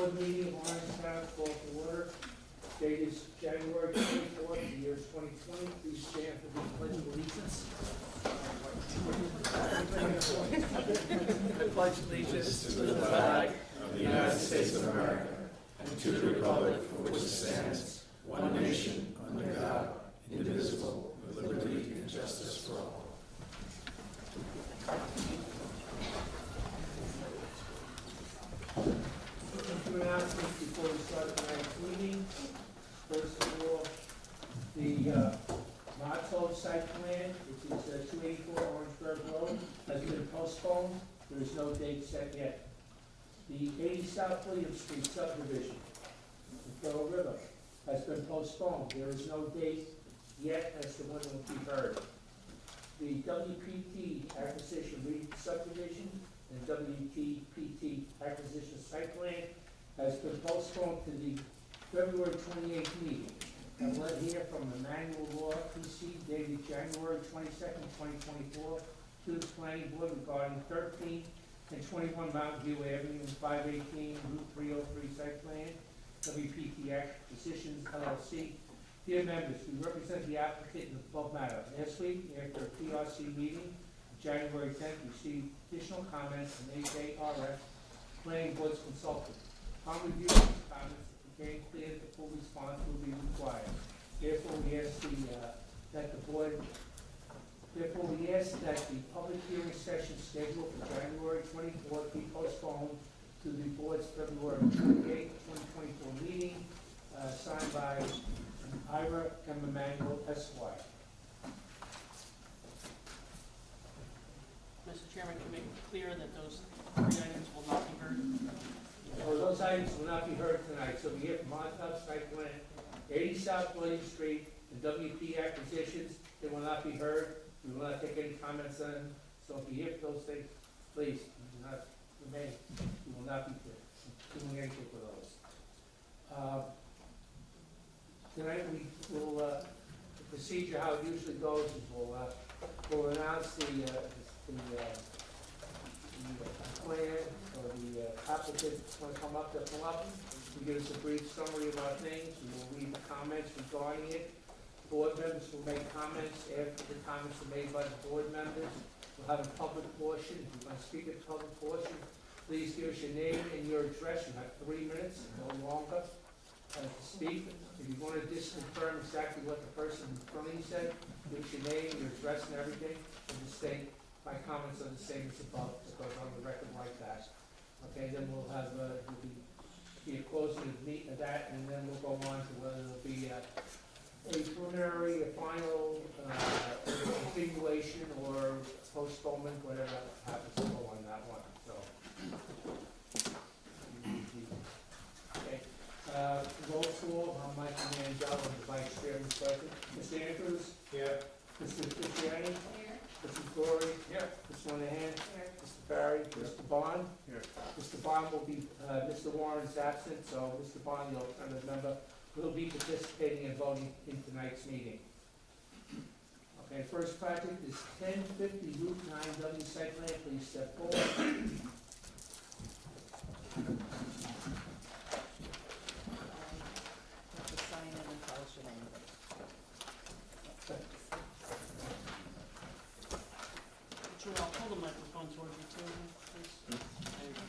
board meeting of Orangetown called to order. Date is January 24th, the year 2020. Please stand for the pledge of allegiance. I pledge allegiance to the flag of the United States of America and to the republic for which it stands, one nation, under God, indivisible, with liberty and justice for all. Two announcements before we start tonight's meeting. First of all, the Motto site plan, which is 284 Orangeburg Road, has been postponed. There is no date set yet. The 80 South William Street subdivision in Pearl River has been postponed. There is no date yet as to when it will be heard. The WPT acquisition subdivision and WPT acquisition site plan has been postponed to the February 28th meeting. I will hear from Emmanuel Law, PC, dated January 22nd, 2024, to the planning board regarding 13 and 21 Mountain View Avenue and 518 Route 303 site plan, WPT Acquisitions LLC. Dear members, we represent the applicant in the above matter. Last week, after a PRC meeting, January 10th, received additional comments from HARF, planning board's consultant. Upon review of these comments, it became clear that the full response will be required. Therefore, we ask that the public hearing session scheduled for January 24th be postponed to the board's February 28th, 2024 meeting, signed by Ira M. Emmanuel, Esquire. Mr. Chairman, can make it clear that those three items will not be heard? Well, those items will not be heard tonight, so we have Montauk site plan, 80 South William Street, and WP acquisitions. They will not be heard. We will not take any comments on them. So if you hear those things, please do not remain. We will not be doing anything with those. Tonight we will, the procedure, how it usually goes is we'll announce the plan or the applicant want to come up, they'll come up. We give us a brief summary of our things. We will read the comments regarding it. Board members will make comments after the comments are made by the board members. We'll have a public portion. If you want to speak at the public portion, please give us your name and your address. You have 3 minutes, no longer, to speak. If you want to just confirm exactly what the person in front of you said, give us your name, your address and everything, and just state my comments are the same as above. It goes on the record like that. Okay, then we'll have be a closing of that, and then we'll go on to whether it'll be a preliminary, a final, continuation, or postponement, whatever happens to go on that one. So, okay. Roll call. I'm Michael Mandel, I'm the vice chairman present. Mr. Andrews? Here. Mr. Fisciani? Here. Mrs. Glory? Here. Mr. Monahan? Here. Mr. Barry? Here. Mr. Bond? Here. Mr. Bond will be, Mr. Warren's absent, so Mr. Bond, the alternative member, will be participating and voting in tonight's meeting. Okay, first project is 1050 Route 9W site plan. Please step forward. Sure, I'll pull the microphone towards you too, please. There you go.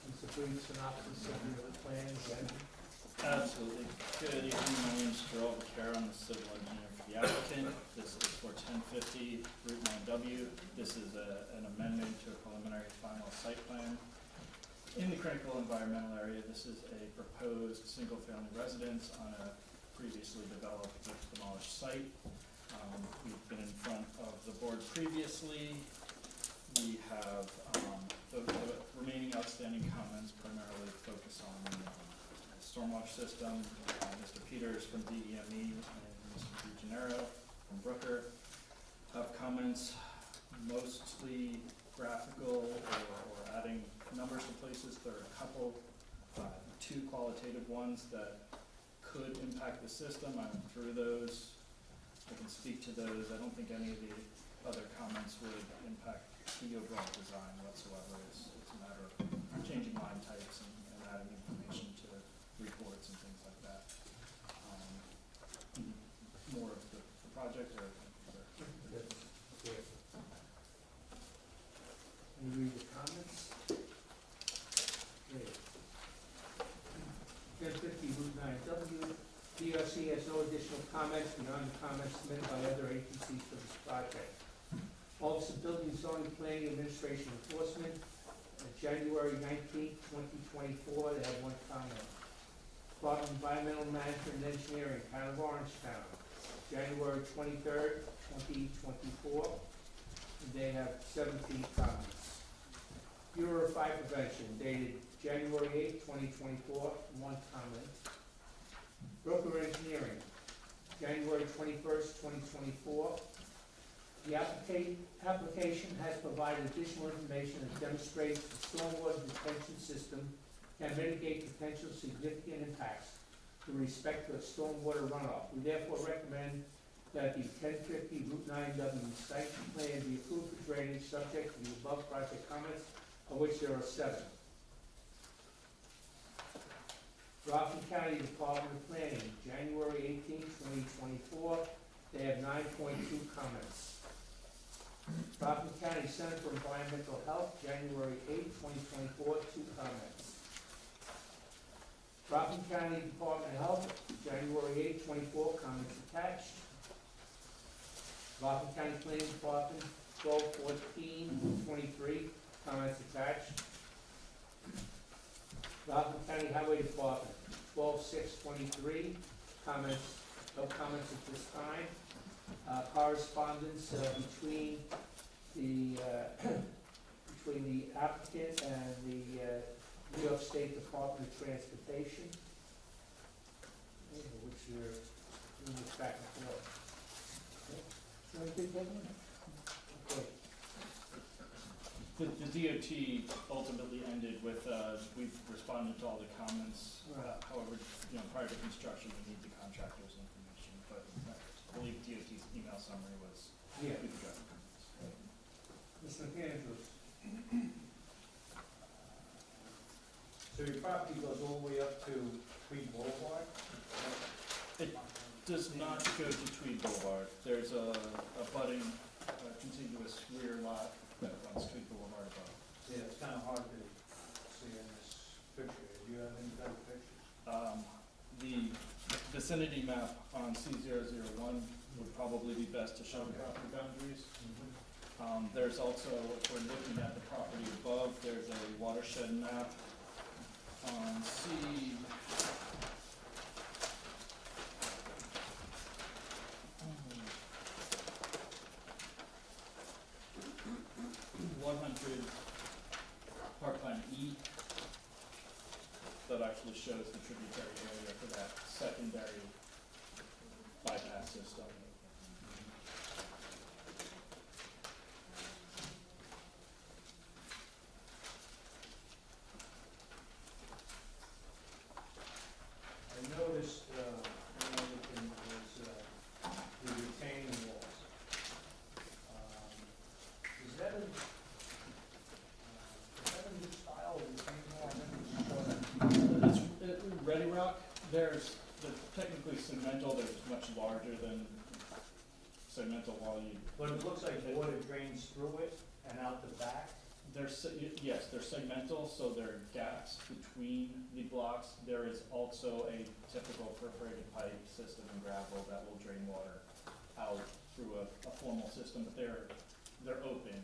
It's a brief synopsis of your plan, again. Absolutely. Good evening, my name is Gerald Vaquero. I'm the civil engineer for the applicant. This is for 1050 Route 9W. This is an amendment to a preliminary final site plan. In the critical environmental area, this is a proposed single-family residence on a previously developed but demolished site. We've been in front of the board previously. We have the remaining outstanding comments primarily focus on stormwater system. Mr. Peters from DEME and Mr. DeGennaro from Brooker have comments mostly graphical or adding numbers to places. There are a couple two qualitative ones that could impact the system. I went through those. I can speak to those. I don't think any of the other comments would impact the overall design whatsoever. It's a matter of changing line types and adding information to reports and things like that. More of the project or other? Yeah. Can you read the comments? Yeah. 1050 Route 9W, DRC has no additional comments beyond the comments submitted by other agencies for this project. Office of Building, Zoning, Planning, Administration, Enforcement, January 19th, 2024, they have one comment. Department of Environmental Management and Engineering, Town of Orangetown, January 23rd, 2024, and they have 17 comments. Bureau of Fire Prevention, dated January 8th, 2024, one comment. Broker Engineering, January 21st, 2024. The application has provided additional information that demonstrates the stormwater detention system can mitigate potential significant impacts with respect to stormwater runoff. We therefore recommend that the 1050 Route 9W site plan be approved for drainage subject to the above project comments, of which there are 7. Rockland County Department of Planning, January 18th, 2024, they have 9.2 comments. Rockland County Center for Environmental Health, January 8th, 2024, 2 comments. Rockland County Department of Health, January 8th, 24, comments attached. Rockland County Planning Department, 12/14/23, comments attached. Rockland County Highway Department, 12/6/23, comments, no comments at this time. Correspondence between the applicant and the New York State Department of Transportation, which are doing this back and forth. Okay. You want to take that one? Okay. The DOT ultimately ended with, we've responded to all the comments. Right. However, prior to construction, we need the contractor's information, but I believe DOT's email summary was, Yeah. we've addressed the comments. Mr. Andrews. So your property goes all the way up to Tweed Boulevard? It does not go to Tweed Boulevard. There's a budding, contiguous rear lot that runs Tweed Boulevard above. Yeah, it's kind of hard to see in this picture. Do you have any better pictures? The vicinity map on C001 would probably be best to show the property boundaries. There's also, if we're looking at the property above, there's a watershed map on C. 100 Parkland E that actually shows the tributary area for that secondary bypass system. I noticed, another thing was, the retaining walls. Is that a new style of retaining wall? I never saw that. It's Ready Rock. They're technically segmental. They're much larger than segmental wall. But it looks like water drains through it and out the back. Yes, they're segmental, so there are gaps between the blocks. There is also a typical perforated pipe system in gravel that will drain water out through a formal system, but they're open.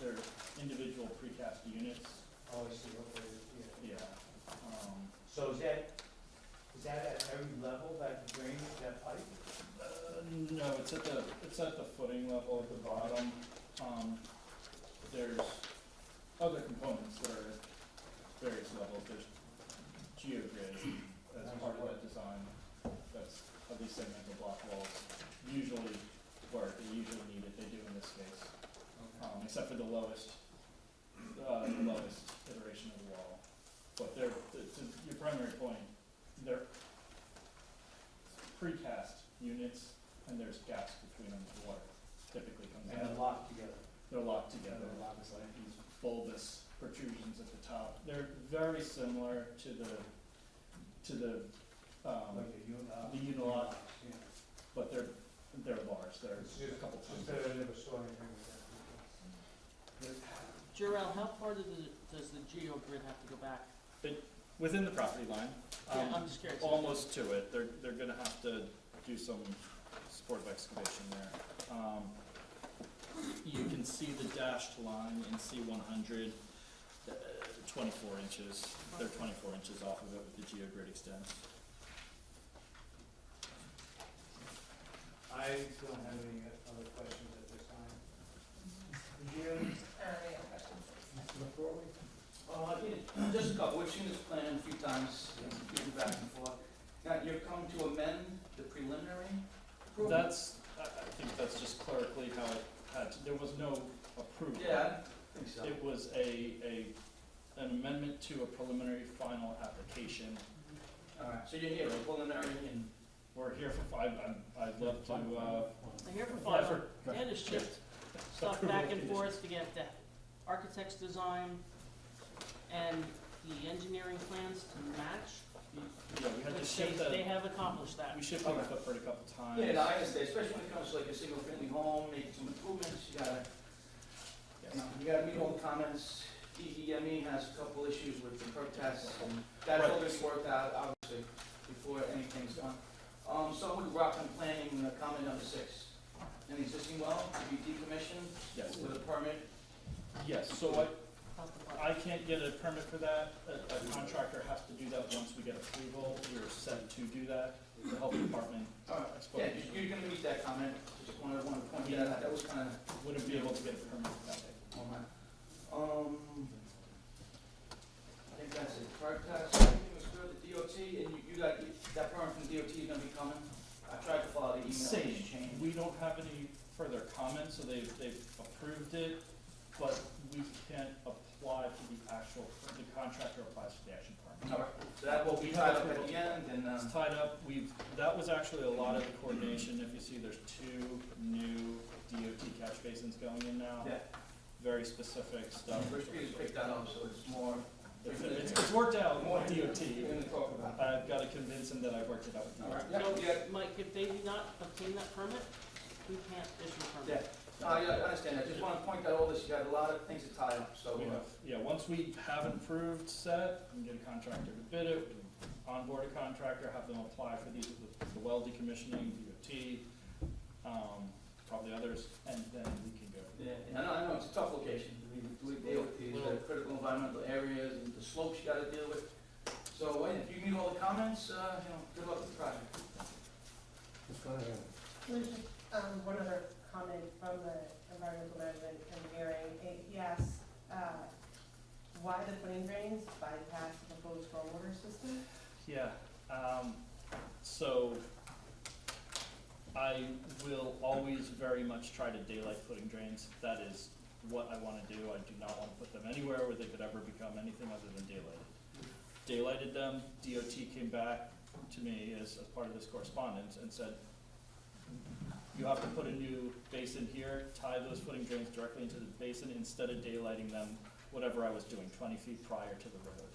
They're individual precast units. Oh, I see, okay, yeah. Yeah. So is that at every level, that drainage, that pipe? No, it's at the footing level at the bottom. There's other components that are at various levels. There's geogrid as part of that design. That's of these segmental block walls. Usually work, they usually need it, they do in this case. Except for the lowest iteration of the wall. But primary point, they're precast units, and there's gaps between them, the water typically comes And they're out. locked together. They're locked together, it's like these bulbous protrusions at the top. They're very similar to the, Like the unilock, Yeah. but they're large, they're It's a couple Just times. that I never saw anything like Jarrell, how far does the geo grid have to go back? Within the property line, Yeah, I'm just curious. almost to it, they're gonna have to do some supportive excavation there. You can see the dashed line in C100, 24 inches, they're 24 inches off of it with the geogrid extends. that. I don't have any other questions at this time. Did you have any? Mr. McCorley? Yeah, just a couple, we've seen this plan a few times, getting back and forth. Now, you're coming to amend the preliminary approval? I think that's just clerically how it had to, there was no approval. Yeah, I think so. It was an amendment to a preliminary final application. All right, so you're here for preliminary and, We're here for five, I'd love to, I'm here for apply fun. for. Yeah, just shift stuff back and forth to get the architect's design and the engineering plans to match. Yeah, we had to Which shift they the, have accomplished that. we shifted the footprint a couple times. yeah, no, I understand, especially when it comes to like a single-family home, making some improvements, you gotta, Yes. you gotta meet all the comments. DEME has a couple issues with the perk tests, and that's all gonna be worked out, obviously, before anything's done. So with Rockland Planning, comment number 6, an existing well to be decommissioned Yes, with a permit. yes, so I can't get a permit for that, a contractor has to do that once we get approval, we're set to do that, the health department, All right, I suppose, yeah, you're gonna meet that comment, just wanted to point that out, that was kind of, wouldn't be able to get a permit for that. I think that's it, perk test, everything was good, the DOT, and you got, that permit from DOT is gonna be coming? I tried to follow the email, Same, it's changed. we don't have any further comments, so they've approved it, but we can't apply for the actual, the contractor applies for the action permit. All right, so that will be tied up at the end, and, It's tied up, that was actually a lot of the coordination, if you see, there's 2 new DOT catch basins going in now. yeah, Very specific stuff. First Peter's picked that up, so it's more, It's worked out more with DOT. we're gonna talk about. I've got to convince him that I worked it out with All right, DOT. yeah, So, Mike, if they do not obtain that permit, we can't issue a yeah, permit. I understand, I just wanna point out all this, you got a lot of things to tie up, so, We have, yeah, once we have an approved set, we can get a contractor to bid it, we can onboard a contractor, have them apply for these, the well decommissioning, DOT, probably others, and then we can go. yeah, I know, it's a tough location, we deal with these critical environmental areas, and the slopes you gotta deal with. So, if you meet all the comments, good luck with the project. Just go ahead. There's just, one other comment from the environmental management engineering. He asks, why the footing drains bypass the proposed stormwater system? Yeah, so I will always very much try to daylight footing drains. That is what I want to do. I do not want to put them anywhere where they could ever become anything other than daylighted. Daylighted them, DOT came back to me as part of this correspondence and said, you have to put a new basin here, tie those footing drains directly into the basin instead of daylighting them, whatever I was doing, 20 feet prior to the road.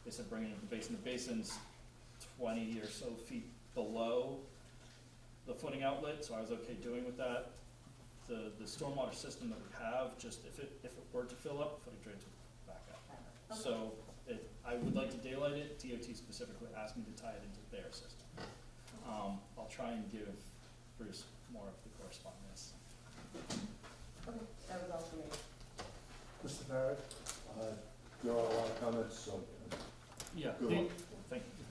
They said bring it into the basin. The basin's 20 or so feet below the footing outlet, so I was okay doing with that. The stormwater system that we have, just if it were to fill up, footing drains would back up. So I would like to daylight it. DOT specifically asked me to tie it into their system. I'll try and give Bruce more of the correspondence. Okay, that was all for me. Mr. Barrett? There are a lot of comments, so Yeah, Good luck. thank you.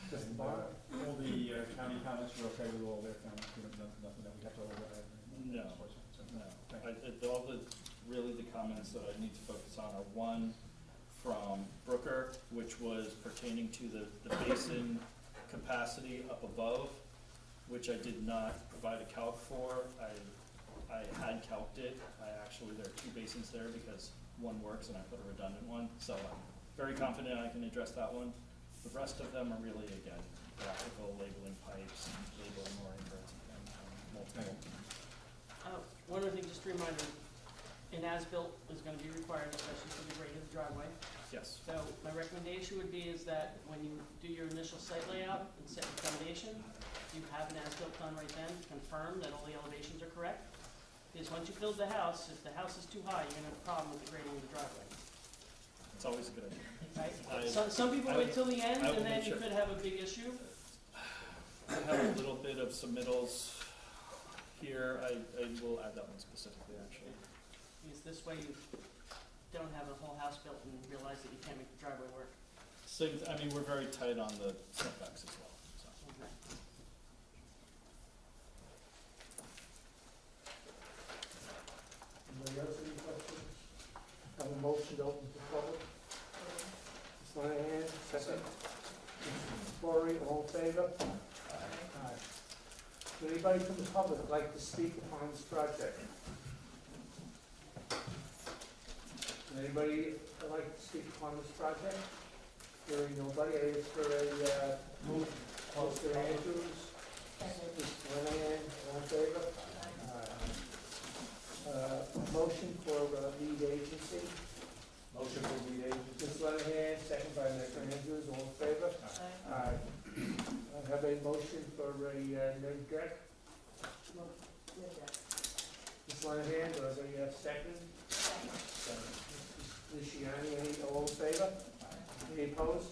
Mr. Barrett? All the county comments are okay with all their comments, nothing that we have to override? No. No, all the comments that I need to focus on are one from Brooker, which was pertaining to the basin capacity up above, which I did not provide a calc for. I had calced it. There are 2 basins there because one works and I put a redundant one. So very confident I can address that one. The rest of them are really, again, graphical labeling pipes and labeling mooring birds and multiple. One other thing, just a reminder, an as-built is gonna be required, especially for the grade of the driveway. Yes, So my recommendation would be is that when you do your initial site layout and set the foundation, you have an as-built done right then, to confirm that all the elevations are correct. Because once you build the house, if the house is too high, you're gonna have a problem with the grading of the driveway. it's always a good idea. Right? Some people I wait till the end, I will and then make you sure. could have a big issue. I have a little bit of submittals here. I will add that one specifically, actually. Because this way you don't have a whole house built and realize that you can't make the driveway work. Same, I mean, we're very tight on the setbacks as well, so. Okay. Anybody else have any questions? Have a motion to open to public? Ms. Monahan, second. Mr. Corey, all in favor? Aye. Would anybody from the public like to speak upon this project? Would anybody like to speak upon this project? Hearing nobody, I ask for a move. Mr. Andrews, Ms. Monahan, all in favor? Motion for lead agency. Motion for lead agency. Ms. Monahan, second by Mr. Andrews, all in favor? Aye. I have a motion for a neg deck. Ms. Monahan, do I have a second? Ms. Shiani, any, all in favor? Any opposed?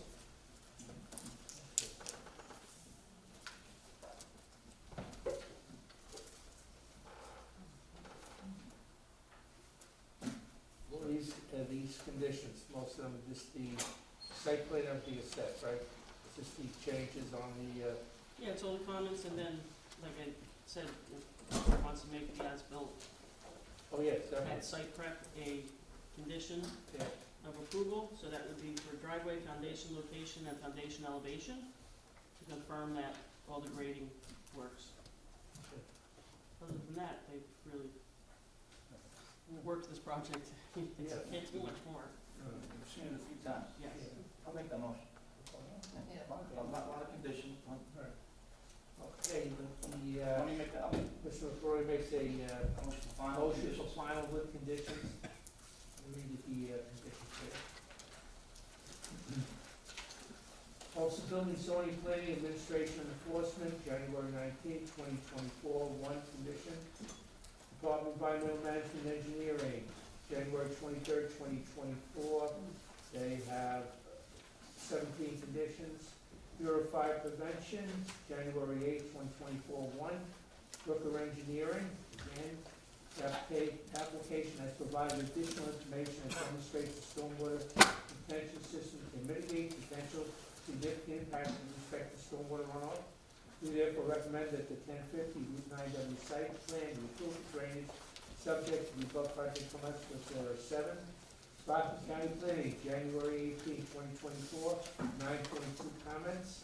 Well, these conditions, most of them are just the site plan, everything is set, right? It's just the changes on the, Yeah, it's all the comments, and then, like I said, if someone wants to make the as-built oh, yes, definitely. at site prep a condition Yeah. of approval, so that would be for driveway, foundation location, and foundation elevation, to confirm that all the grading works. Other than that, they've really worked this project, it's, Yeah. can't do much more, We've seen it a few times. yes. I'll make that motion. A lot of conditions. Okay, Let me make that, I'll make Mr. McCrory makes a, a motion for final motion for conditions. final with conditions. Let me read the, conditions here. Also, building, zoning, planning, administration, and enforcement, January 19, 2024, one condition. Department of Environmental Management and Engineering, January 23, 2024, they have 17 conditions. Bureau of Fire Prevention, January 8, 2024, one. Brooker Engineering, again, application has provided additional information that demonstrates the stormwater retention system can mitigate potential significant impacts with respect to stormwater runoff. We therefore recommend that the 1050 Route 9W site plan be approved for drainage subject to the above project comments with 7. Rockland County Planning, January 18, 2024, 9.2 comments.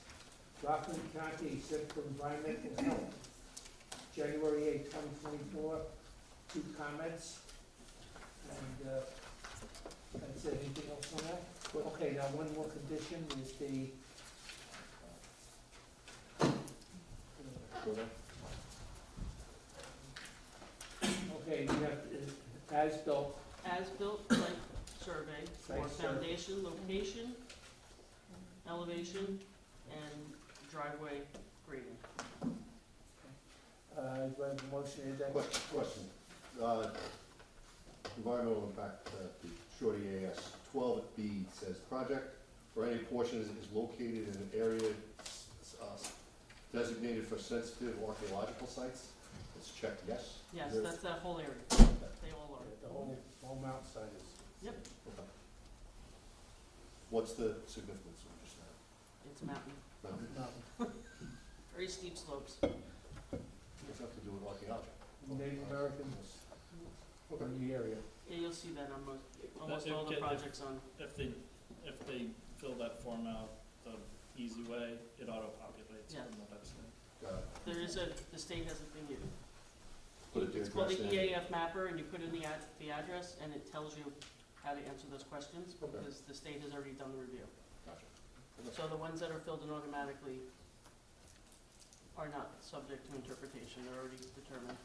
Rockland County Center for Environmental Health, January 8, 2024, 2 comments. And that's it. Anything else on that? Okay, now one more condition is the okay, you have as-built. As-built site survey for Site survey. foundation, location, elevation, and driveway grading. Do I have a motion to that? Question. Environmental impact, the short EAS, 12B says project or any portion is located in an area designated for sensitive archaeological sites. It's checked yes. Yes, There- that's that whole area, they all are. The whole mountainside is. Yep, Okay. What's the significance of just that? it's a mountain, Mountain? very steep slopes. What's that to do with archaeology? Native Americans in the area. Yeah, you'll see that on almost If- all the if- projects on, If they fill that form out the easy way, it auto-populates Yeah. from the website. there is the state has a thing, Put it it's called the address in. EAF mapper, and you put in the address, and it tells you how to answer those questions, Okay. because the state has already done the review. Gotcha. So the ones that are filled in automatically are not subject to interpretation, they're already determined.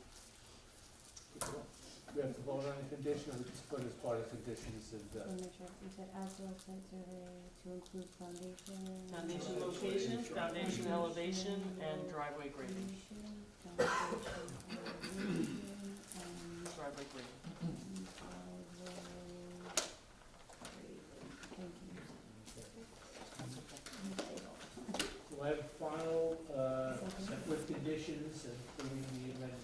We have to vote on the condition, or we just put as part of conditions and, Let me make sure, you said as-built site survey to include foundation. Foundation location, foundation elevation, and driveway grading. Foundation, elevation, and Driveway grading. we'll have final, with conditions and including the amendment.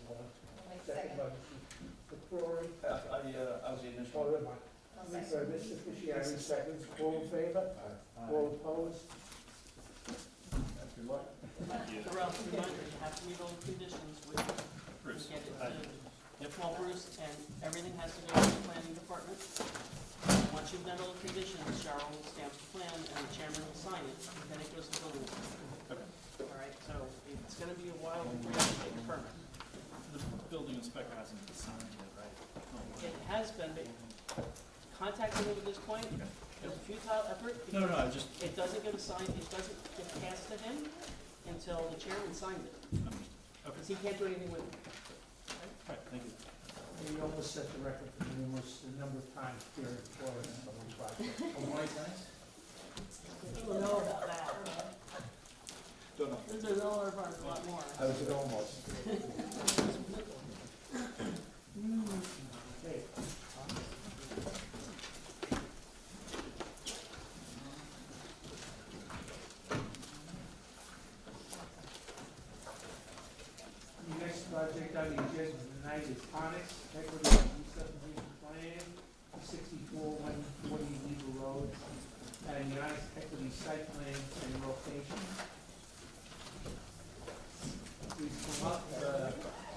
Second by Mr. McCrory. I was the initial. Oh, never mind. Sorry, Mr. Fisher, seconds, all in favor? All opposed? Good luck. Throughout the reminder, you have to meet all the conditions with, Bruce. get it to, well, Bruce, and everything has to go to the planning department. And once you've done all the conditions, Cheryl will stamp the plan and the chairman will sign it, then it goes to the building department. Okay. All right, so it's gonna be a while before you can get the permit. The building inspector hasn't signed it, right? It has been, but contacting him at this point is a futile effort. No, because I just, it doesn't get assigned, it doesn't get passed to him until the chairman signed it, okay, because he can't do anything with it. all right, thank you. We almost set the record for numerous, a number of times here in Florida on one project. Oh, Mike, thanks. You don't know about that. Don't know. There's another part, a lot more. I was at almost. Okay. The next project on the agenda tonight is Onyx, Equity Subdivision Plan, 64-140 Legal Road, and the Onyx Equity Site Plan and location. Please come up,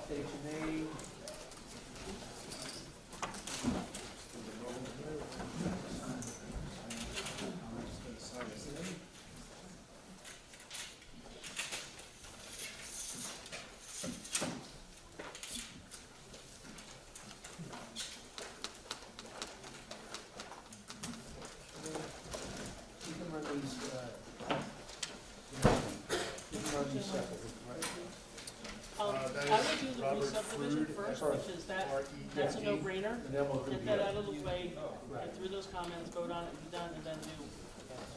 state your name. You can run these, you can run these separately, right? that I is would do the Robert re-subdivision Frood, first, First. because that's a R-E-D. no-brainer. And then we'll do Get the that other. out of the way, Right. get through those comments, vote on it, be done, and then do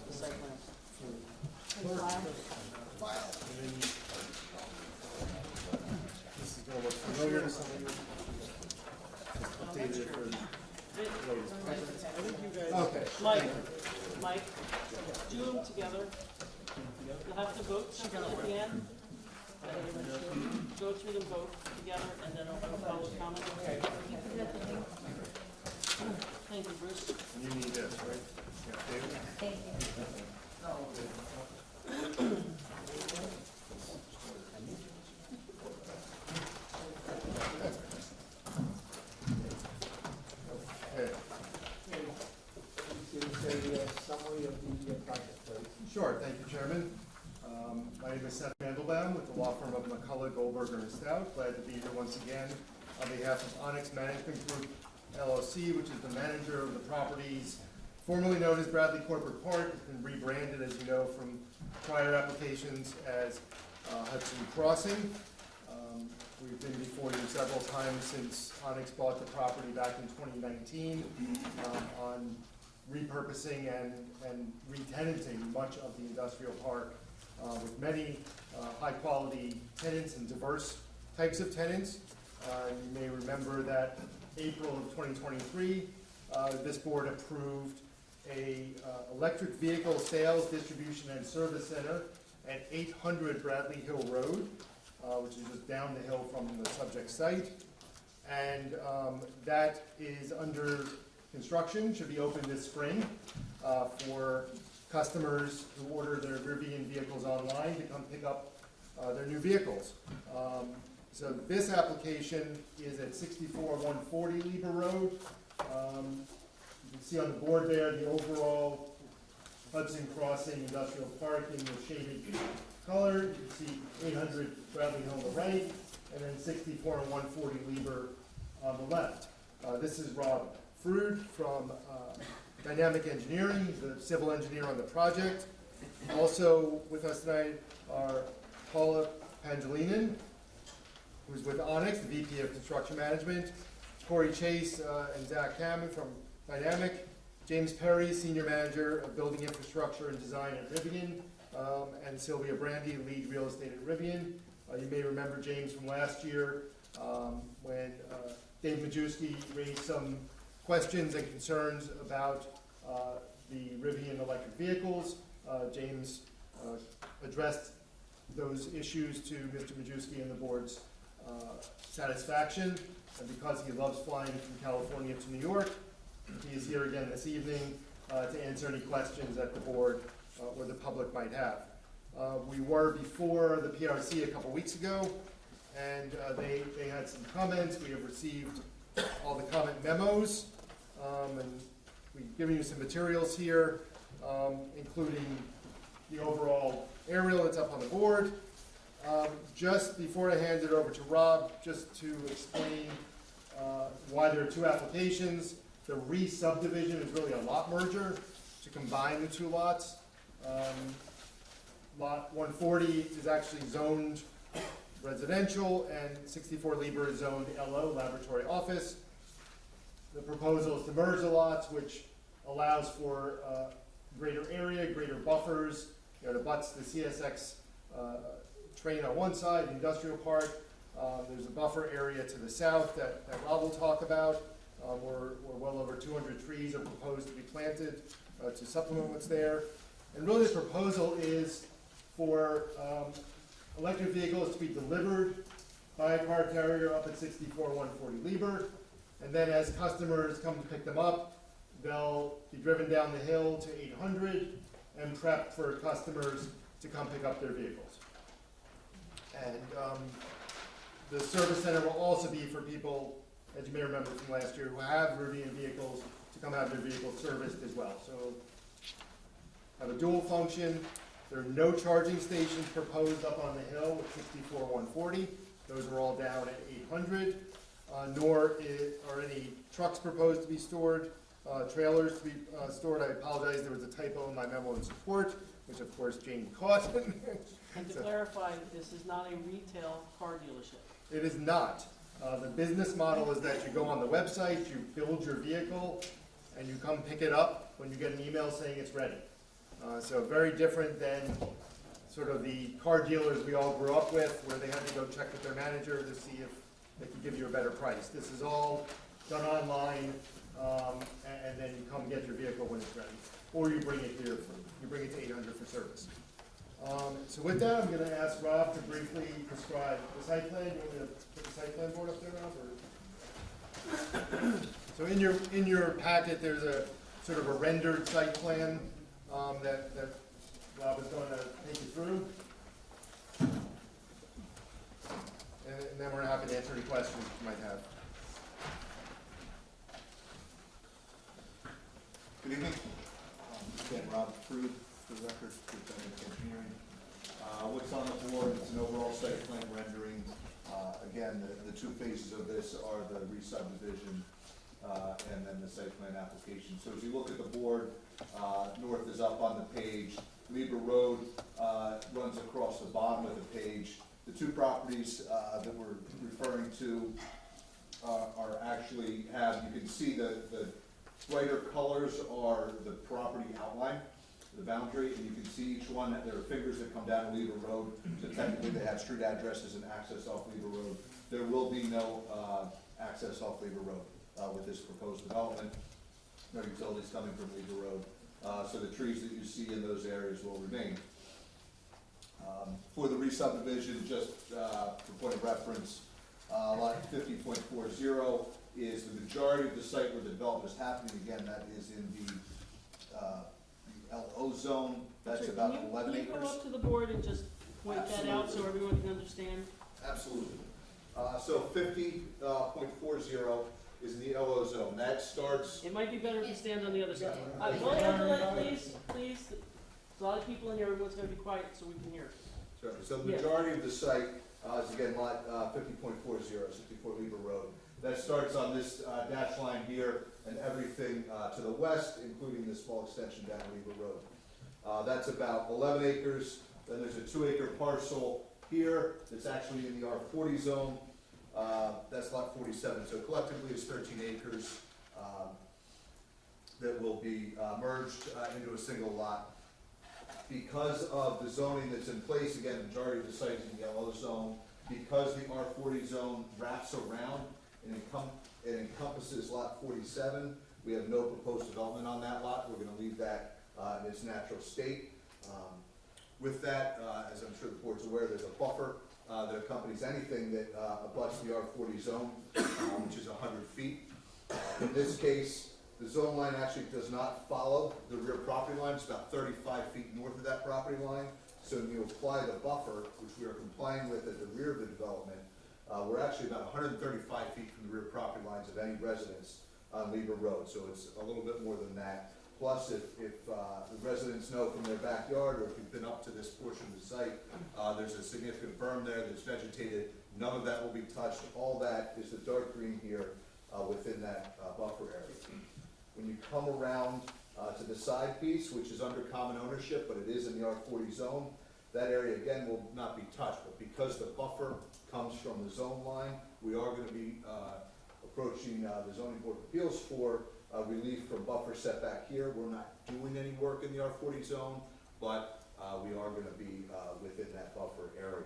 the site plan. This is gonna look familiar to some of you. Well, Updated that's it true. for Okay. Mike, do them together. You'll have to vote separately at the end. Go through them both together, and then open the public comment. Okay. Thank you, Bruce. And you need this, right? Yeah, David? Thank you. Okay. This is a summary of the project, please. Sure, thank you, Chairman. My name is Seth Mandelbaum with the law firm of McCullough, Goldberger, and Stout. Glad to be here once again on behalf of Onyx Management Group LLC, which is the manager of the properties formerly known as Bradley Corporate Park. It's been rebranded, as you know, from prior applications as Hudson Crossing. We've been before you several times since Onyx bought the property back in 2019 on repurposing and re-tenanting much of the industrial park with many high-quality tenants and diverse types of tenants. You may remember that April of 2023, this board approved a electric vehicle sales, distribution, and service center at 800 Bradley Hill Road, which is just down the hill from the subject site. And that is under construction, should be open this spring for customers who order their Rivian vehicles online to come pick up their new vehicles. So this application is at 64-140 Lieber Road. You can see on the board there the overall Hudson Crossing Industrial Park in the shaded color. You can see 800 Bradley Hill on the right, and then 64 and 140 Lieber on the left. This is Rob Frood from Dynamic Engineering, he's the civil engineer on the project. Also with us tonight are Paula Pangelinin, who's with Onyx, the VP of Construction Management, Corey Chase and Zach Hammond from Dynamic, James Perry, Senior Manager of Building Infrastructure and Design at Rivian, and Sylvia Brandy, Lead Real Estate at Rivian. You may remember James from last year when Dave Majewski raised some questions and concerns about the Rivian electric vehicles. James addressed those issues to Mr. Majewski and the board's satisfaction. And because he loves flying from California to New York, he is here again this evening to answer any questions that the board or the public might have. We were before the PRC a couple weeks ago, and they had some comments. We have received all the comment memos, and we've given you some materials here, including the overall aerial that's up on the board. Just before I hand it over to Rob, just to explain why there are two applications. The re-subdivision is really a lot merger to combine the two lots. Lot 140 is actually zoned residential, and 64 Lieber is zoned LO, laboratory office. The proposal is to merge the lots, which allows for greater area, greater buffers. It abuts the CSX train on one side, the industrial park. There's a buffer area to the south that Rob will talk about. We're well over 200 trees are proposed to be planted to supplement what's there. And really the proposal is for electric vehicles to be delivered by a car carrier up at 64 140 Lieber. And then as customers come to pick them up, they'll be driven down the hill to 800 and prepped for customers to come pick up their vehicles. And the service center will also be for people, as you may remember from last year, who have Rivian vehicles to come have their vehicles serviced as well. So have a dual function. There are no charging stations proposed up on the hill at 64 140. Those are all down at 800. Nor are any trucks proposed to be stored, trailers to be stored. I apologize, there was a typo in my memo in support, which of course Jane caught. And to clarify, this is not a retail car dealership. It is not. The business model is that you go on the website, you build your vehicle, and you come pick it up when you get an email saying it's ready. So very different than sort of the car dealers we all grew up with, where they had to go check with their manager to see if they could give you a better price. This is all done online, and then you come get your vehicle when it's ready. Or you bring it here, you bring it to 800 for service. So with that, I'm gonna ask Rob to briefly describe the site plan. You want me to put the site plan board up there, Rob? Or? So in your packet, there's a sort of a rendered site plan that Rob is going to take you through. And then we're happy to answer any questions you might have. Good evening. Again, Rob Frood, for the record, with Dynamic Engineering. What's on the board is an overall site plan rendering. Again, the two phases of this are the re-subdivision and then the site plan application. So as you look at the board, north is up on the page. Lieber Road runs across the bottom of the page. The two properties that we're referring to are actually have, you can see the brighter colors are the property outline, the boundary, and you can see each one that there are fingers that come down Lieber Road. So technically they have street addresses and access off Lieber Road. There will be no access off Lieber Road with this proposed development. No utilities coming from Lieber Road. So the trees that you see in those areas will remain. For the re-subdivision, just for point of reference, lot 50.40 is the majority of the site where the development is happening. Again, that is in the LO zone. That's Sure, about can you- 11 Can you acres. go up to the board and just point that out so everyone can understand? Absolutely. So 50.40 is in the LO zone. That starts, It might be better if you stand on the other side. Go ahead, please, please. There's a lot of people in here, everyone's gonna be quiet so we can hear. so the majority of the site is again lot 50.40, 64 Lieber Road. That starts on this dash line here, and everything to the west, including this small extension down Weaver Road. That's about 11 acres. Then there's a 2-acre parcel here that's actually in the R40 zone. That's lot 47. So collectively it's 13 acres that will be merged into a single lot. Because of the zoning that's in place, again, the majority of the site is in the yellow zone, because the R40 zone wraps around and it encompasses lot 47, we have no proposed development on that lot. We're gonna leave that in its natural state. With that, as I'm sure the board's aware, there's a buffer that accompanies anything that abuts the R40 zone, which is 100 feet. In this case, the zone line actually does not follow the rear property line. It's about 35 feet north of that property line. So when you apply the buffer, which we are complying with at the rear of the development, we're actually about 135 feet from the rear property lines of any residence on Weaver Road. So it's a little bit more than that. Plus, if the residents know from their backyard, or if you've been up to this portion of the site, there's a significant berm there that's vegetated. None of that will be touched. All that is the dark green here within that buffer area. When you come around to the side piece, which is under common ownership, but it is in the R40 zone, that area again will not be touched. But because the buffer comes from the zone line, we are going to be approaching the zoning board of appeals for relief from buffer setback here. We're not doing any work in the R40 zone, but we are going to be within that buffer area.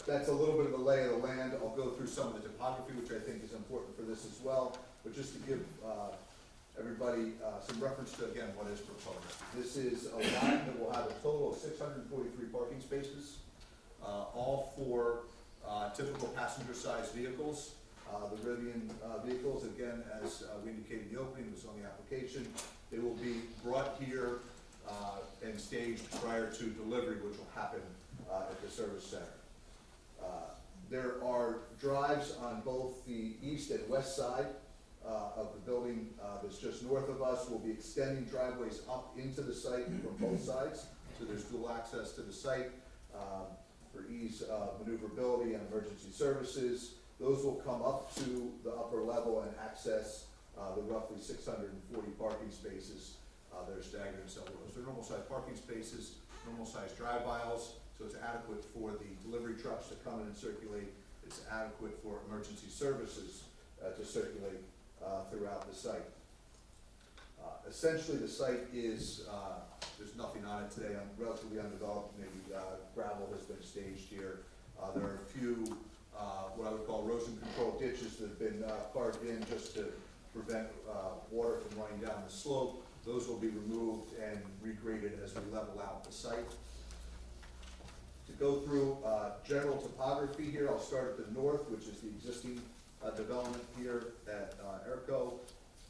That's a little bit of the lay of the land. I'll go through some of the topography, which I think is important for this as well, but just to give everybody some reference to, again, what is proposed. This is a lot that will have a total of 643 parking spaces, all for typical passenger-sized vehicles. The Rivian vehicles, again, as we indicated in the opening, was on the application. They will be brought here and staged prior to delivery, which will happen at the service center. There are drives on both the east and west side of the building that's just north of us. We'll be extending driveways up into the site from both sides, so there's dual access to the site for ease of maneuverability and emergency services. Those will come up to the upper level and access the roughly 640 parking spaces that are staggered in several rows. They're normal-sized parking spaces, normal-sized drive aisles, so it's adequate for the delivery trucks to come in and circulate. It's adequate for emergency services to circulate throughout the site. Essentially, the site is, there's nothing on it today, relatively undeveloped. Maybe gravel has been staged here. There are a few what I would call erosion control ditches that have been carved in just to prevent water from running down the slope. Those will be removed and regraded as we level out the site. To go through general topography here, I'll start at the north, which is the existing development here at Airco.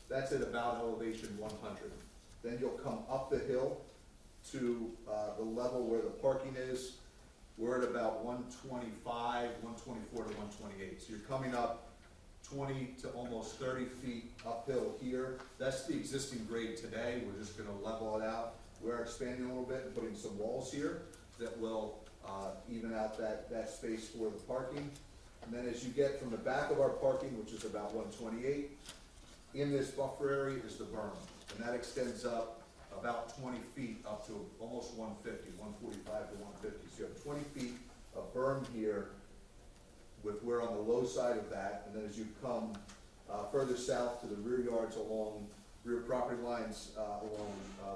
That's at about elevation 100. Then you'll come up the hill to the level where the parking is. We're at about 125, 124 to 128. So you're coming up 20 to almost 30 feet uphill here. That's the existing grade today. We're just going to level it out. We're expanding a little bit and putting some walls here that will even out that space for the parking. And then as you get from the back of our parking, which is about 128, in this buffer area is the berm. And that extends up about 20 feet up to almost 150, 145 to 150. So you have 20 feet of berm here with we're on the low side of that. And then as you come further south to the rear yards along rear property lines along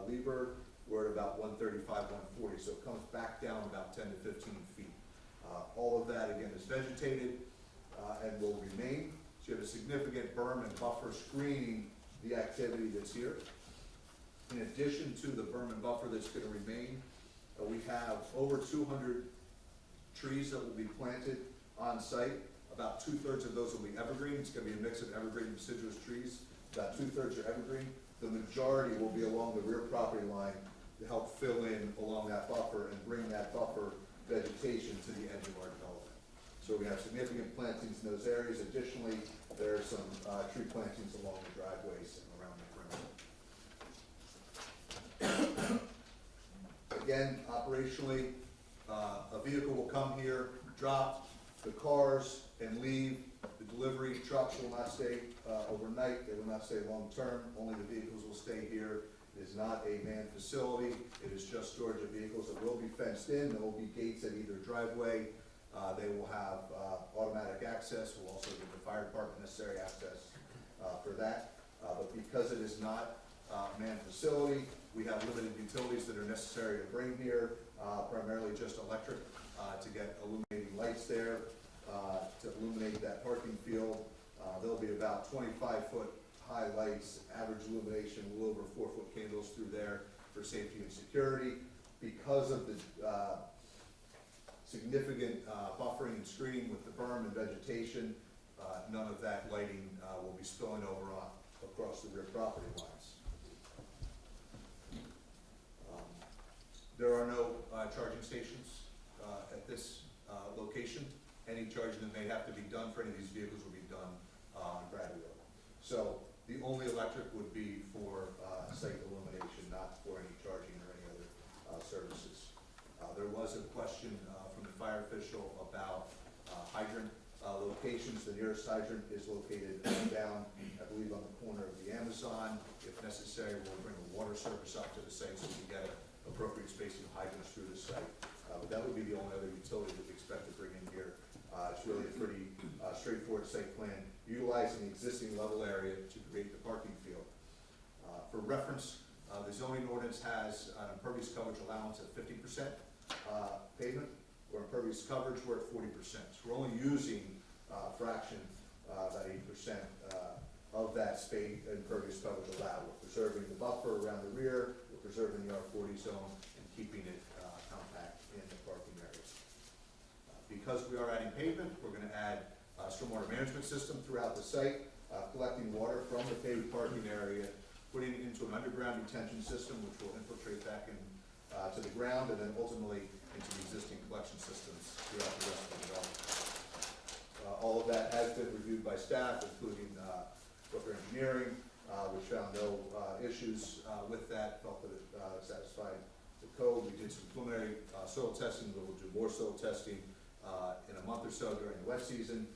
Lieber, we're at about 135, 140. So it comes back down about 10 to 15 feet. All of that, again, is vegetated and will remain. So you have a significant berm and buffer screening the activity that's here. In addition to the berm and buffer that's going to remain, we have over 200 trees that will be planted on site. About 2/3 of those will be evergreen. It's going to be a mix of evergreen and deciduous trees. About 2/3 are evergreen. The majority will be along the rear property line to help fill in along that buffer and bring that buffer vegetation to the edge of our development. So we have significant plantings in those areas. Additionally, there are some tree plantings along the driveways and around the perimeter. Again, operationally, a vehicle will come here, drop the cars and leave. The delivery trucks will not stay overnight, they will not stay long-term, only the vehicles will stay here. It is not a manned facility, it is just storage of vehicles that will be fenced in, there will be gates at either driveway. They will have automatic access, we'll also give the fire department necessary access for that. But because it is not a manned facility, we have limited utilities that are necessary to bring here, primarily just electric, to get illuminating lights there, to illuminate that parking field. There'll be about 25-foot high lights, average illumination, a little over 4-foot candles through there for safety and security. Because of the significant buffering and screening with the berm and vegetation, none of that lighting will be spilling over across the rear property lines. There are no charging stations at this location. Any charging that may have to be done for any of these vehicles will be done on Bradley Road. So the only electric would be for site illumination, not for any charging or any other services. There was a question from the fire official about hydrant locations. The nearest hydrant is located down, I believe, on the corner of the Amazon. If necessary, we'll bring a water service up to the site so we get appropriate spacing of hydrants through the site. But that would be the only other utility that we expect to bring in here. It's really a pretty straightforward site plan, utilizing the existing level area to create the parking field. For reference, the zoning ordinance has an impervious coverage allowance of 50% pavement, or impervious coverage, we're at 40%. So we're only using a fraction, about 8% of that space impervious coverage allowed. We're preserving the buffer around the rear, we're preserving the R40 zone, and keeping it compact in the parking areas. Because we are adding pavement, we're going to add a stormwater management system throughout the site, collecting water from the paved parking area, putting it into an underground detention system, which will infiltrate back in to the ground, and then ultimately into the existing collection systems throughout the rest of the development. All of that has been reviewed by staff, including Brooker Engineering, which found no issues with that, felt that it satisfied the code. We did some preliminary soil testing, but we'll do more soil testing in a month or so during the wet season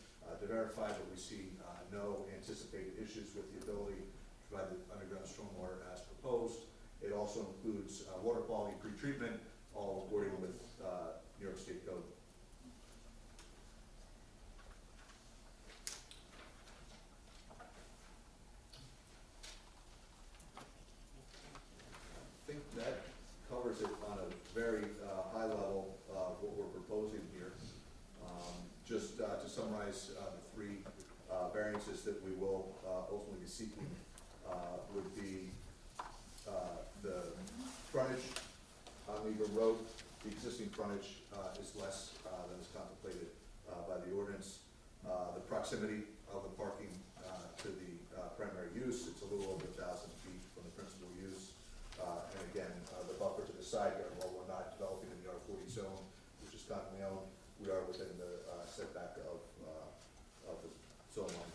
to verify, but we see no anticipated issues with the ability to provide the underground stormwater as proposed. It also includes water quality pretreatment, all according with New York State code. I think that covers it on a very high level of what we're proposing here. Just to summarize the three variances that we will ultimately be seeking would be the frontage on Weaver Road. The existing frontage is less than is contemplated by the ordinance. The proximity of the parking to the primary use, it's a little over 1,000 feet from the principal use. And again, the buffer to the side yard, while we're not developing in the R40 zone, which is commonly owned, we are within the setback of the zone line.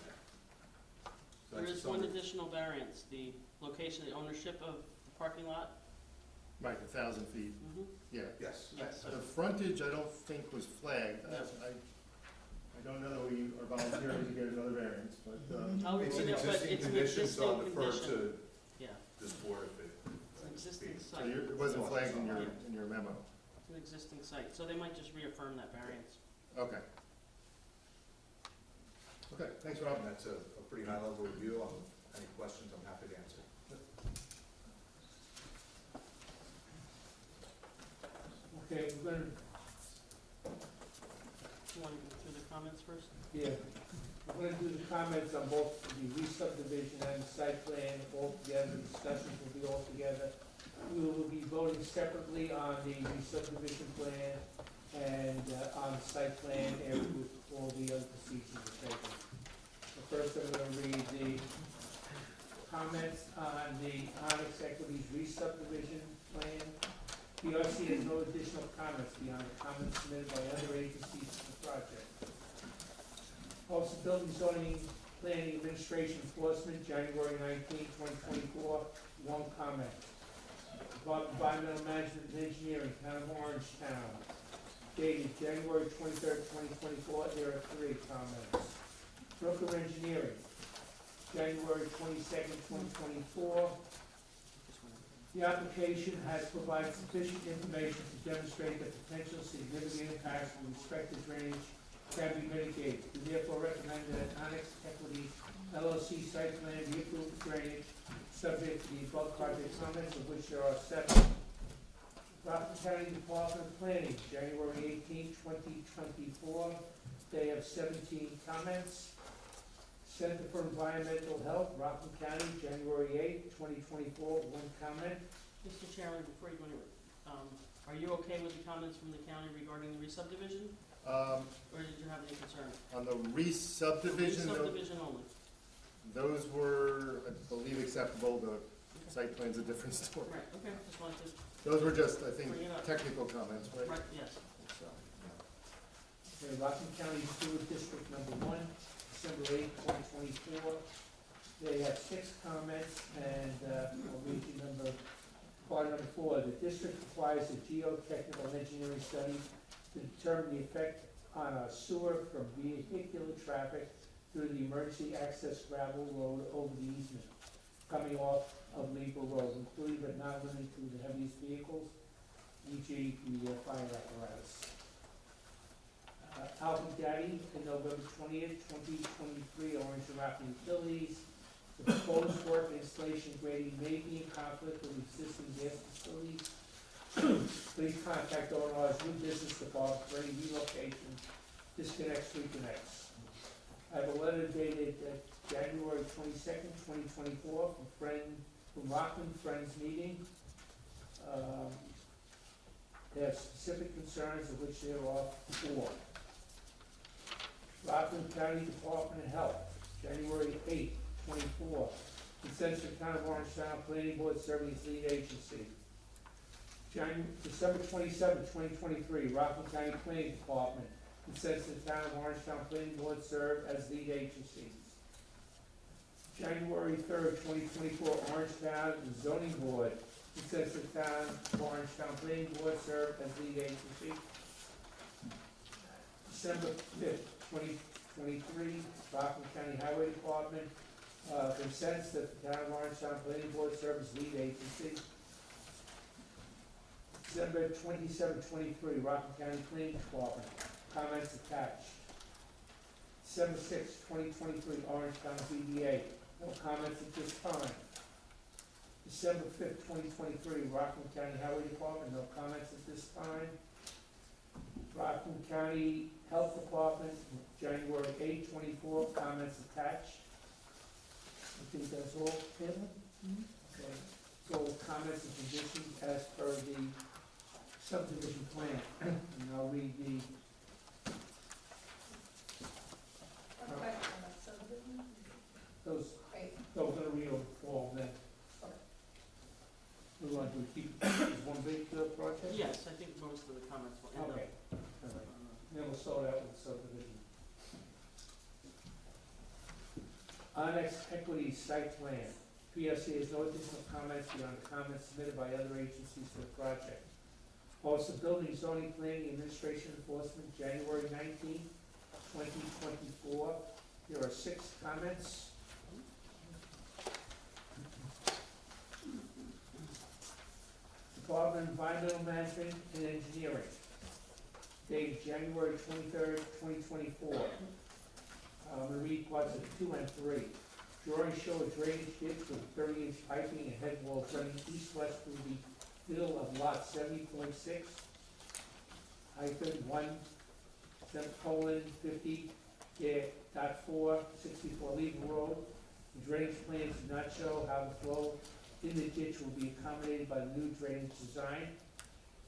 So There that's is a one summary. additional variance, the location, the ownership of the parking lot. Right, 1,000 feet, Mm-hmm. yeah. Yes. Yes. The frontage, I don't think was flagged. No. I don't know that we are volunteering to get another variance, but, Oh, It's we an know, but existing it's an condition, so I'll existing defer condition. to Yeah, this board if it. it's an existing so site, it wasn't flagged in your memo. it's an existing site, so they might just reaffirm that variance. Okay. Okay, thanks, Rob. And that's a pretty high level review. Any questions, I'm happy to answer. Okay, we're gonna, You want to go through the comments first? yeah, we're gonna do the comments on both the re-subdivision and the site plan all together, discussions will be all together. We will be voting separately on the re-subdivision plan and on the site plan, and with all the other procedures are taken. So first, I'm gonna read the comments on the Onyx Equities re-subdivision plan. PRC has no additional comments beyond the comments submitted by other agencies to the project. Also, Building Zoning Planning Administration Enforcement, January 19, 2024, one comment. About Environmental Management and Engineering, Town of Orangetown, dated January 23, 2024, there are 3 comments. Brooker Engineering, January 22nd, 2024. The application has provided sufficient information to demonstrate that potential significant impacts with respect to drainage can be mitigated. We therefore recommend that Onyx Equity LLC site plan be approved for drainage, subject to the above project comments, of which there are 7. Rockland County Department of Planning, January 18, 2024. They have 17 comments. Center for Environmental Health, Rockland County, January 8, 2024, 1 comment. Mr. Chairman, before you go anywhere, are you okay with the comments from the county regarding the re-subdivision, or did you have any concern? On the re-subdivision, Re-subdivision only. those were, I believe, acceptable. The site plan's a different story. Right, okay, just wanted to Those were just, I think, bring it up. technical comments, right? Right, yes. So, Okay, Rockland County Sewer District Number 1, December 8, 2024. They have 6 comments, and I'll read you part number 4. The district requires a geotechnical engineering study to determine the effect on a sewer from vehicular traffic through the emergency access gravel road over the easement coming off of Legal Road, including but not limited to the heaviest vehicles, e.g. the fire apparatus. Alvin Daddy, on November 20th, 2023, Orange and Rockland Utilities. The proposed work installation grading may be in conflict with existing gas facilities. Please contact ONR's new business department for any relocation, disconnects, reconnects. I have a letter dated January 22nd, 2024, from Rockland Friends Meeting. They have specific concerns, of which there are 4. Rockland County Department of Health, January 8th, 24. Consents the Town of Orangetown Planning Board serving as lead agency. December 27th, 2023, Rockland County Planning Department. Consents the Town of Orangetown Planning Board serve as lead agency. January 3rd, 2024, Orangetown Zoning Board. Consents the Town of Orangetown Planning Board serve as lead agency. December 5th, 2023, Rockland County Highway Department, consents that the Town of Orangetown Planning Board serve as lead agency. December 27, 23, Rockland County Planning Department, comments attached. December 6, 2023, Orangetown ZBA, no comments at this time. December 5th, 2023, Rockland County Highway Department, no comments at this time. Rockland County Health Department, January 8, 24, comments attached. I think that's all, Tim? Okay, so comments and conditions as per the subdivision plan. And I'll read the, those, we're gonna read them all then. We want to keep this one big project? Yes, I think most of the comments will end up. Okay, all right. Then we'll start out with subdivision. Onyx Equity Site Plan. PSC has no additional comments beyond the comments submitted by other agencies to the project. Office of Building, Zoning, Planning, Administration Enforcement, January 19, 2024. There are 6 comments. Department of Environmental Management and Engineering, dated January 23rd, 2024. I'm going to read parts of 2 and 3. Drawings show a drainage ditch with 30-inch piping and head walls running east-west through the middle of lot 70.6, -1, 50.4, 64 Legal Road. The drainage plans do not show how the flow in the ditch will be accommodated by the new drainage design.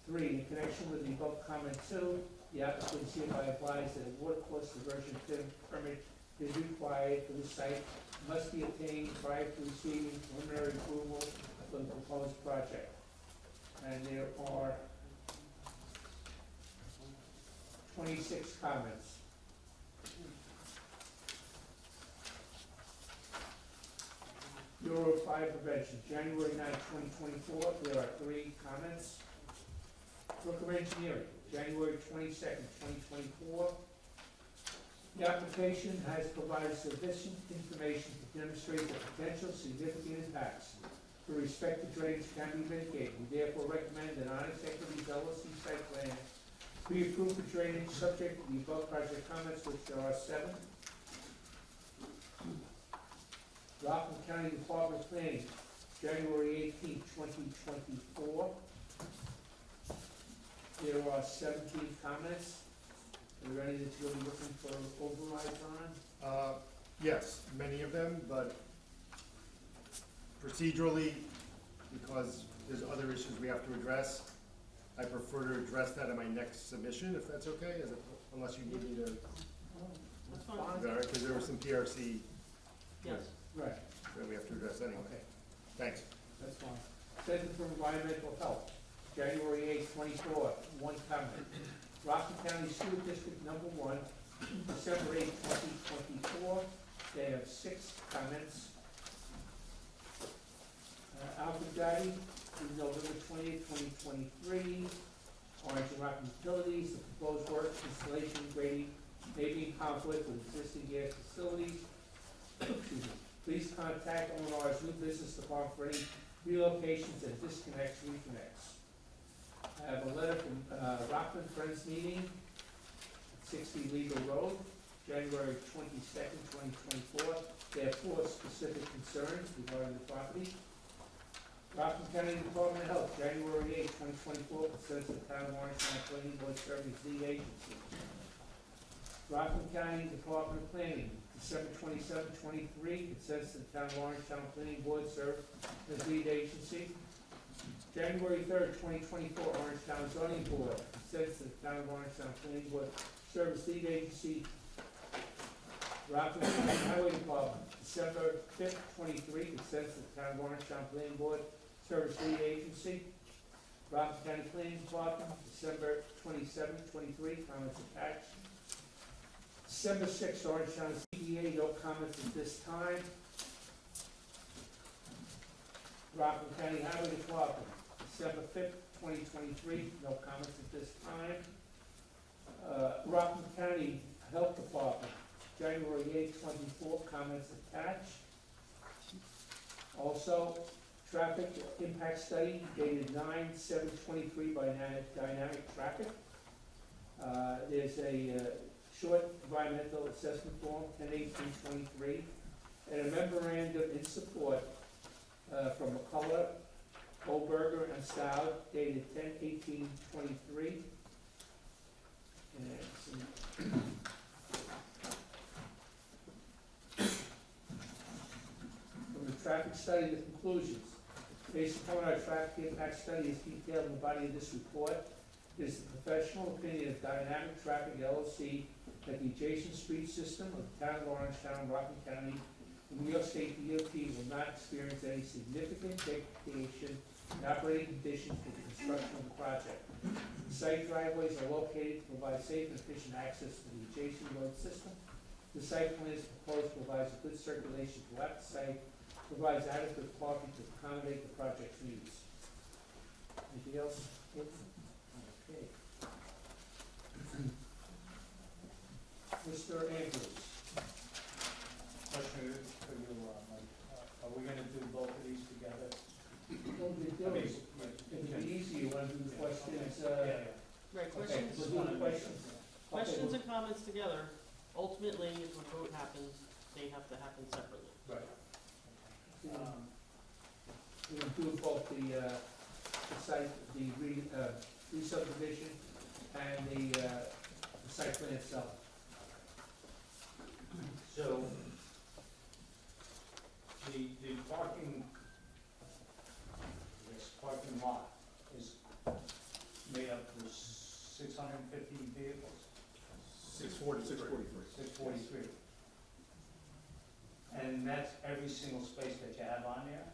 3, in connection with the above comment 2, the applicant hereby applies that a water course diversion permit is required for the site, must be obtained prior to receiving preliminary approval for the proposed project. And there are 26 comments. Bureau of Fire Prevention, January 9, 2024, there are 3 comments. Brooker Engineering, January 22nd, 2024. The application has provided sufficient information to demonstrate the potential significant impacts with respect to drainage can be mitigated. We therefore recommend that Onyx Equities LLC site plan be approved for drainage subject to the above project comments, which there are 7. Rockland County Department of Planning, January 18, 2024. There are 17 comments. Are there any that you're looking for overrides on? Yes, many of them, but procedurally, because there's other issues we have to address, I prefer to address that in my next submission, if that's okay, unless you need me to, That's fine. is that all right? Because there was some PRC Yes. Right, that we have to address anyway. okay, Thanks. that's fine. Center for Environmental Health, January 8, 24, 1 comment. Rockland County School District Number 1, December 8, 2024, they have 6 comments. Alpha November 20, 2023, Orange and Rockland Utilities, the proposed work, installation, grading, may be in conflict with existing gas facilities. Excuse me. Please contact O&R's new business department for any relocations and disconnects, reconnects. I have a letter from Rockland Friends Meeting, 60 Legal Road, January 22nd, 2024. They have 4 specific concerns regarding the property. Rockland County Department of Health, January 8, 2024, concerns the town of Orangetown Planning Board serving as lead agency. Rockland County Department of Planning, December 27, 23, concerns the town of Orangetown Planning Board serve as lead agency. January 3rd, 2024, Orangetown Zoning Board, concerns the town of Orangetown Planning Board serve as lead agency. Rockland County Highway Department, December 5th, 23, concerns the town of Orangetown Planning Board service lead agency. Rockland County Planning Department, December 27, 23, comments attached. December 6th, Orangetown CDA, no comments at this time. Rockland County Highway Department, December 5th, 2023, no comments at this time. Rockland County Health Department, January 8th, 24, comments attached. Also, traffic impact study dated 9/7/23 by Dynamic Traffic. There's a short environmental assessment form, 10/18/23, and a memorandum in support from McCullough, Goldberger, and Stout dated 10/18/23. And some from the traffic study, the conclusions. Based upon our traffic impact study as detailed in the body of this report, it is the professional opinion of Dynamic Traffic LLC that the adjacent street system of the town of Orangetown, Rockland County, and New York State DOT will not experience any significant degradation in operating conditions for the construction of the project. The site driveways are located to provide safe and efficient access to the adjacent road system. The site plan is proposed provides a good circulation throughout the site, provides adequate parking to accommodate the project's needs. Anything else? Okay. Mr. Andrews. Question for you, Mike. Are we gonna do both of these together? Well, the deal is, it'd be easy, you wanna do the questions, Yeah. Right, okay, questions, we'll do the questions. questions and comments together. Ultimately, if a vote happens, they have to happen separately. Right. We'll do both the site, the re-subdivision and the site plan itself. So, the parking, this parking lot is made up of 650 vehicles, 643. 643. And that's every single space that you have on there?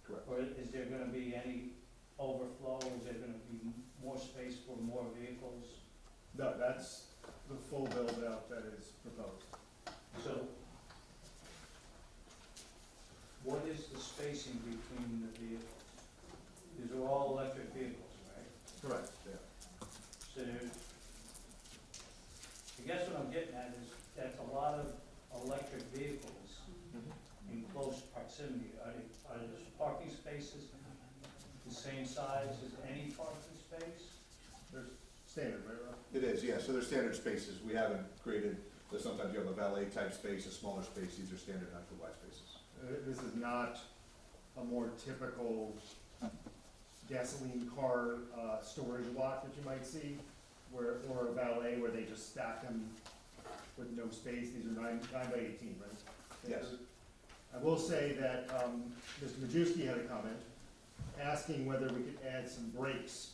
Correct. Or is there gonna be any overflow, is there gonna be more space for more vehicles? No, that's the full build-out that is proposed. So, what is the spacing between the vehicles? These are all electric vehicles, right? Correct, yeah. So, I guess what I'm getting at is, size as any parking space? There's standard, right, Rob? It is, yeah, so they're standard spaces. We haven't created, so sometimes you have a valet type space, a smaller space. These are standard 9-foot wide spaces. This is not a more typical gasoline car, storage lot that you might see, or a valet where they just stack them with no space. These are 9 by 18, right? Yes. I will say that, Mr. Majewski had a comment asking whether we could add some breaks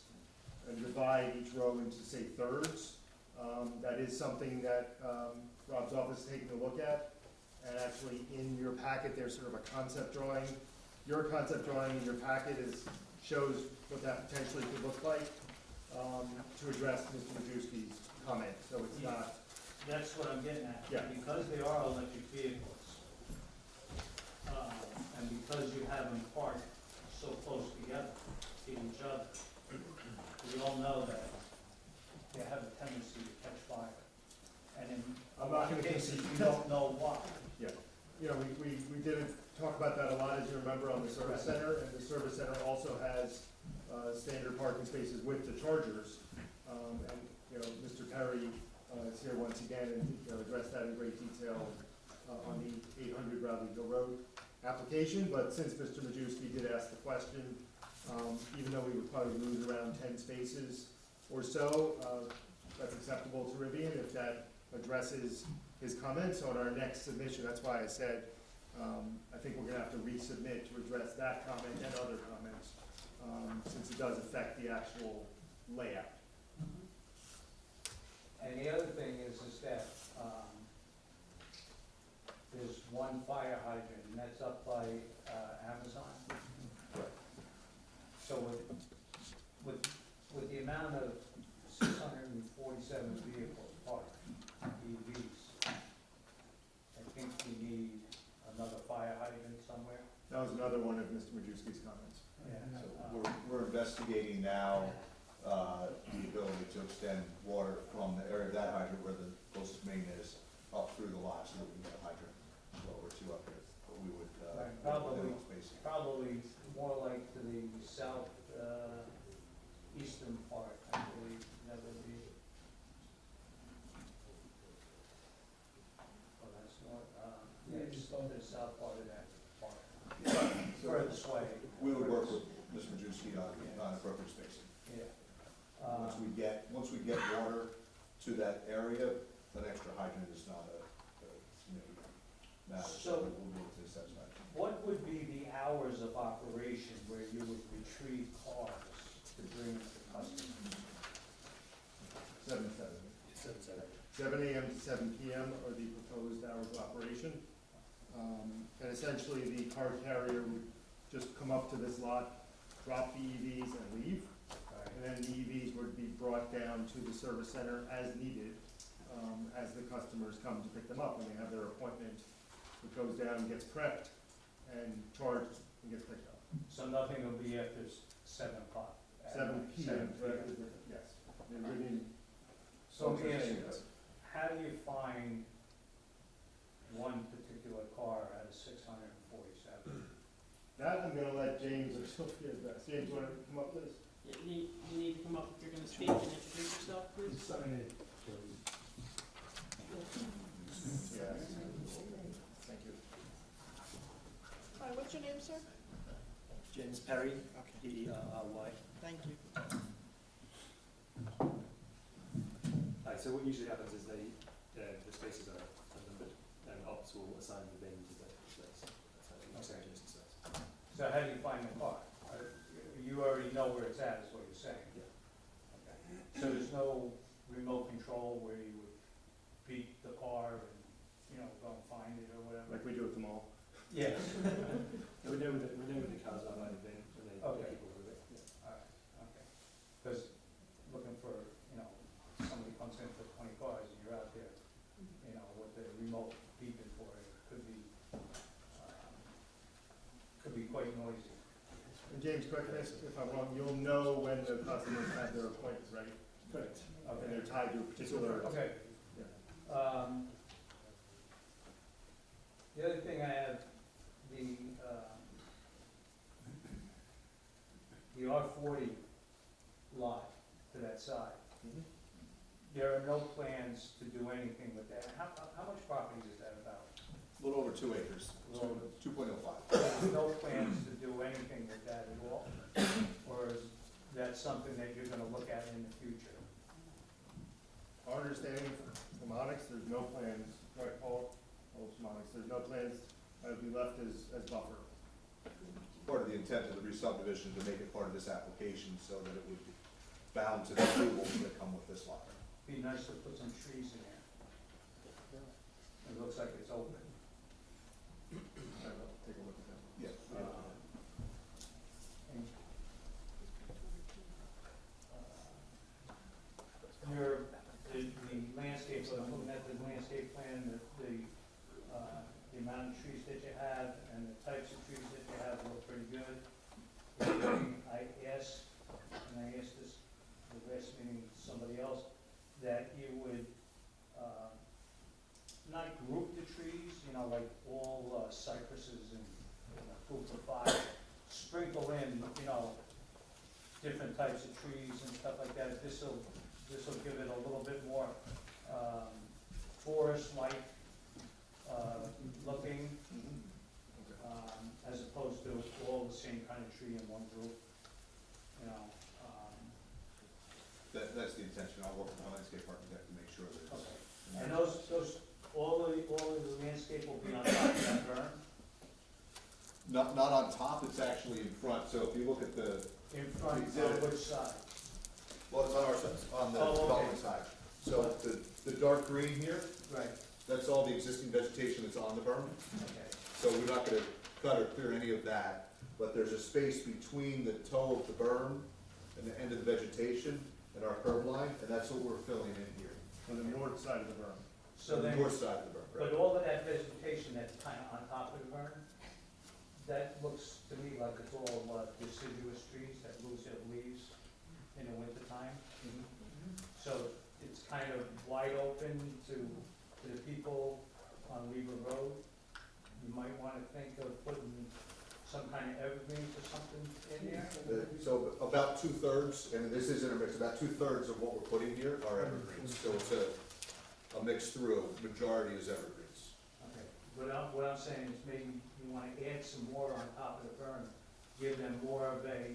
and divide each row into, say, thirds. That is something that, Rob's office is taking a look at. And actually, in your packet, there's sort of a concept drawing. Your concept drawing in your packet shows what that potentially could look like, to address Mr. Majewski's comment, so it's not, That's what I'm getting at. Yeah. Because they are electric vehicles, and because you have them parked so close together to each other, we all know that they have a tendency to catch fire. And in a I'm lot not of gonna cases, concede. we don't know why. you know, we did talk about that a lot, as you remember, on the service center, and the service center also has, standard parking spaces with the chargers. And, you know, Mr. Perry, is here once again, and, you know, addressed that in great detail, on the 800 Bradley Hill Road application, but since Mr. Majewski did ask the question, even though we would probably lose around 10 spaces or so, that's acceptable to Rivian if that addresses his comments on our next submission. That's why I said, I think we're gonna have to resubmit to address that comment and other comments, since it does affect the actual layout. And the other thing is that, there's one fire hydrant, and that's up by, Amazon. So with the amount of 647 vehicles parked, EVs, I think we need another fire hydrant somewhere. That was another one of Mr. Majewski's comments. So we're investigating now, the ability to extend water from the area of that hydrant where the closest main is up through the lot, so that we can get a hydrant lower to up here. But we would, Right, within that space. Probably more like to the south, eastern part, I believe, that would be. Oh, that's north, yeah, just go to the south part of that park, So furthest way. we would work with Mr. Majewski on appropriate spacing. Yeah. Once we get water to that area, an extra hydrant is not a significant matter. So- We'll be able to satisfy. What would be the hours of operation where you would retrieve cars to bring to customers? 7 to 7. 7 a.m. to 7 p.m. are the proposed hours of operation. And essentially, the car carrier would just come up to this lot, drop the EVs and leave. And then the EVs would be brought down to the service center as needed, as the customers come to pick them up when they have their appointment. It goes down, gets prepped, and charged, and gets picked up. So nothing will be after 7 o'clock? 7 p.m., 7 p.m. yes. And Rivian So folks let me are ask saying you, this. how do you find one particular car out of 647? That I'm gonna let James or Sophia address. James, wanna come up, please? You need to come up if you're gonna speak and introduce yourself, please. Yes. Thank you. Hi, what's your name, sir? James Perry, P-E-R-R-Y. Thank you. Hi, so what usually happens is the spaces are numbered, and ops will assign the bin to the space. That's how it looks at Jason says. So how do you find the car? You already know where it's at, is what you're saying? Yeah. Okay. So there's no remote control where you would beat the car and, you know, go and find it or whatever? Like we do at the mall. Yes. We know when the cars are by the bin, when Okay. people move it. Yeah. All right, okay. Because looking for, you know, somebody comes in for 20 cars and you're out there, you know, with the remote beeping for it, could be quite noisy. And James, correct me if I'm wrong, you'll know when the customers have their appointments, right? Correct. And they're tied to a particular. Okay. Yeah. The other thing I have, the the R40 lot to that side. Mhm. There are no plans to do anything with that. How much property is that about? A little over 2 acres, A little over. 2.05. There's no plans to do anything with that at all? Or is that something that you're gonna look at in the future? Our understanding from Onyx, there's no plans, right, Paul? Paul from Onyx, there's no plans that would be left as buffer. Part of the intent of the re-subdivision to make it part of this application so that it would be bound to the approvals that come with this lot. Be nice to put some trees in there. It looks like it's open. Take a look at that. Yeah. And, Your, the landscape, so I'm looking at the landscape plan, the amount of trees that you have and the types of trees that you have look pretty good. I asked, and I asked this, the last meeting, somebody else, that you would, not group the trees, like all cypresses and groups of 5, sprinkle in, different types of trees and stuff like that. This'll give it a little bit more, forest-like, looking, as opposed to all the same kind of tree in one group, That's the intention. I'll work with the landscape architect to make sure that it's. Okay. And all of the landscape will be on top of that berm? Not on top, it's actually in front. So if you look at the, In front, Exhibit. on which side? well, it's on our side, on the Oh, okay. development side. So the dark green here, Right, that's all the existing vegetation that's on the berm. okay. So we're not gonna cut or clear any of that, but there's a space between the toe of the berm and the end of the vegetation and our curb line, and that's what we're filling in here. On the north side of the berm. So On the then, north side of the berm, but right? all of that vegetation that's kind of on top of the berm, that looks to me like it's all deciduous trees that lose their leaves in the wintertime. So it's kind of wide open to the people on Weaver Road. You might want to think of putting some kind of evergreens or something in there. So about 2/3, and this is intermixed, about 2/3 of what we're putting here are evergreens. So it's a mix through, majority is evergreens. Okay, what I'm saying is maybe you want to add some more on top of the berm, give them more of a,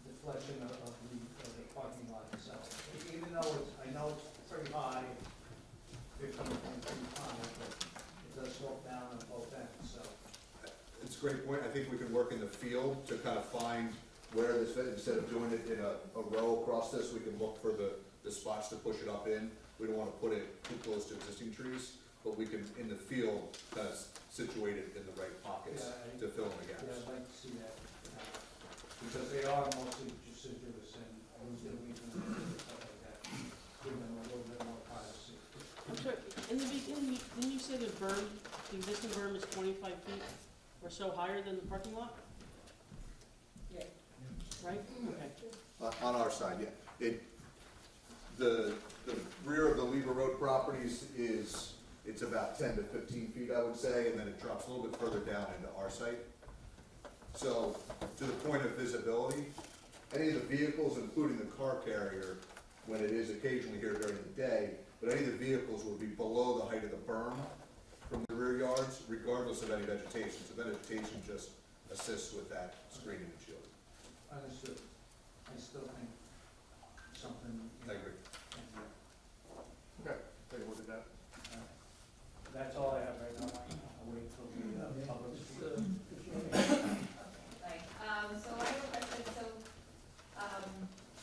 deflection of the parking lot itself. Even though I know it's pretty high, 15 feet high, but it does slope down on both ends, so. It's a great point. I think we can work in the field to kind of find where this, instead of doing it in a row across this, we can look for the spots to push it up in. We don't want to put it too close to existing trees, but we can, in the field, kind of situate it in the right pockets to fill in the Yeah, gaps. I'd like to see that, because they are mostly deciduous and lose their leaves and stuff like that. Give them a little bit more privacy. I'm sorry, in the beginning, didn't you say the existing berm is 25 feet or so higher than the parking lot? Yeah. Right? Okay. On our side, yeah. The rear of the Lever Road properties it's about 10 to 15 feet, I would say, and then it drops a little bit further down into our site. So, to the point of visibility, any of the vehicles, including the car carrier, when it is occasionally here during the day, but any of the vehicles will be below the height of the berm from the rear yards, regardless of any vegetation. So vegetation just assists with that screening and shielding. Understood. I still think something. I agree. Okay, take a look at that. That's all I have right now. I'll wait till the public speaks. Right, so I have a question, so,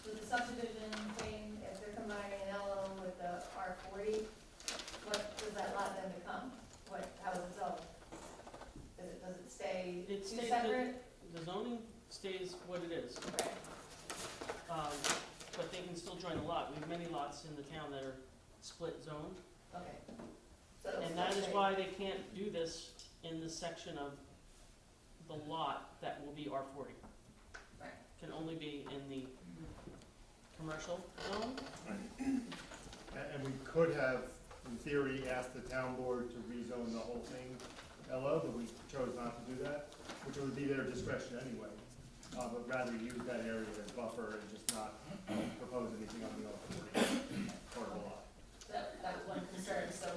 with the subdivision thing, if they're combining an LO with the R40, what does that lot then become? How is it zoned? Does it stay It two stays, separate? the zoning stays what it is, Okay, but they can still join a lot. We have many lots in the town that are split zoned. okay. So it'll And still that is stay- why they can't do this in the section of the lot that will be R40. Right. Can only be in the commercial zone. And we could have, in theory, asked the town board to rezone the whole thing LO, but we chose not to do that. which would be their discretion anyway, but rather use that area as buffer and just not propose anything on the R40 part of the lot. That was one concern, so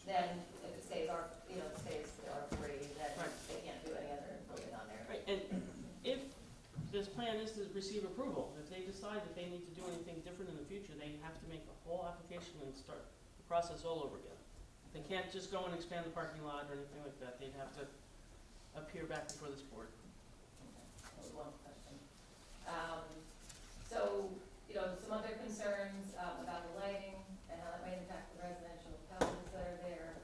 then if it stays it stays the R40, then Right. they can't do any other improvement on there. Right, and if this plan is to receive approval, if they decide that they need to do anything different in the future, they have to make the whole application and start the process all over again. They can't just go and expand the parking lot or anything like that, they'd have to appear back before this board. That was one question. So, some other concerns about the lighting and how that might impact the residential houses that are there.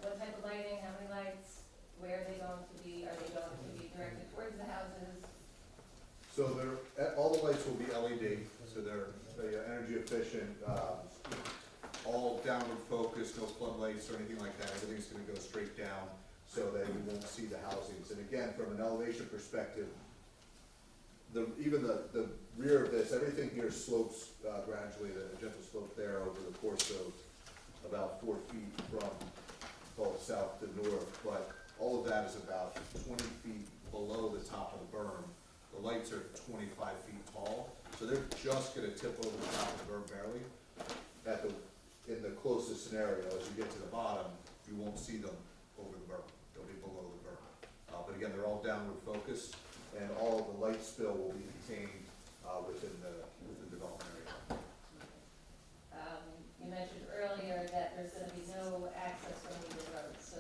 What type of lighting, how many lights, where are they going to be? Are they going to be directed towards the houses? So all the lights will be LED, so they're energy efficient, all downward focused, no floodlights or anything like that. Everything's gonna go straight down so that you won't see the housings. And again, from an elevation perspective, even the rear of this, everything here slopes gradually, a gentle slope there over the course of about 4 feet from both south to north. But all of that is about 20 feet below the top of the berm. The lights are 25 feet tall, so they're just gonna tip over the top of the berm barely. In the closest scenario, as you get to the bottom, you won't see them over the berm. They'll be below the berm. But again, they're all downward focused, and all of the light spill will be contained within the development area. You mentioned earlier that there's gonna be no access from either road, so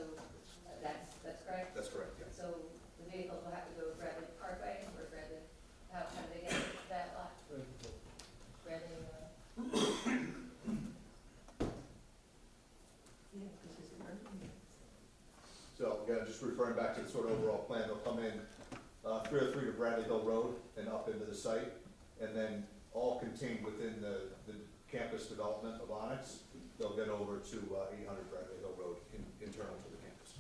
that's correct? That's correct, yeah. So the vehicles will have to go Bradley Parkway or Bradley, how do they get to that lot? Bradley, So again, just referring back to the sort of overall plan, they'll come in 303 to Bradley Hill Road and up into the site, and then all contained within the campus development of Onyx, they'll get over to 800 Bradley Hill Road, internal to the campus.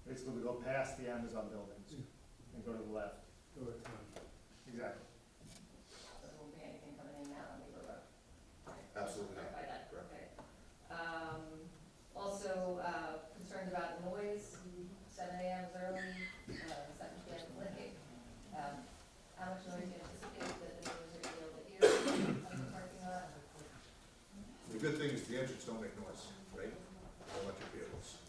Basically, we go past the Amazon buildings and go to the left. Exactly. so there won't be anything coming in now on Weaver Road? Absolutely not. Clarify that, Correct. okay. Also, concerned about noise, 7 AM is early, 7 PM is late. How much noise do you anticipate that the neighbors are gonna be able to hear on the parking lot? The good thing is the engines don't make noise, right? Electric vehicles.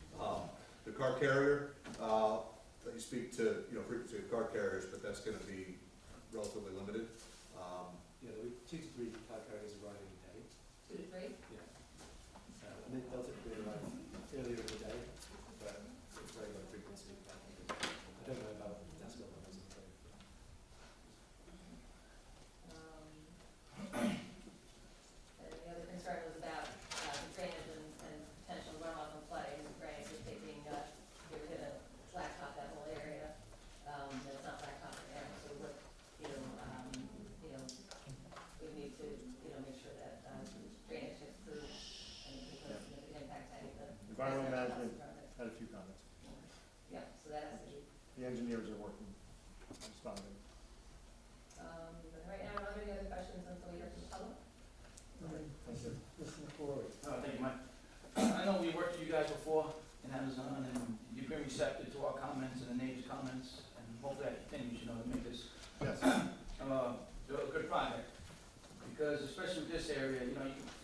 The car carrier, let you speak to, frequency of car carriers, but that's gonna be relatively limited. Yeah, there'll be 2 to 3 car carriers arriving a day. 2 to 3? Yeah. And they'll typically arrive earlier in the day, but it's very low frequency. I don't know about decibel levels, I'm afraid. And the other concern was about the drainage and potential runoff and flooding, right? You're taking, you're gonna blacktop that whole area, that's not blacktop right now, so what, we need to, make sure that drainage gets through and because it impacts any of the. Environmental management around it. had a few comments. Yeah, so that has to be, The engineers are working, responding. right now, I don't have any other questions until we hear from the public. Thank you. Thank you, Mike. I know we worked with you guys before in Amazon, and you've been receptive to our comments and the neighbors' comments, and hopefully that continues, to make this Yes. a good project. Because especially with this area,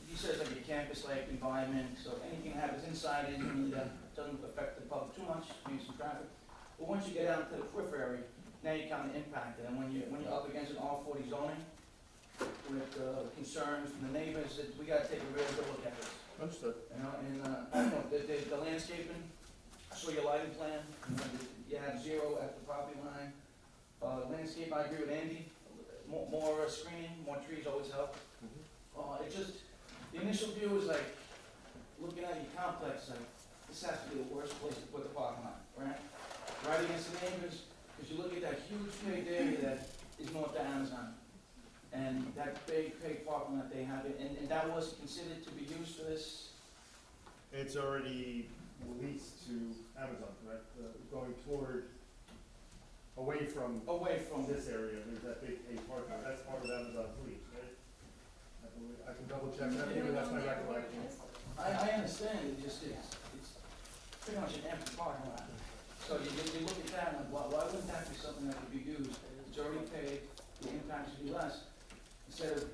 he says like a campus-like environment, so anything that happens inside it, doesn't affect the public too much, maybe some traffic. But once you get out to the periphery, now you're kind of impacted, and when you're up against an R40 zoning, with concerns from the neighbors, that we gotta take a real good look at this. Understood. The landscaping, I saw your lighting plan, you had 0 at the property line. Landscape, I agree with Andy, more screening, more trees always help. The initial view is like, looking at your complex, like, this has to be the worst place to put the parking lot, right? Right against the neighbors, because you look at that huge paved area that is north of Amazon. And that big parking lot they have, and that was considered to be used for this. It's already leased to Amazon, correct? Going away from this area, there's that big parking lot, that's part of Amazon's lease, right? I can double check that, maybe that's my recollection. I understand, it's pretty much an empty parking lot. So you look at that, and like, why wouldn't that be something that could be used? It's already paid, the impact should be less, instead of,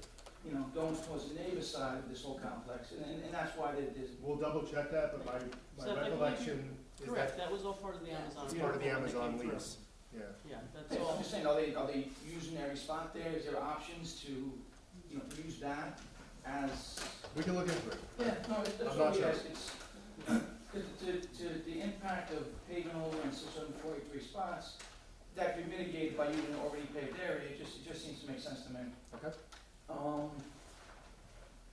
you know, going towards the neighbor's side of this whole complex, and that's why there's, We'll double check that, but my So I believe recollection is Correct, that that was all part of the Amazon. it's part of the when they Amazon came through. lease, yeah. Yeah, that's I'm all. just saying, are they using every spot there? Is there options to, you know, use that as? We can look into it. Yeah, no, that's I'm what not we sure. ask, it's, to the impact of paving over in 643 spots, that could be mitigated by using an already paved area, it just seems to make sense to me. Okay.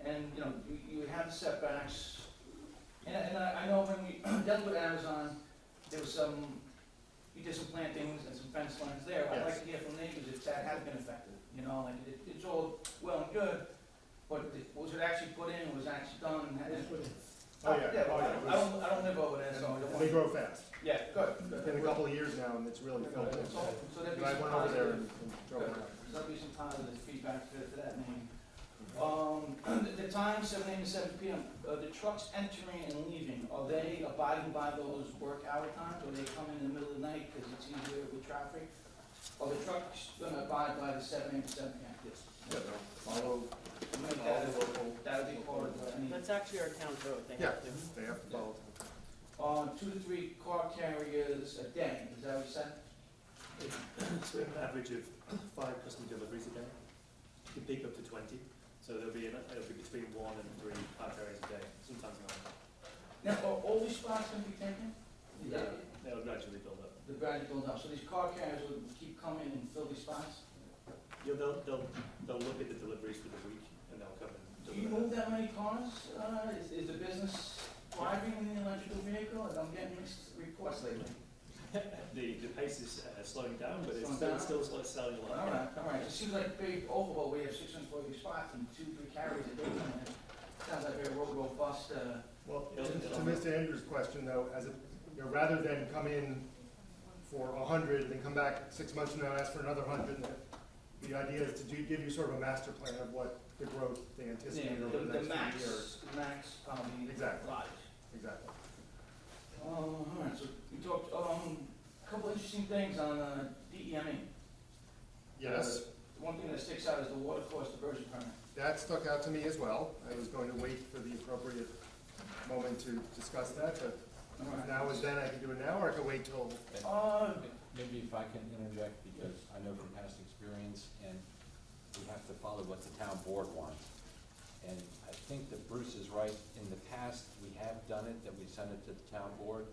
And, you know, you have the setbacks, and I know when we dealt with Amazon, there was you did some plantings and some fence lines there. I'd like to hear from neighbors if that has been effective, you know, like, it's all well and good, but was it actually put in, was it actually done? Oh, yeah. Well, Oh, yeah. I don't live over there, so I don't And want. they grow fast. Yeah, good. It's been a couple of years now, and it's really filled in. So there'd be I some went over there positive, and drove good. around. So there'll be some positive feedback to that name. The time, 7 AM to 7 PM, the trucks entering and leaving, are they abiding by those work hour times, or they come in the middle of the night because it's easier with traffic? Are the trucks gonna abide by the 7 AM to 7 PM? Yes. Follow, Make follow that, the local, that'll be part of any, That's actually our town code, they yeah, have to. they have to follow. 2 to 3 car carriers a day, is that what you said? So we have an average of 5 customer deliveries a day. You can peak up to 20, so it'll be between 1 and 3 car carriers a day, sometimes more. Now, are all these spots gonna be taken? Yeah. They'll gradually build up. The gradually build up, so these car carriers will keep coming and fill these spots? Yeah, they'll look at the deliveries for the week, and they'll come and Do you deliver. move that many cars? Is the business thriving in the electrical vehicle? I'm getting mixed reports lately. The pace is slowing down, but it's Slowing still, down? selling a lot. All right, it seems like a big overhaul, we have 640 spots and 2-3 carriers a day coming in. Sounds like a road robust, Well, It'll- to Mr. Andrews' question though, you know, rather than come in for 100, then come back 6 months from now and ask for another 100, the idea is to give you sort of a master plan of what the growth they anticipate over the the next few years. max, probably. Exactly. Lot. Exactly. All right, so we talked, a couple interesting things on DEME. Yes, One thing that sticks out is the water course diversion permit. that stuck out to me as well. I was going to wait for the appropriate moment to discuss that, but All right. now is then, I can do it now, or I can wait till, Maybe if I can interject, because I know from past experience, and we have to follow what the town board wants. And I think that Bruce is right, in the past, we have done it, that we sent it to the town board,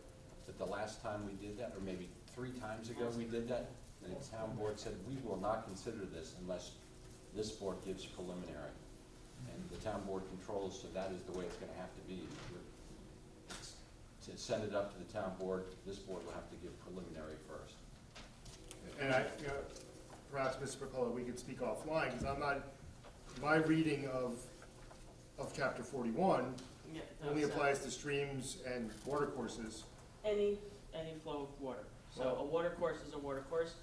but the last time we did that, or maybe 3 times ago we did that, the town board said, we will not consider this unless this board gives preliminary. And the town board controls, so that is the way it's gonna have to be. To send it up to the town board, this board will have to give preliminary first. and perhaps, Mr. Picola, we could speak offline, because I'm not, my reading of chapter 41 Yeah, only that's, applies to streams and water courses. any flow of water. So a water course is a water course.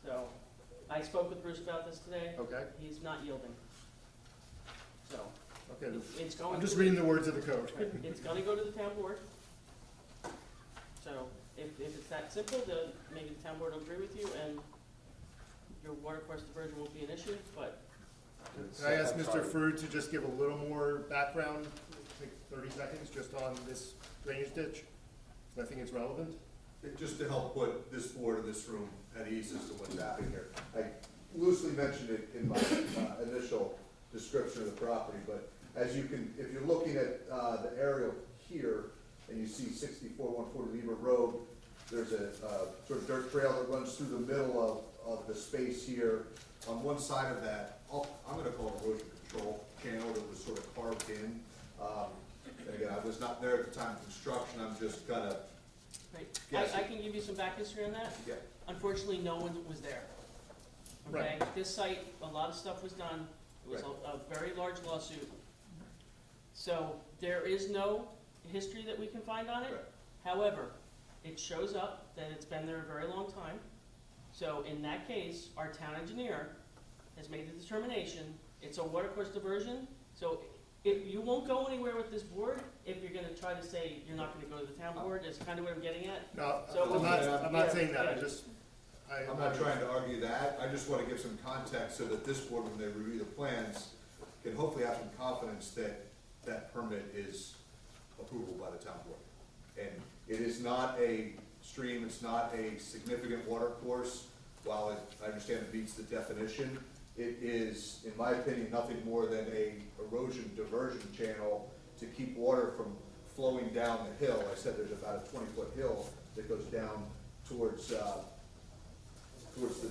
So I spoke with Bruce about this today. Okay, He's not yielding. So okay, it's going. I'm just to- reading the words of the code. It's gonna go to the town board. So if it's that simple, then maybe the town board will agree with you and your water course diversion won't be an issue, but Can I ask Mr. Fruit to just give a little more background, take 30 seconds, just on this drainage ditch? 'Cause I think it's relevant. Just to help put this board in this room at ease as to what's happening here. I loosely mentioned it in my initial description of the property, but as you can, if you're looking at the aerial here, and you see 64-140 Lever Road, there's a sort of dirt trail that runs through the middle of the space here. On one side of that, I'm gonna call it erosion control channel that was sort of carved in. And again, I was not there at the time of construction, I'm just kind of, right. Yes. I can give you some back history on that. yeah. Unfortunately, no one was there. Okay, this site, a lot of stuff was done. It was a very large lawsuit. So there is no history that we can find on it. Right. However, it shows up that it's been there a very long time. So in that case, our town engineer has made the determination, it's a water course diversion. So You won't go anywhere with this board if you're gonna try to say you're not gonna go to the town board, that's kind of what I'm getting at. No, So- I'm not Yeah, saying that, I yeah. just, I'm not trying to argue that, I just wanna give some context so that this board, when they review the plans, can hopefully have some confidence that that permit is approvable by the town board. And it is not a stream, it's not a significant water course, while I understand it meets the definition, it is, in my opinion, nothing more than a erosion diversion channel to keep water from flowing down the hill. I said there's about a 20-foot hill that goes down towards the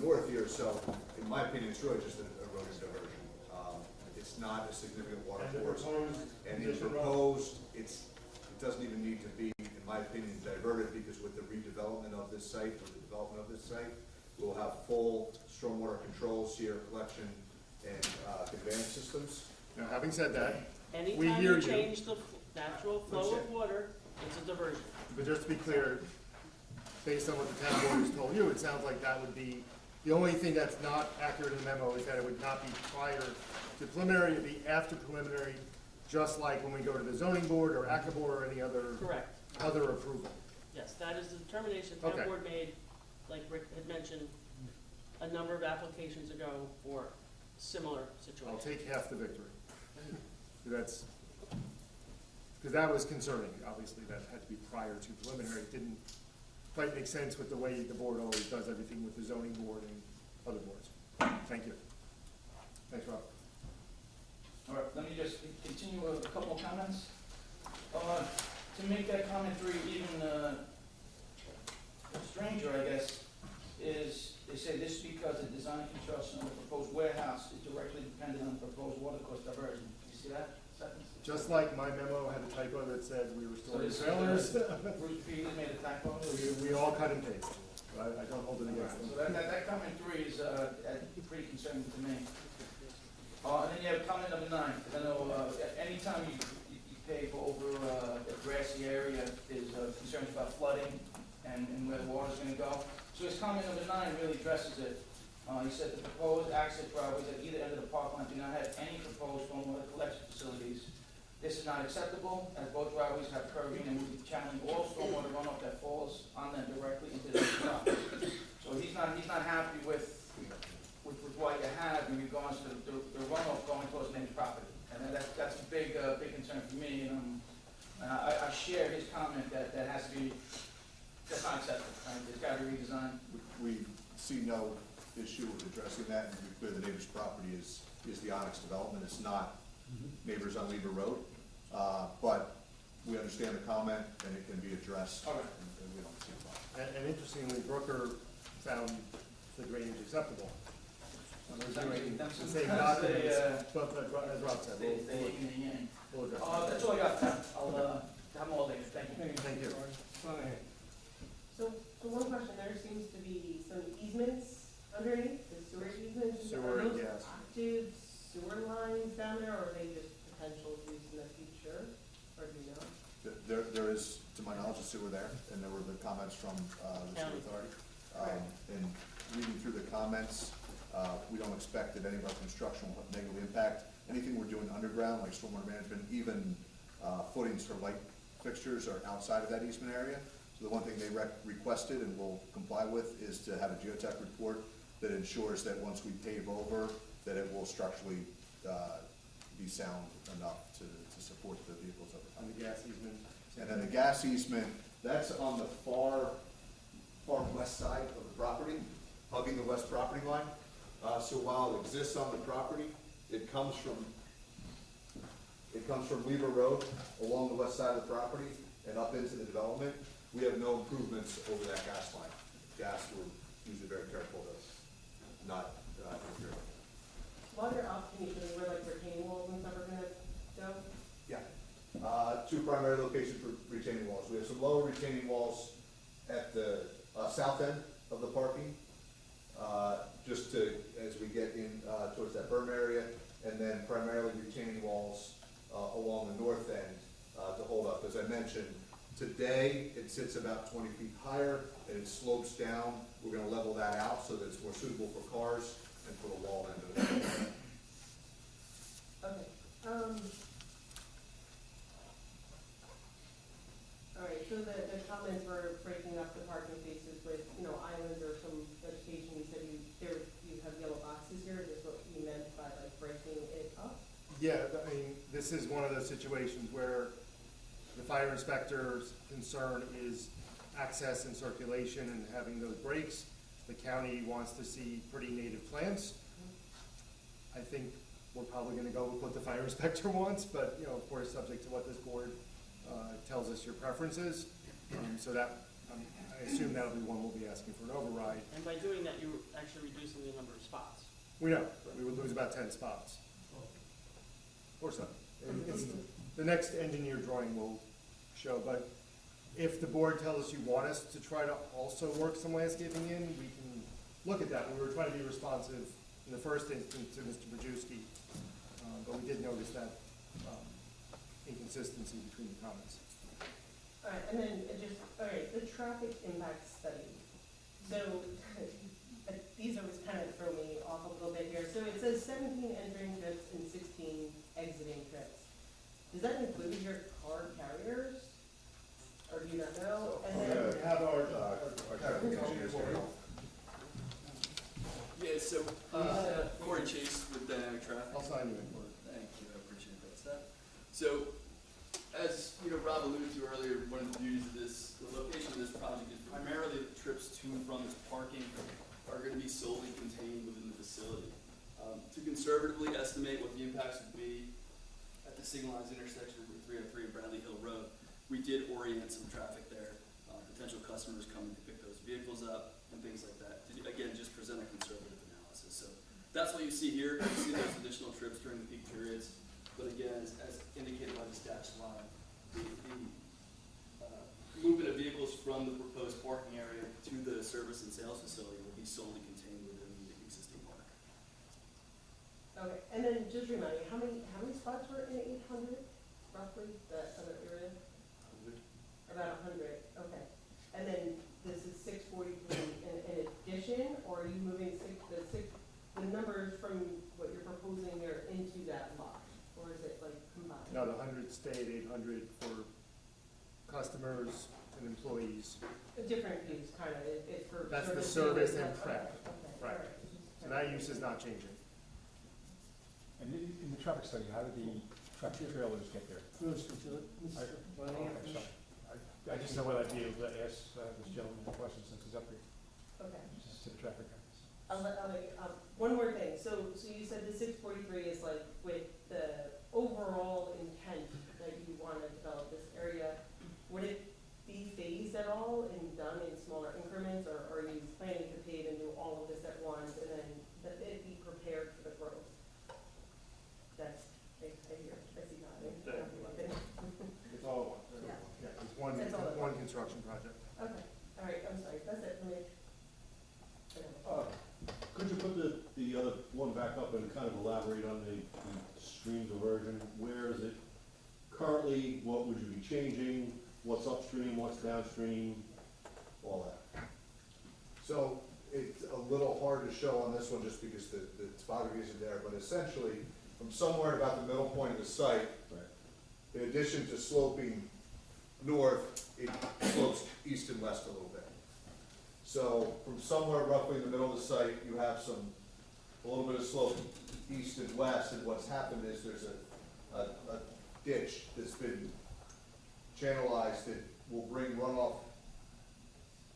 north here, so in my opinion, it's really just an erosion diversion. It's not a significant water And the course. proposed And the condition, Rob? proposed, it doesn't even need to be, in my opinion, diverted, because with the redevelopment of this site, or the development of this site, we'll have full stormwater controls here, collection and conveyance systems. Now, having said that, Anytime hear you you. change the natural flow of Understand. water, it's a diversion. but just to be clear, based on what the town board has told you, it sounds like that would be, the only thing that's not accurate in the memo is that it would not be prior to preliminary, it'd be after preliminary, just like when we go to the zoning board or ACABOR or any other Correct. approval. Yes, that is the determination the Okay. town board made, like Rick had mentioned, a number of applications ago for similar I'll situations. take half the victory. That's, because that was concerning, obviously, that had to be prior to preliminary. It didn't quite make sense with the way the board always does everything with the zoning board and other boards. Thank you. Thanks, Rob. All right, let me just continue with a couple of comments. To make that comment read even stranger, I guess, is they say this is because the design and construction of the proposed warehouse is directly dependent on the proposed water course diversion. You see that sentence? Just like my memo had a typo that said we were So storing this is, trailers, Bruce Peters made a typo. we all cut and paste. I don't hold it against So them. that comment three is pretty concerning to me. And then you have comment number 9, because I know anytime you pave over a grassy area, there's concerns about flooding and where the water's gonna go. So his comment number 9 really addresses it. He said the proposed access driveways at either end of the parkland do not have any proposed stormwater collection facilities. This is not acceptable, as both driveways have curbing and will be channeling all stormwater runoff that falls on them directly into the property. So he's not happy with what you have in regards to the runoff going towards the neighbor's property. And that's a big concern for me, and I share his comment that has to be, that's not acceptable, right? It's gotta be redesigned. We see no issue with addressing that, and to be clear, the neighbor's property is the Onyx development, it's not neighbors on Lever Road. But we understand the comment, and it can be addressed, All right. and we don't see a problem. And interestingly, Brooker found the drainage acceptable. That's The same that's documents, the, but as Rob said, the yin and yang. we'll address That's all I got, Tom. I'll have them all later, thank you. it. Thank you. So one question, there seems to be some easements underneath, the sewer easements. Sewer, Are those yes. active sewer lines down there, or are they just potential use in the future, or do you know? There is, to my knowledge, a sewer there, and there were the comments from the sewer County. authority. And reading through the comments, we don't expect that any of our construction will have negative impact. Anything we're doing underground, like stormwater management, even footings for light fixtures are outside of that easement area. So the one thing they requested and will comply with is to have a geotech report that ensures that once we pave over, that it will structurally be sound enough to support the vehicles over On time. the gas easement. And then the gas easement, that's on the far west side of the property, hugging the west property line. So while it exists on the property, it comes from Lever Road along the west side of the property and up into the development. We have no improvements over that gas line. Gas, we're usually very careful to not interfere with. While you're up, can you show me where like retaining walls and stuff are gonna go? Yeah. Two primary locations for retaining walls. We have some lower retaining walls at the south end of the parking, just to, as we get in towards that berm area, and then primarily retaining walls along the north end to hold up. As I mentioned, today it sits about 20 feet higher and it slopes down. We're going to level that out so that it's more suitable for cars and for the wall end of it. Okay, so the comments were breaking up the parking spaces with, you know, islands or some vegetation. You said you have yellow boxes here. Is this what you meant by like breaking it up? Yeah, I mean, this is one of those situations where the fire inspector's concern is access and circulation and having those breaks. The county wants to see pretty native plants. I think we're probably gonna go with what the fire inspector wants, but, you know, of course, subject to what this board tells us your preferences. So that, I assume that'll be one we'll be asking for an override. And by doing that, you're actually reducing the number of spots. We know, we would lose about 10 spots. Or so. It's, the next engineer drawing will show, but if the board tells us you want us to try to also work some landscaping in, we can look at that. We were trying to be responsive in the first instance to Mr. Brzezinski, but we did notice that inconsistency between the comments. All right, and then the traffic impact study. So these always kind of throw me off a little bit here. So it says 17 entering trips and 16 exiting trips. Does that include your car carriers? Or do you not know? And then, We have our traffic engineers here. Yeah, so, Corey Chase with Dynamic Traffic. I'll sign you in for it. Thank you, I appreciate that, Steph. So, as, you know, Rob alluded to earlier, one of the beauties of this, the location of this project is primarily the trips to and from this parking are gonna be solely contained within the facility. To conservatively estimate what the impacts would be at the signalized intersection of Route 303 and Bradley Hill Road, we did orient some traffic there, potential customers coming to pick those vehicles up and things like that. To, again, just present a conservative analysis. So that's what you see here. You see those additional trips during the peak periods. But again, as indicated by the stats line, the movement of vehicles from the proposed parking area to the service and sales facility will be solely contained within the existing park. okay, and then just remind me, how many spots were in 800 roughly, that other area? About 100, okay. And then this is 643 in addition, or are you moving the numbers from what you're proposing here into that lot? Or is it like combined? No, the 100 stay at 800 for customers and employees. A different use, kind of, it's for. That's the servicing service and okay, prep. Okay, Right. all right. So that use is not changing. And in the traffic study, how did the tractor trailers get there? I just know what I'd be able to ask this gentleman a question since he's up here, Okay. just to the traffic guys. One more thing, so you said the 643 is like with the overall intent that you want to develop this area, would it be phased at all and done in smaller increments, or are you planning to pave and do all of this at once and then that it be prepared for the growth? That's, I hear, I see nothing. It's all one. Yeah. Yeah, it's one, That's all it one construction project. Okay, all right, I'm sorry, that's it for me. Could you put the other one back up and kind of elaborate on the stream diversion? Where is it currently? What would you be changing? What's upstream, what's downstream, all that? So it's a little hard to show on this one just because the topography isn't there, but essentially, from somewhere about the middle point of the site, in addition to sloping north, it slopes east and west a little bit. So from somewhere roughly in the middle of the site, you have a little bit of slope east and west, and what's happened is there's a ditch that's been channelized that will bring runoff,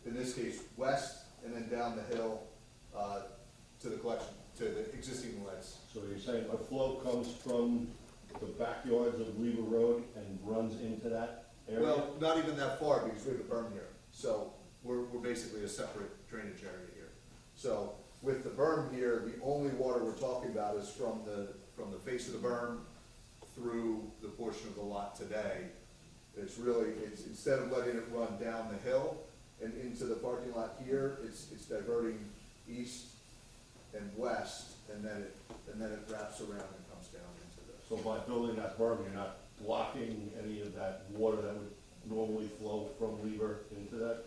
in this case, west and then down the hill to the collection, to the existing inlets. So you're saying the flow comes from the backyards of Lever Road and runs into that area? Well, not even that far because we have a berm here. So we're basically a separate drainage area here. So with the berm here, the only water we're talking about is from the face of the berm through the portion of the lot today. It's instead of letting it run down the hill and into the parking lot here, it's diverting east and west, and then it wraps around and comes down into the. So by building that berm, you're not blocking any of that water that would normally flow from Lever into that?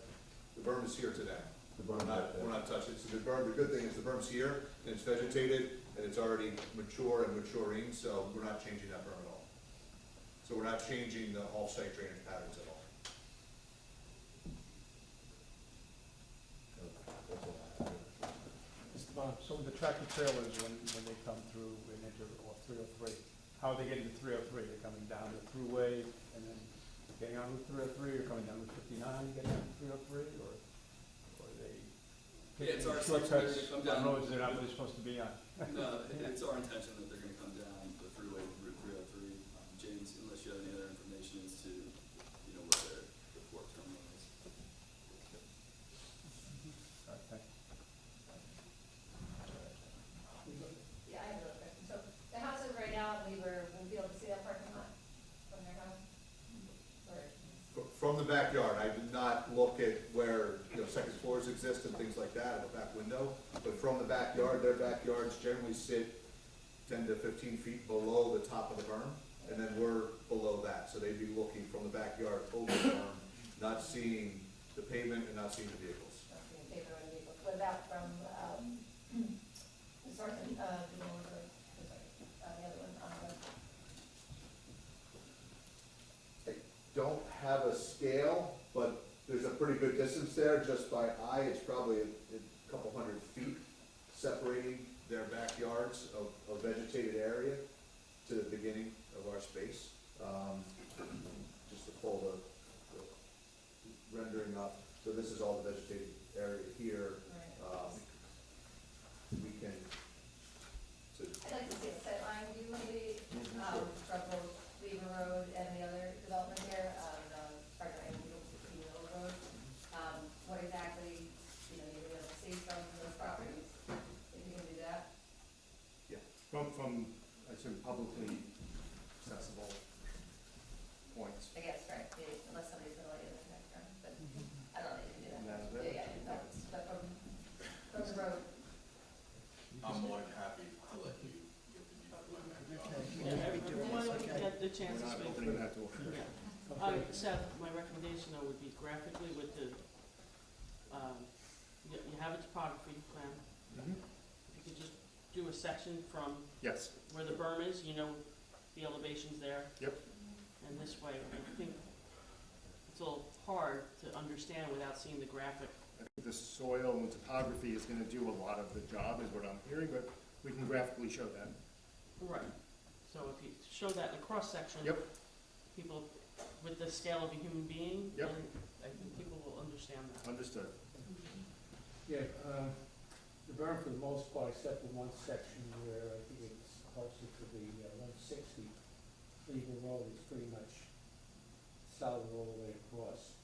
The berm is here today. The berm We're not touching it. So the berm, the good thing is the berm's here, and it's vegetated, and it's already mature and maturing, so we're not changing that berm at all. So we're not changing the off-site drainage patterns at all. So the tractor trailers, when they come through and enter off 303, how are they getting to 303? They're coming down the thruway and then getting on Route 303, or coming down Route 59 and getting on 303, or are they Yeah, it's taking our assumption shortcuts they're gonna come on down. roads they're not really supposed to be on? No, it's our intention that they're gonna come down the freeway Route 303. James, unless you have any other information as to, you know, where the port terminal is. All right, thanks. Yeah, I have another question. So the houses right now, we'll be able to see that parking lot from their house? Or, From the backyard, I did not look at where, second floors exist and things like that, in the back window, but from the backyard, their backyards generally sit 10 to 15 feet below the top of the berm, and then we're below that, so they'd be looking from the backyard over the berm, not seeing the pavement and not seeing the vehicles. not seeing paper on the vehicle. What about from, the Sargent, the other one, I don't have a scale, but there's a pretty good distance there, just by eye, it's probably a couple hundred feet separating their backyards of vegetated area to the beginning of our space. Just to pull the rendering up, so this is all the vegetated area here. We can, I'd like to see a sight line view maybe, from both Weaver Road and the other development here, Sargent and Middle Road. What exactly, you're gonna be able to see from those properties, if you can do that? From, I assume, publicly accessible points. I guess, right, unless somebody's gonna let you in the next room, but I don't know if you can do that. No, Yeah, no, but from the road. I'm more than happy to let you get the view from my backyard. Yeah, everyone will get the chance to We're not speak. opening that door. Yeah. Seth, my recommendation though would be graphically with the, you have a topography plan. Mhm. If you could just do a section from Yes, where the berm is, the elevation's there. Yep. And this way, I think it's a little hard to understand without seeing the graphic. I think the soil and topography is gonna do a lot of the job, is what I'm hearing, but we can graphically show that. Right. So if you show that in a cross-section. Yep. People, with the scale of a human being. Yep. Then I think people will understand that. Understood. Yeah, the berm for the most part, except for one section where I think it's closer to the 160, Lever Road is pretty much solid all the way across.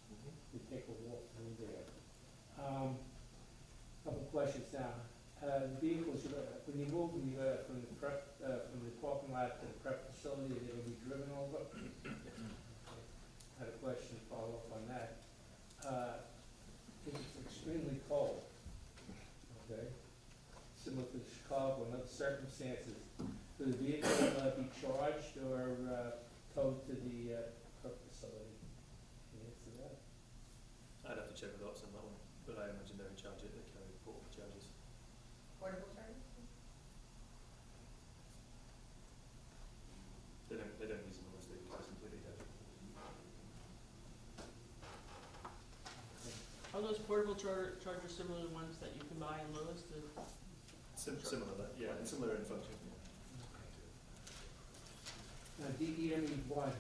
You take a walk through there. Couple of questions now. The vehicles, when you move them, from the prep, from the parking lot to the prep facility, they're gonna be driven over? Had a question to follow up on that. It's extremely cold, okay? Similar to Chicago and other circumstances. Will the vehicle be charged or towed to the prep facility? Can you answer that? I'd have to check with Ops on that one, but I imagine they're in charge of it, they carry portable charges. Portable charges? They don't use them unless they are completely dead. Are those portable chargers similar to the ones that you can buy in Lewis to? Similar, yeah, and similar in function, Now, DEME one,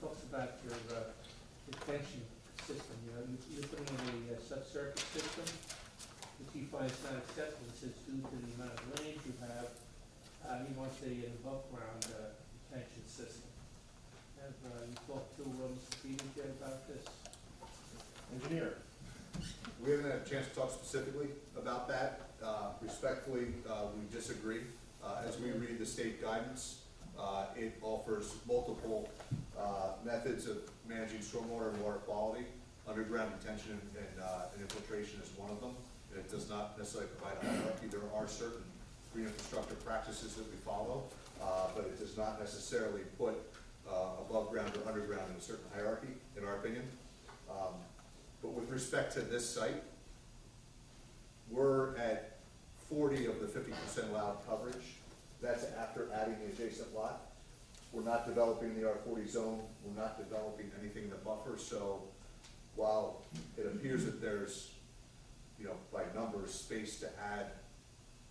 talks about your detention system, you're putting in a subsurface system, which he finds not acceptable, it says due to the amount of range you have, he wants an above-ground detention system. Have you talked to Mr. Peters yet about this? Engineer? We haven't had a chance to talk specifically about that. Respectfully, we disagree. As we read the state guidance, it offers multiple methods of managing stormwater and water quality. Underground detention and infiltration is one of them. And it does not necessarily provide a hierarchy. There are certain green infrastructure practices that we follow, but it does not necessarily put above ground or underground in a certain hierarchy, in our opinion. But with respect to this site, we're at 40 of the 50% allowed coverage. That's after adding the adjacent lot. We're not developing the R40 zone. We're not developing anything in the buffer. So while it appears that there's, by numbers, space to add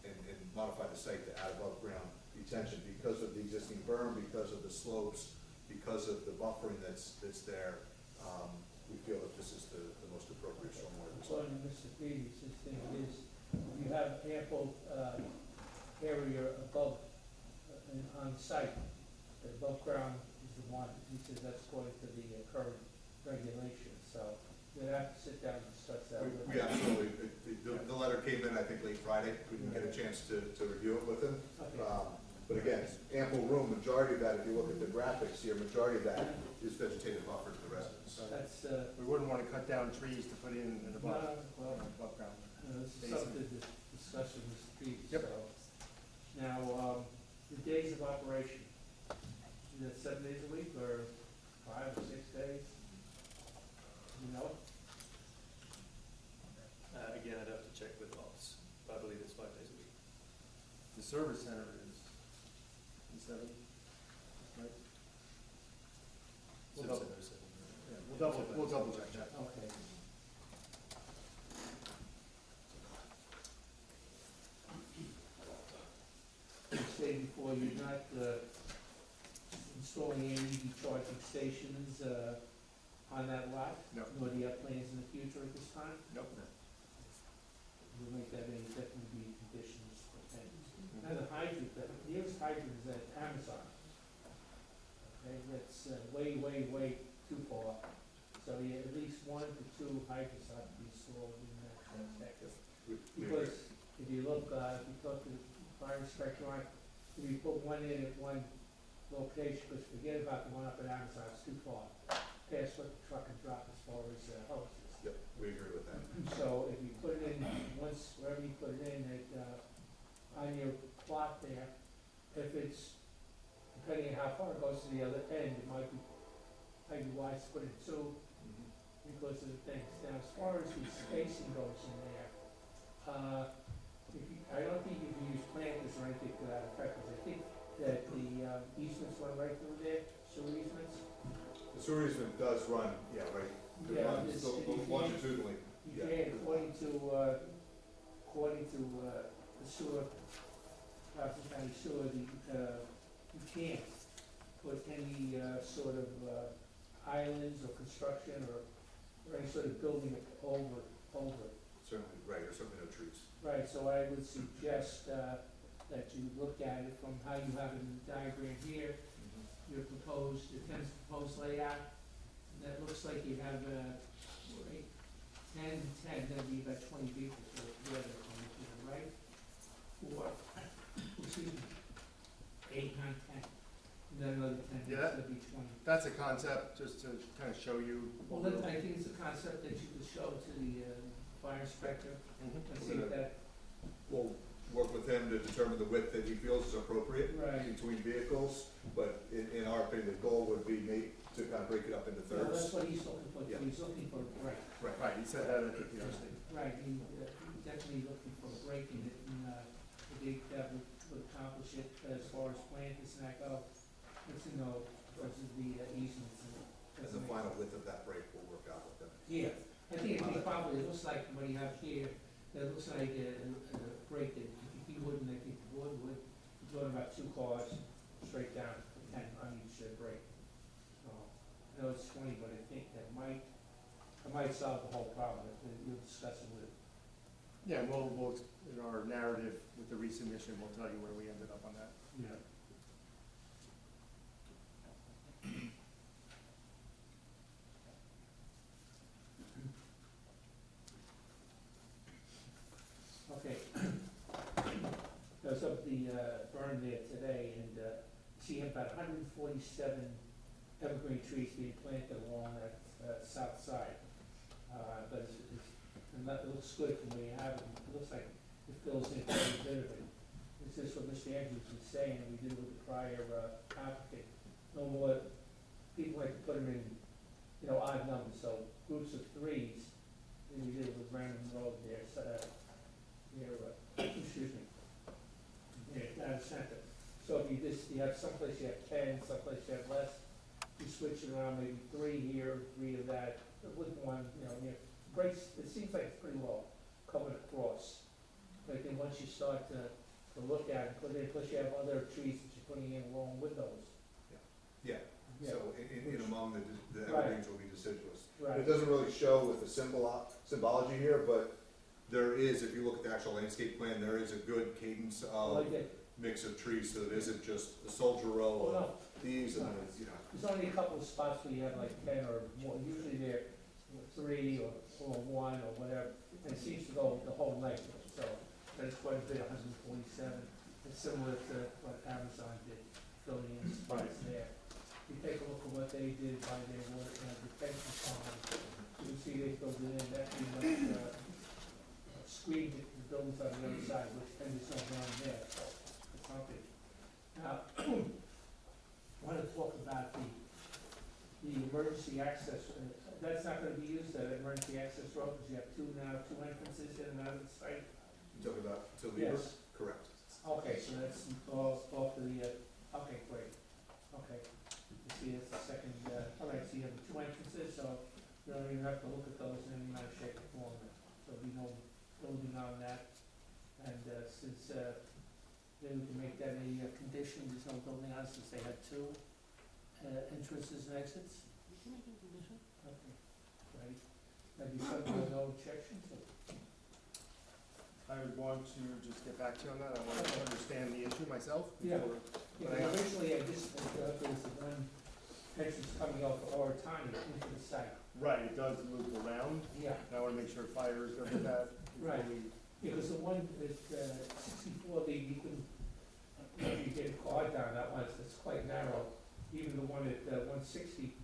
and modify the site to add above ground detention because of the existing berm, because of the slopes, because of the buffering that's there. We feel that this is the most appropriate stormwater design. According to Mr. Peters, his thing is, you have ample, area above, on site, the above ground is the one, he says that's according to the current regulations, so we'd have to sit down and discuss that. with We him. absolutely, the letter came in, I think, late Friday. We didn't get a chance to review it with him. Okay. But again, ample room, majority of that, if you look at the graphics here, majority of that is vegetative buffer to the residents. That's, We wouldn't want to cut down trees to put in above, well, above ground. this is something to discuss with Mr. Peters, Yep. so. Now, the days of operation, is that 7 days a week, or 5 or 6 days? You know? Again, I'd have to check with Ops, but I believe it's 5 days a week. The service center is 7, right? We'll double, yeah, we'll double check that. Okay. You stated before, you're not, installing any EV charging stations, on that lot? No. Nor do you have plans in the future at this time? Nope. We'll make that a definitely be conditions for things. Now, the hydrant, the nearest hydrant is at Amazon. Okay, that's way, way, way too far. So you at least 1 to 2 hydrants have to be installed in that sector. Because if you look, if you talk to the fire inspector, if you put one in at one location, because forget about the one up at Amazon, it's too far. Past what the truck can drop as far as hoses. Yep, we agree with that. So if you put it in, once, wherever you put it in, on your plot there, if it's, depending on how far it goes to the other end, it might be wise to put it 2 because of the things. Now, as far as the spacing goes in there, I don't think you can use planters or anything to that effect, because I think that the easements run right through there, sewer easements. The sewer easement does run, right, it Yeah, runs it's- so longitudinally. You can't, according to the sewer, Rockland County Sewer, you can't put any sort of islands or construction or any sort of building over it. Certainly, right, or certainly no trees. Right, so I would suggest that you look at it from how you have it in the diagram here, your proposed, the tenant's proposed layout. That looks like you have 10, 10, that'd be about 20 vehicles together, right? 4, excuse me, 8, 9, 10. And then another 10, Yeah. that'd be 20. That's a concept, just to kind of show you. Well, I think it's a concept that you could show to the fire inspector and see if that, We'll work with him to determine the width that he feels is appropriate right. between vehicles, but in our opinion, the goal would be to kind of break it up into Well, that's thirds. what he's looking for, Yeah. he's looking for a break. Right, he said that at the PRC. Right, he's definitely looking for a break in it, and I think that would accomplish it as far as planters and that go. It's, because of the easements and. And the final width of that break will work out with them. Yeah, I think it'd be probably, it looks like what you have here, it looks like a break that if you wouldn't, I think the board would, you're talking about 2 cars straight down, 10 on each break. I know it's 20, but I think that might solve the whole problem, you'll discuss it with. Yeah, we'll, in our narrative with the resubmission, we'll tell you where we ended up on that. Yeah. Okay. I was up the burn there today, and see about 147 evergreen trees being planted along that south side. But it looks good from where you have it. It looks like it fills in quite a bit of it. It's just what Mr. Andrews was saying, and we did with the prior applicant. No more, people like to put them in, odd numbers, so groups of 3s, and we did it with Random Road there, so, excuse me, down the center. So if you have someplace you have 10, someplace you have less, you switch it around, maybe 3 here, 3 of that, with one, breaks, it seems like it's pretty low, coming across. but then once you start to look at it, plus you have other trees that you're putting in along with those. Yeah, Yeah. so in among the Right. evergreens will be deciduous. Right. It doesn't really show with the symbology here, but there is, if you look at the actual landscape plan, there is a good cadence of Like it. mix of trees, so it isn't just a soldier row Oh, of no, these and then it's, you know. there's only a couple of spots where you have like 10 or more, usually they're 3 or 1 or whatever, and it seems to go the whole length, so that's quite a bit, 147. It's similar to what Amazon did, filling in spots there. You take a look at what they did by their water, detention pond, you can see they filled it in, that pretty much, screened the buildings on the other side, which, and there's no ground there, so it's something. Now, I want to talk about the emergency access, that's not gonna be used, that emergency access road, because you have two entrances in and out of the site. You talking about to Lieber? Yes. Correct. Okay, so that's off to the, okay, great, okay. You see, it's the second, all right, so you have the two entrances, so you don't even have to look at those in any manner, shape, or form. There'll be no building on that, and, since, maybe we can make that a condition, there's no building on it, since they had two, entrances and exits. You can make it a condition. Okay, great. Have you come to no objections? I would want to just get back to you on that, I want to understand the issue myself Yeah. before. Yeah, but originally, I just, there was the one entrance coming off of Orangetown into the site. Right, it does loop around, Yeah, and I want to make sure fire is good with that. before Right. we- because the one at, 64, you can, you get a car down that one, it's quite narrow. Even the one at, 160,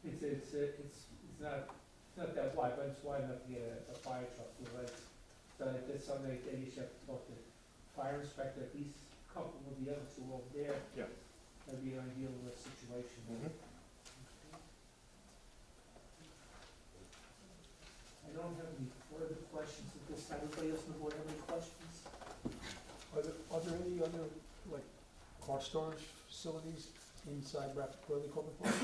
it's not that wide, but it's wide enough to get a fire truck through it. So if there's something like that, you should have to talk to the fire inspector, at least a couple of the other two over there. Yeah. That'd be an ideal situation. Mhm. I don't have any further questions at this time. Anybody else on the board have any questions? Are there any other, like, car storage facilities inside Rapid Curly Corbin Park?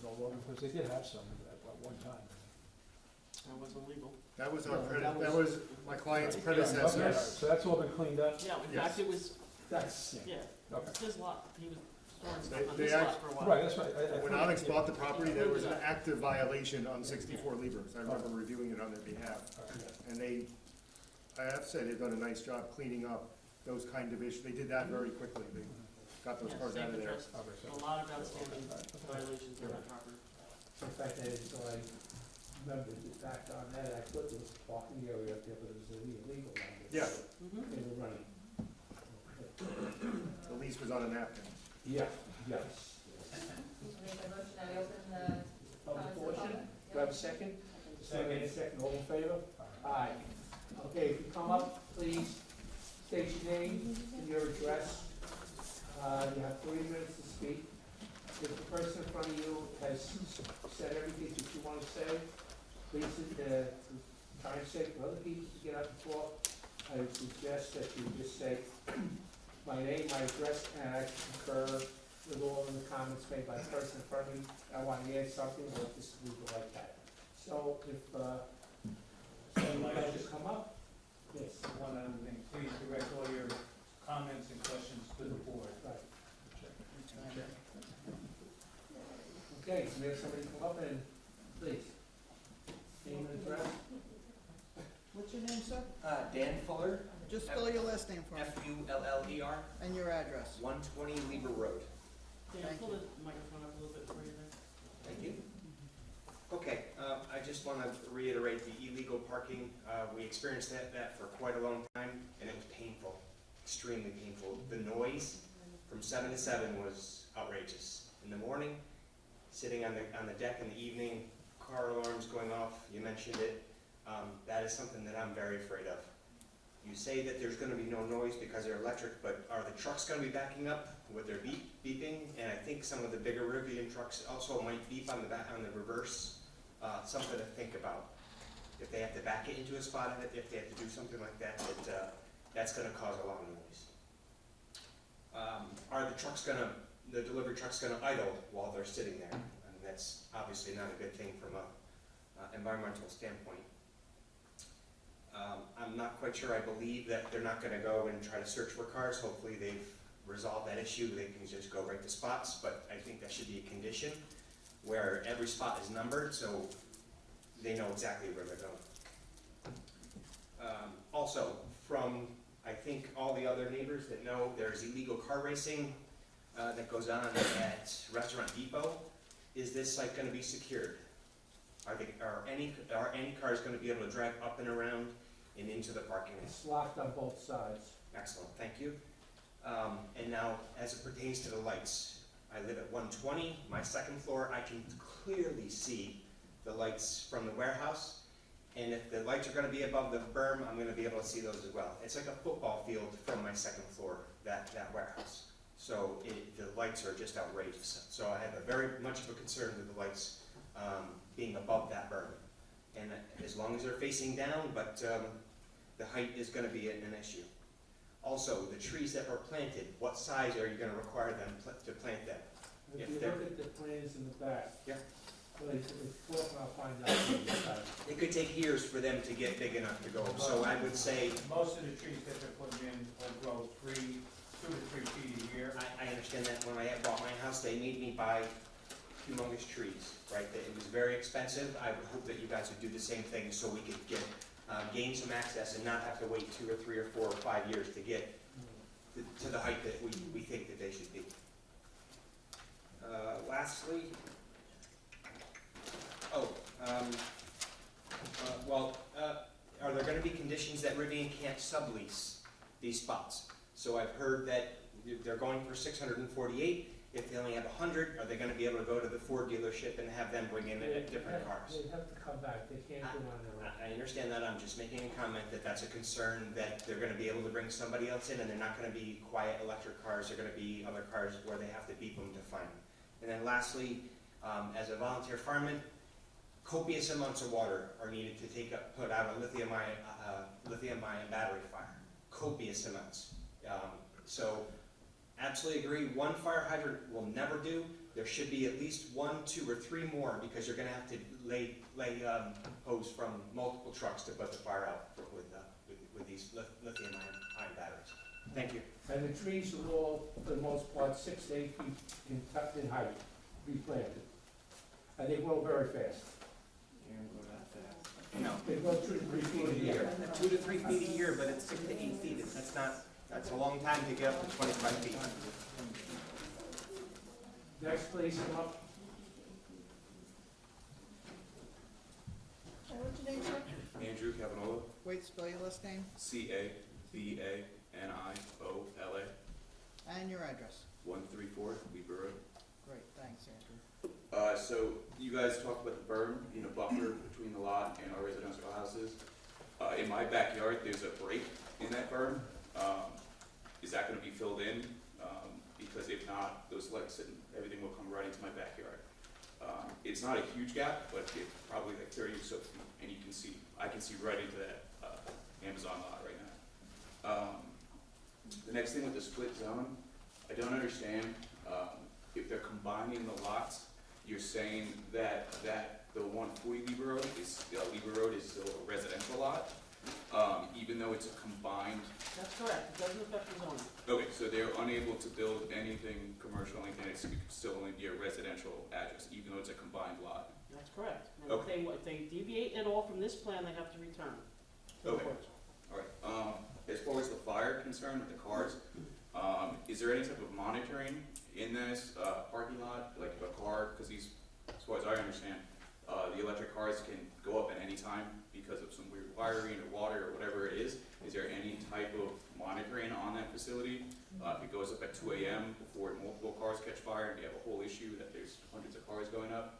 No longer, because they did have some at one time. That was illegal. That was That was my client's Okay, predecessor. so that's all been cleaned up? Yeah, in Yes. fact, it was, That's, yeah, Okay. it's his lot, he was storing They- stuff on they this lot for a while. Right, that's right. When Onyx bought the property, there was an active violation on 64 Liebers. I remember reviewing it on their behalf. And they, I have to say, they've done a nice job cleaning up those kind of issues. They did that very quickly. They got those Yeah, cars out of they've there. addressed a lot of outstanding violations on that property. in fact, so I remember back on that, I thought there was a parking area up there, but it was illegal. Yeah. Mm-hmm. They were running. The lease was on a napkin. Yeah, yes. Make a motion, I open the Public comments to the portion, public. do I have a second? Second, all in favor? Aye. Okay, if you come up, please state your name and your address. You have 3 minutes to speak. If the person in front of you has said everything that you want to say, please, to try and save for other people to get up and talk, I would suggest that you just say my name, my address, and I concur with all of the comments made by the person in front of me. I want to add something, or just leave it like that. So if, somebody would like to come up, yes. One other thing, please direct all your comments and questions to the board. Right. Okay, so we have somebody come up and, please, name and address. What's your name, sir? Dan Fuller, Just spell your last name for me, Fuller, and your address. 120 Lieber Road. Dan, Thank pull the microphone up a little bit for you there. Thank you. Okay, I just want to reiterate the illegal parking. We experienced that for quite a long time, and it was painful, extremely painful. The noise from 7 to 7 was outrageous. In the morning, sitting on the deck in the evening, car alarms going off, you mentioned it. That is something that I'm very afraid of. You say that there's going to be no noise because they're electric, but are the trucks going to be backing up with their beeping? And I think some of the bigger Rivian trucks also might beep on the reverse. Something to think about. If they have to back it into a spot, if they have to do something like that, that's going to cause a lot of noise. Are the delivery trucks going to idle while they're sitting there? And that's obviously not a good thing from an environmental standpoint. I'm I'm not quite sure. I believe that they're not gonna go and try to search for cars. Hopefully they've resolved that issue. They can just go right to spots, but I think that should be a condition where every spot is numbered, so they know exactly where they're going. Also, from, I think, all the other neighbors that know, there's illegal car racing that goes on at Restaurant Depot. Is this site gonna be secured? Are any cars gonna be able to drive up and around and into the parking lot? It's locked on both sides. Excellent, thank you. And now, as it pertains to the lights, I live at 120, my second floor, I can clearly see the lights from the warehouse. And if the lights are gonna be above the berm, I'm gonna be able to see those as well. It's like a football field from my second floor, that warehouse. So the lights are just outrageous. So I have a very much of a concern with the lights being above that berm. And as long as they're facing down, but the height is gonna be an issue. Also, the trees that were planted, what size are you gonna require them to plant them? If If you they're- look at the plans in the back. Yeah. Well, it's I'll find out on the side. It could take years for them to get big enough to go, so I would say, Most of the trees that they're putting in will grow 2 to 3 feet a year. I understand that when I bought my house, they made me buy humongous trees, right? That it was very expensive. I would hope that you guys would do the same thing so we could get, gain some access and not have to wait 2 or 3 or 4 or 5 years to get to the height that we think that they should be. Lastly, are there gonna be conditions that Rivian can't sublease these spots? So I've heard that they're going for 648. If they only have 100, are they gonna be able to go to the Ford dealership and have them bring in different cars? They have to come back, they can't go on their own. I understand that. I'm just making a comment that that's a concern, that they're gonna be able to bring somebody else in, and they're not gonna be quiet electric cars. They're gonna be other cars where they have to beep them to find them. And then lastly, as a volunteer fireman, copious amounts of water are needed to put out a lithium-ion battery fire. Copious amounts. So, absolutely agree. One fire hydrant will never do. There should be at least 1, 2, or 3 more, because you're going to have to lay hose from multiple trucks to put the fire out with these lithium-ion batteries. Thank you. And the trees are all, for the most part, 6 to 8 feet in height, replanted. And they grow very fast. No. They grow 2 to 3 feet a year. 2 to 3 feet a year, but it's 6 to 8 feet. That's a long time to get up to 25 feet. Next, please, come up. What's your name, sir? Andrew Cavanola, Wait, spell your last name Cabaniola, and your address. 134 Weaver Road. Great, thanks, Andrew. So you guys talked about the berm being a buffer between the lot and our residential houses. In my backyard, there's a break in that berm. Is that gonna be filled in? Because if not, those lights and everything will come right into my backyard. It's not a huge gap, but it's probably like 30 or so feet, and I can see right into that Amazon lot right now. The next thing with the split zone, I don't understand, if they're combining the lots, you're saying that the 140 Weaver Road is still a residential lot, even though it's a combined. That's correct, it doesn't affect the zoning. Okay, so they're unable to build anything commercial, and it could still only be a residential address, even though it's a combined lot. That's correct. And Okay. if they deviate at all from this plan, they have to return. Okay. All right. As far as the fire concern with the cars, is there any type of monitoring in this parking lot, like a car? Because these, as far as I understand, the electric cars can go up at any time because of some weird wiring or water or whatever it is. Is there any type of monitoring on that facility? If it goes up at 2 a.m. before multiple cars catch fire and you have a whole issue that there's hundreds of cars going up.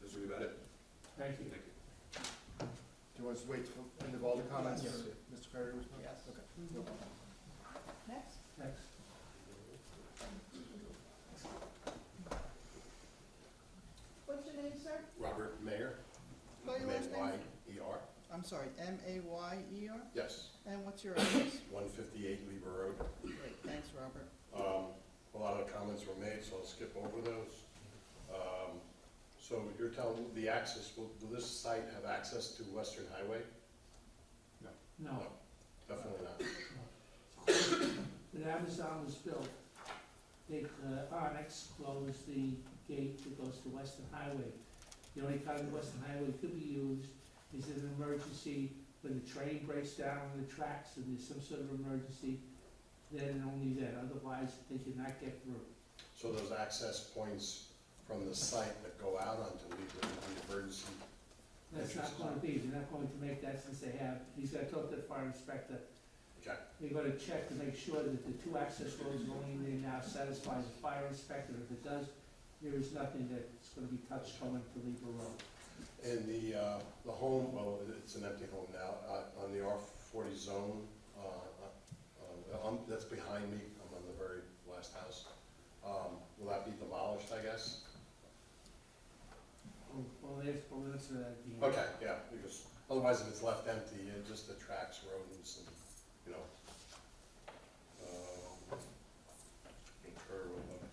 That's really about it. Thank you. Thank you. Do you want us to wait till the end of all the comments? Yes. Mr. Carter to respond? Yes. Okay. No problem. Next. Next. What's your name, sir? Robert Mayer, Spell your last name. M-A-Y-E-R. I'm sorry, M-A-Y-E-R? Yes, And what's your address? 158 Weaver Road. Great, thanks, Robert. A lot of comments were made, so I'll skip over those. So you're telling, the access, will this site have access to Western Highway? No. Definitely not. When Amazon was built, they, Onyx closed the gate that goes to Western Highway. The only time Western Highway could be used is in an emergency, when the train breaks down on the tracks and there's some sort of emergency, then and only then, otherwise they cannot get through. So those access points from the site that go out onto Leland, the emergency, That's not gonna be, they're not going to make that since they have, he's gotta talk to the fire inspector. okay, They're gonna check to make sure that the two access roads going in there now satisfies the fire inspector. If it does, there is nothing that's gonna be touched coming to Lever Road. and the home, well, it's an empty home now, on the R40 zone, that's behind me, I'm on the very last house. Will that be demolished, I guess? Well, that's, Okay, yeah, because otherwise if it's left empty, it just attracts rodents and, you know, incur with them.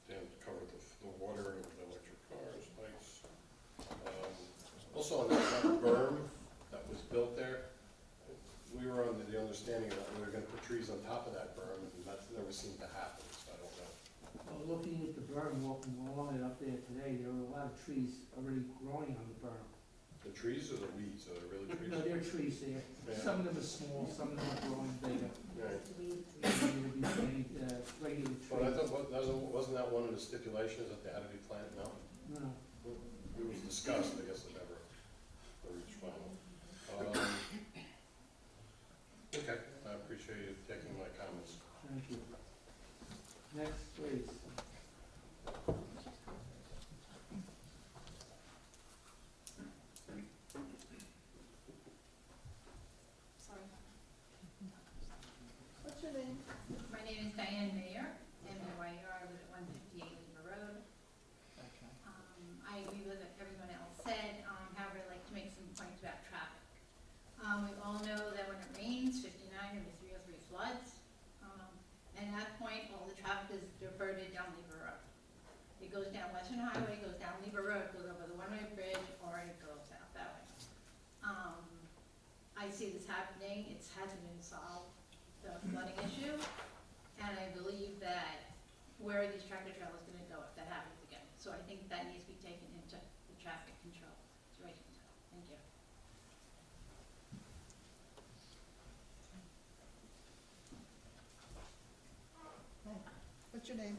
Then cover the water and electric cars, lights. Also on that berm that was built there, we were under the understanding that we were gonna put trees on top of that berm, and that never seemed to happen, so I don't know. well, looking at the berm, walking along it up there today, there were a lot of trees already growing on the berm. The trees or the weeds, are they really trees? No, there are trees there. Yeah. Some of them are small, some of them are growing bigger. Right. Regular trees. But I thought, wasn't that one of the stipulations that they had to be planted? No? No. It was discussed, I guess it never reached final. Okay, I appreciate you taking my comments. Thank you. Next, please. Sorry. What's your name? My name is Diane Mayer, M-A-Y-E-R, I live at 158 Lever Road. I agree with what everyone else said, however, I'd like to make some points about traffic. We all know that when it rains, 59 and the 303 floods, and at that point, all the traffic is diverted down Lever Road. It goes down Western Highway, goes down Lever Road, goes over the one-way bridge, or it goes out that way. I see this happening, it hasn't been solved, the flooding issue, and I believe that where are these tractor trailers gonna go if that happens again? So I think that needs to be taken into the traffic control situation. Thank you. What's your name?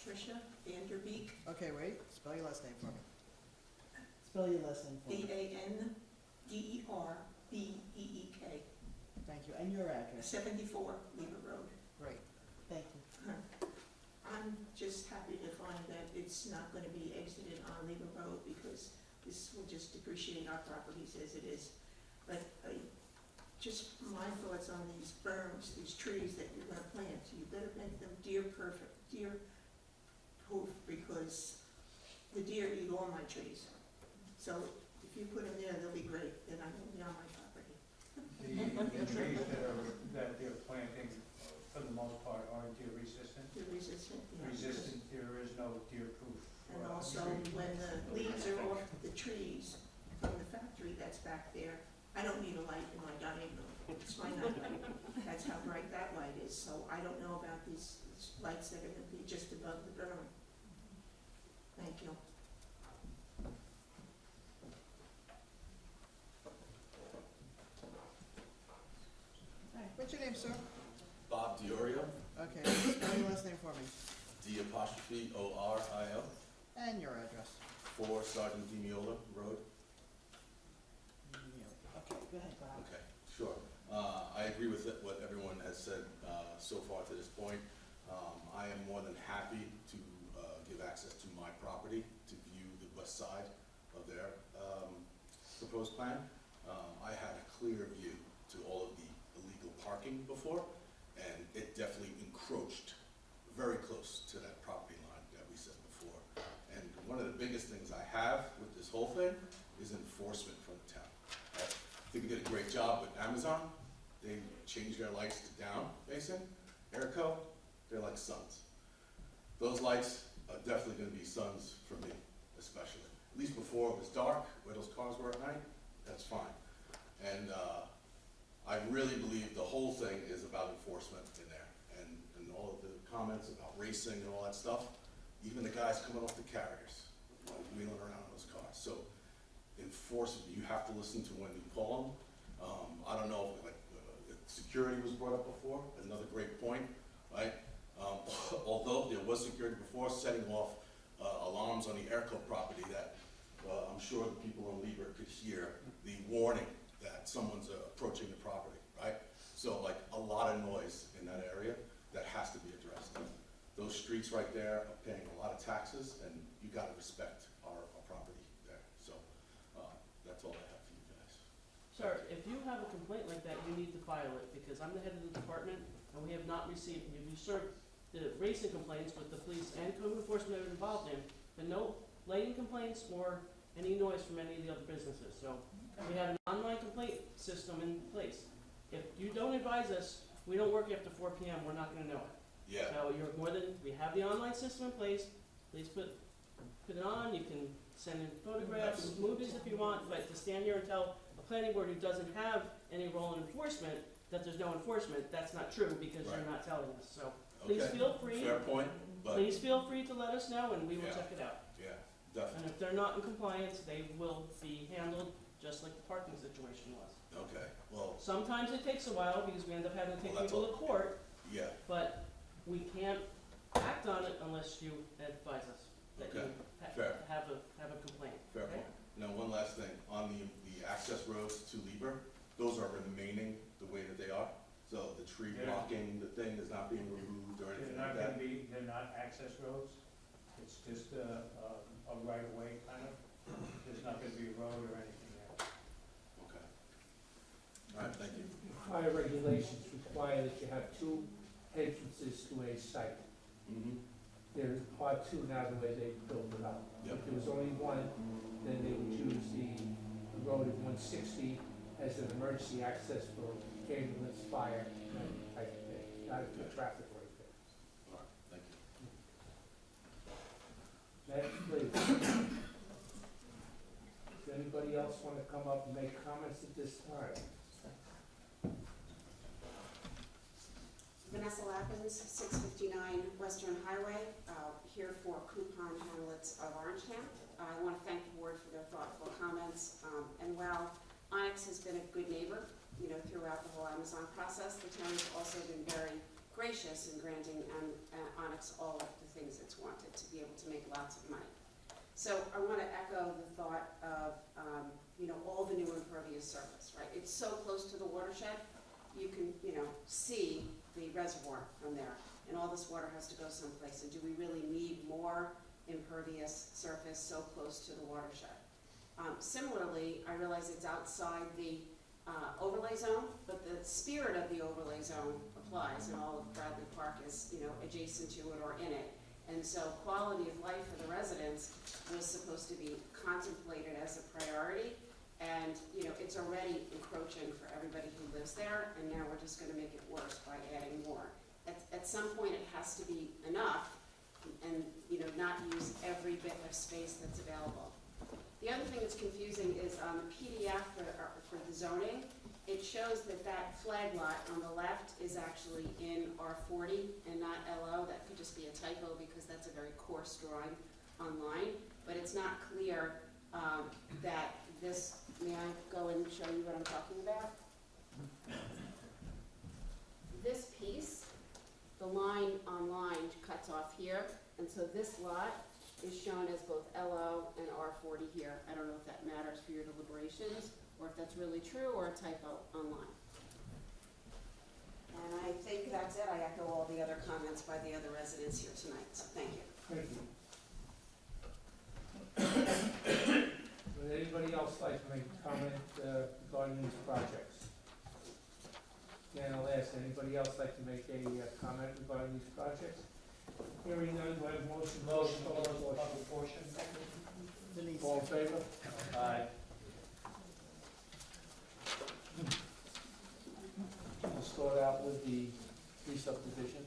Tricia Vanderbeek, Okay, wait, spell your last name for me. spell your last name for me. V-A-N-D-E-R-B-E-E-K, Thank you, and your address. 74 Lever Road. Great, thank you. I'm just happy to find that it's not gonna be exited on Lever Road because this will just depreciate our properties as it is. But just my thoughts on these berms, these trees that you're gonna plant, you better make them deer perfect, deer proof, because the deer eat all my trees. So if you put them there, they'll be great, then I won't be on my property. The trees that they're planting, for the most part, are deer resistant. They're resistant, yeah. Resistant, there is no deer proof. And also, when the leaves are off the trees from the factory that's back there, I don't need a light in my dining room. It's my night light. That's how bright that light is. So I don't know about these lights that are gonna be just above the berm. Thank you. What's your name, sir? Bob Diorio, Okay, spell your last name for me. D''O''R''I''O, And your address. 4 Sergeant Demiola Road. Okay, go ahead, Bob. Okay, sure. I agree with what everyone has said so far to this point. I am more than happy to give access to my property to view the west side of their proposed plan. I had a clear view to all of the illegal parking before, and it definitely encroached very close to that property line that we said before. And one of the biggest things I have with this whole thing is enforcement from the town. I think we did a great job with Amazon. They changed their lights to down facing. Airco, they're like suns. Those lights are definitely gonna be suns for me, especially. streets before it was dark, where those cars were at night, that's fine. And I really believe the whole thing is about enforcement in there. And all of the comments about racing and all that stuff, even the guys coming off the carriers, wheeling around in those cars. So enforcement, you have to listen to when you call them. I don't know, if, security was brought up before, another great point, right? Although there was security before, setting off alarms on the Airco property that I'm sure the people in Lieber could hear the warning that someone's approaching the property, right? So like a lot of noise in that area that has to be addressed. Those streets right there are paying a lot of taxes, and you gotta respect our property there. So that's all I have for you guys. Sir, if you have a complaint like that, you need to file it, because I'm the head of the department, and we have not received, you served the racing complaints with the police and code enforcement are involved in, but no lighting complaints or any noise from any of the other businesses. So we have an online complaint system in place. If you don't advise us, we don't work after 4 PM, we're not gonna know it. Yeah. So you're more than, we have the online system in place, please put it on, you can send in photographs, movies if you want, but to stand here and tell a planning board who doesn't have any role in enforcement that there's no enforcement, that's not true, because you're Right. not telling us, so please Okay. feel free. Fair point, but Please feel free to let us know and we will Yeah. check it out. yeah, And definitely. if they're not in compliance, they will be handled just like the parking situation was. Okay, well, Sometimes it takes a while because we end up having to take Well, that's people to court, yeah, but we can't act on it unless you advise us that you Okay, fair. have a complaint. fair okay? point. Now, one last thing, on the access roads to Lieber, those are remaining the way that they are? So the tree Yeah. blocking the thing is not being removed or They're anything not like gonna that? be, they're not access roads, it's just a right of way kind of, there's not gonna be a road or anything there. Okay. All right, thank you. Fire regulations require that you have 2 entrances to a site. Mm-hmm. There's part 2 now, the way they built it up. Yep. If there was only one, then they would choose the road at 160 as an emergency access for ambulance, fire, that type of thing, not for traffic right there. All right, thank you. Next, please. Does anybody else want to come up and make comments at this time? Vanessa Lappins, 659 Western Highway, here for Coupon Hamlets of Orangetown. I want to thank the board for their thoughtful comments. And while Onyx has been a good neighbor, throughout the whole Amazon process, the town has also been very gracious in granting Onyx all of the things it's wanted to be able to make lots of money. So I want to echo the thought of, all the new impervious surface, right? It's so close to the watershed, you can, see the reservoir from there, and all this water has to go someplace, and do we really need more impervious surface so close to the watershed? Similarly, I realize it's outside the overlay zone, but the spirit of the overlay zone applies, and all of Bradley Park is, adjacent to it or in it. And so quality of life for the residents was supposed to be contemplated as a priority, and, it's already encroaching for everybody who lives there, and now we're just gonna make it worse by adding more. At some point, it has to be enough, and, not use every bit of space that's available. The other thing that's confusing is on the PDF for the zoning, it shows that flag lot on the left is actually in R40 and not LO. That could just be a typo because that's a very coarse drawing online, but it's not clear that this, may I go and show you what I'm talking about? This piece, the line online cuts off here, and so this lot is shown as both LO and R40 here. I don't know if that matters for your deliberations, or if that's really true, or a typo online. And I think that's it. I echo all the other comments by the other residents here tonight, so thank you. Thank you. Would anybody else like to make a comment regarding these projects? Again, I'll ask, anybody else like to make a comment regarding these projects? Hearing none, do I have a motion? Motion to close the public portion. All in favor? Aye. We'll start out with the re-subdivision.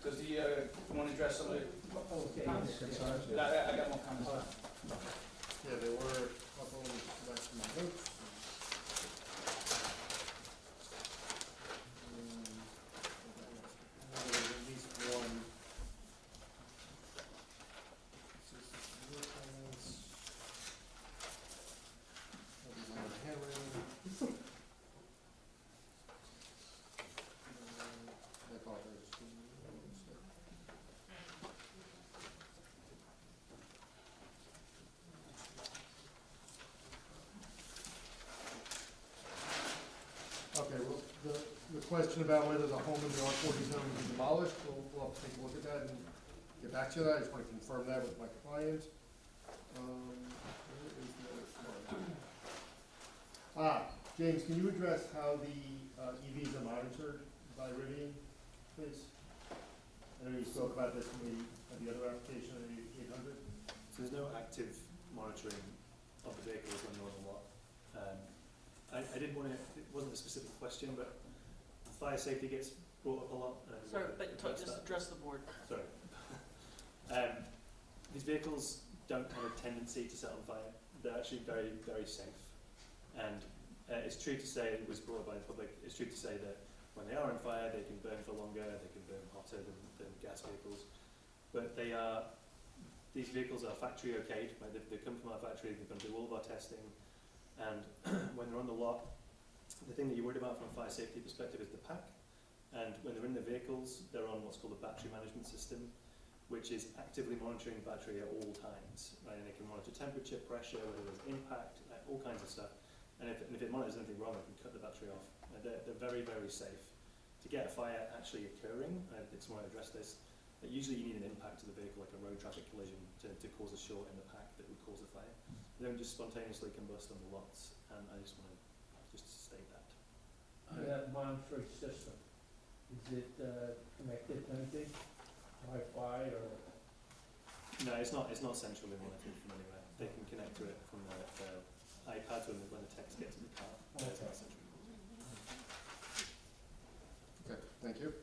Does the, want to address some of the Okay. comments? yes, yes. I got more comments. All right. Yeah, there were a couple left in my notes. There was at least one. This is your comments. That'll be my handwriting. I apologize. Okay, well, the question about whether the home in the R40 zone would be demolished, we'll have to take a look at that and get back to you on that. I just want to confirm that with my client. Where is the other one? James, can you address how the EVs are monitored by Rivian, please? I know you spoke about this in the other application, the 800. So there's no active monitoring of the vehicles when they're on the lot. I didn't want to, it wasn't a specific question, but fire safety gets brought up a lot. And I Sorry, wanted to but address just that. address the board. Sorry. These vehicles don't have a tendency to set on fire. They're actually very, very safe. And it's true to say, it was brought up by the public, it's true to say that when they are on fire, they can burn for longer, they can burn hotter than gas vehicles. But they are, these vehicles are factory okayed, right? They come from our factory, they've gone through all of our testing. And when they're on the lot, the thing that you're worried about from a fire safety perspective is the pack. And when they're in the vehicles, they're on what's called a battery management system, which is actively monitoring the battery at all times, right? And it can monitor temperature, pressure, whether there's impact, all kinds of stuff. And if it monitors anything wrong, it can cut the battery off. They're very, very safe. To get a fire actually occurring, I just want to address this, usually you need an impact to the vehicle, like a road traffic collision, to cause a short in the pack that would cause a fire. They don't just spontaneously combust on the lots, and I just want to state that. That monitoring system, is it connected to anything, Wi-Fi or? No, it's not centrally monitored from anywhere. They can connect to it from their iPads when the text gets in the car. No, it's not centrally monitored. Okay, thank you.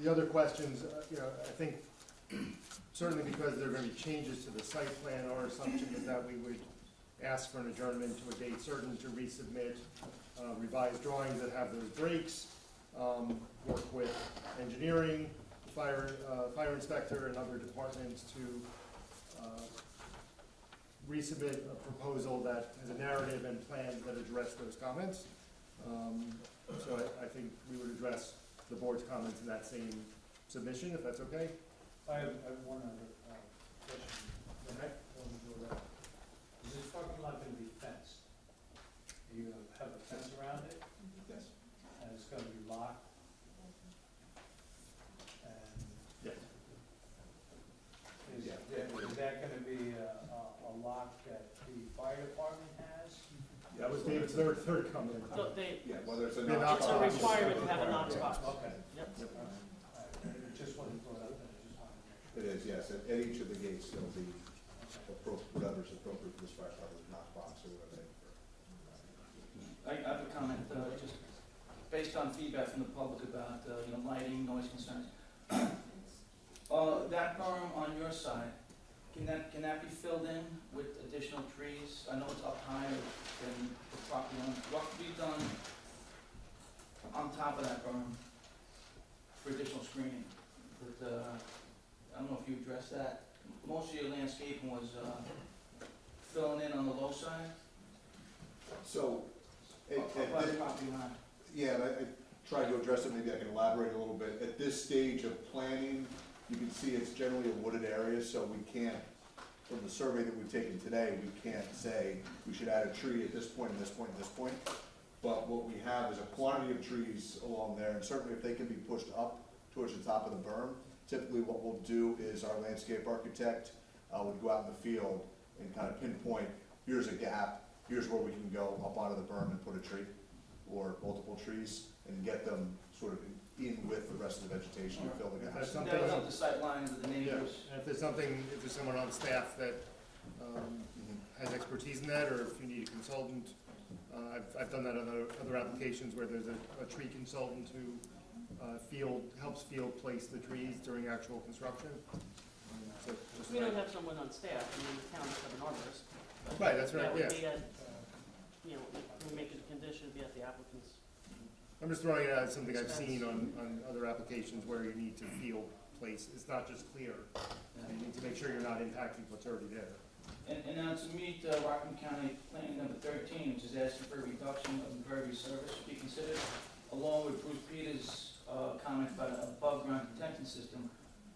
The other questions, I think certainly because there are going to be changes to the site plan, our assumption is that we would ask for an adjournment to a date certain to resubmit revised drawings that have those breaks, work with engineering, fire inspector and other departments to resubmit a proposal that has a narrative and plans that address those comments. So I think we would address the board's comments in that same submission, if that's okay. I have one other question. Is this parking lot going to be fenced? Are you going to have a fence around it? Yes. And it's going to be locked? And Yes. is that going to be a lock that the fire department has? That was David's third comment. So they, Yeah, whether it's a Yeah, Knox it's a box. requirement to have a Knox box. Okay. Yep. Just wasn't brought up, I just wanted to make It is, yes, at each of the gates, there'll be whatever's appropriate for this fire department, Knox box or whatever. I have a comment, just based on feedback from the public about, lighting, noise concerns. That berm on your side, can that be filled in with additional trees? I know it's up higher than the property line. What could be done on top of that berm for additional screening? But, I don't know if you addressed that. Most of your landscaping was, filling in on the low side, So, up by the property line. yeah, and I tried to address it, maybe I can elaborate a little bit. At this stage of planning, you can see it's generally a wooded area, so we can't, from the survey that we've taken today, we can't say we should add a tree at this point, and this point, and this point. But what we have is a quantity of trees along there, and certainly if they can be pushed up towards the top of the berm, typically what we'll do is our landscape architect would go out in the field and kind of pinpoint, here's a gap, here's where we can go up onto the berm and put a tree, or multiple trees, and get them sort of in with the rest of the vegetation to fill the If gaps. there's That was up the sight lines of the Yeah, neighbors. and if there's someone on staff that has expertise in that, or if you need a consultant, I've done that on other applications where there's a tree consultant who helps field place the trees during actual construction. So just We don't have someone on staff, I mean, the town does have an arborist. but Right, that's right, That would yeah. be at, you know, we make it a condition to be at the applicant's. I'm just throwing it out as something I've seen on other applications where you need to field place, it's not just clear. You need to make sure you're not impacting what's already there. And now to meet Rockland County Planning number 13, which is asking for a reduction of impervious surface to be considered, along with Bruce Peters' comment about an above-ground detention system,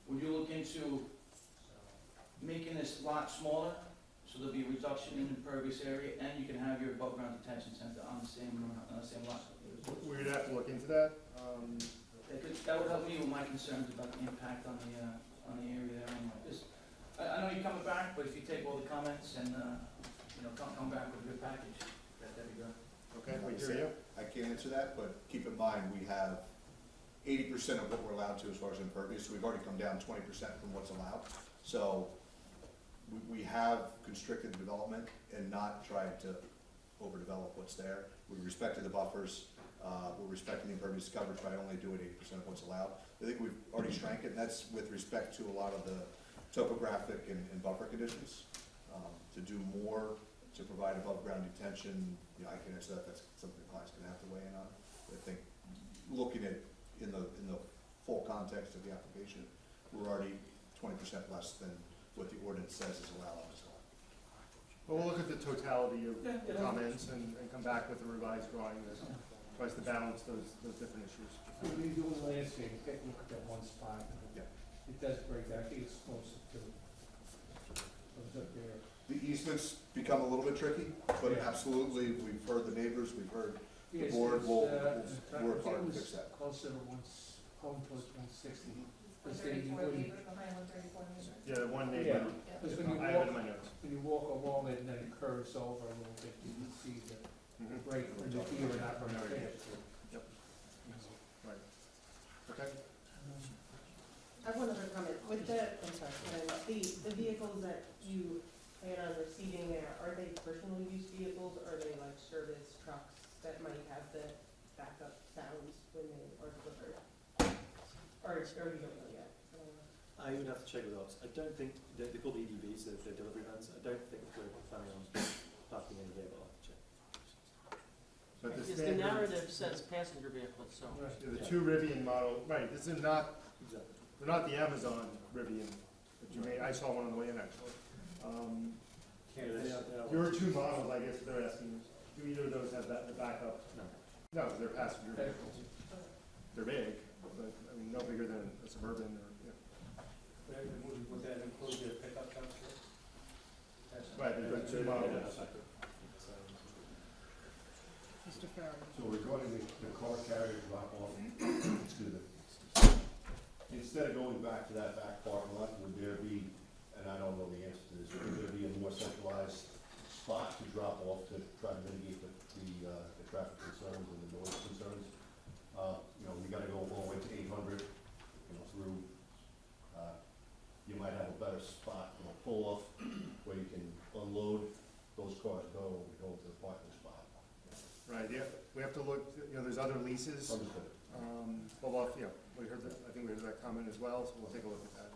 would you look into making this lot smaller, so there'll be a reduction in impervious area, and you can have your above-ground detention center on the same lot? We'd have to look into that. That would help me with my concerns about the impact on the area there anyway. I know you're coming back, but if you take all the comments and, come back with a good package, that'd be good. Okay, we Like I hear said, you. I can't answer that, but keep in mind, we have 80% of what we're allowed to as far as impervious, so we've already come down 20% from what's allowed. So we have constricted the development and not tried to overdevelop what's there. We respected the buffers, we're respecting the impervious coverage by only doing 80% of what's allowed. I think we've already shrank it, and that's with respect to a lot of the topographic and buffer conditions. To do more, to provide above-ground detention, I can answer that, that's something the client's gonna have to weigh in on. I think, looking at, in the full context of the application, we're already 20% less than what the ordinance says is allowed on this lot. Well, we'll look at the totality of the comments and come back with a revised drawing that tries to balance those different issues. When you do landscaping, take a look at that one spot. Yeah. It does break down, I think it's close to, goes up there. The easements become a little bit tricky, but Yeah. absolutely, we've heard the neighbors, we've heard the Yes, board, it's, will I work hard to think it fix was that. closer to home towards 160. Because they 134 wouldn't- neighbors, behind 134 neighbors. Yeah, the one Yeah, neighbor, because when you I have it in walk, my notes. when you walk along it and then it curves over a little bit, you can see the break from the deer and not from the fish. Right. Okay. I have one other comment. With I'm sorry, the vehicles that you plan on receiving there, are they personal use vehicles, or are they like service trucks that might have the backup sounds when they are delivered? Or you don't know yet? I don't know. I would have to check with us. I don't think, they're called EDVs, they're delivery vans. I don't think we're planning on parking any here, but I'll have to check. But the Because the standard, narrative says passenger vehicles, so. the two Rivian model, right, this is not, Exactly. they're not the Amazon Rivian that you made, I saw one on the way in actually. There were two models, I guess, they're asking, do either of those have the backup? No. No, they're passenger vehicles. They're big, but, I mean, no bigger than a Suburban or, Would that include your pickup trucks? right, there's two models. Mr. Farrer. So regarding the car carrier drop off, excuse me, instead of going back to that back parking lot, would there be, and I don't know the answer to this, would there be a more centralized spot to drop off to try to mitigate the traffic concerns and the noise concerns? We gotta go all the way to 800, through, you might have a better spot, pull off, where you can unload, those cars go to the parking spot. Right, yeah, we have to look, there's other leases. Understood. We heard that, I think we heard that comment as well, so we'll take a look at that.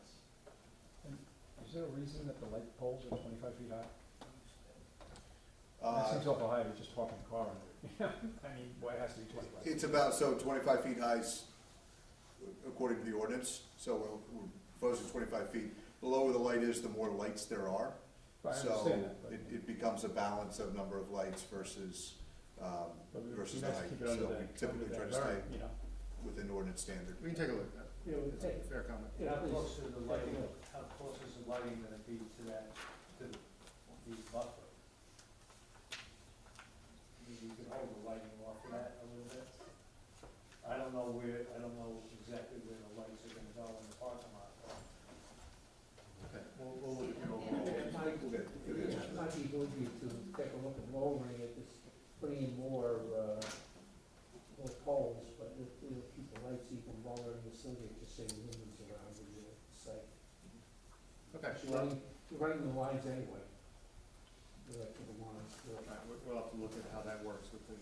Is there a reason that the light poles are 25 feet high? That Uh, seems awful high to just park a car under it. I mean, why it has to be 25? It's about, 25 feet high according to the ordinance, so we're proposing 25 feet. The lower the light is, the more lights there are. I So understand that, but it becomes a balance of number of lights versus but we- versus we the have to height. keep it under So that- we typically under try that to stay berm, within ordinance standard. We can take a look at that. It's a fair comment. How close is the lighting, how close is the lighting gonna be to that, to the buffer? Maybe you could hold the lighting off of that a little bit. I don't know exactly where the lights are gonna go in the parking lot. Okay. We'll look at the overall. It might be good to take a look at lowering it, just putting in more poles, but it'll keep the lights even longer and still get the same lumens around the site. Okay. You're running the lines anyway. The electrical lines. Right, we'll have to look at how that works with the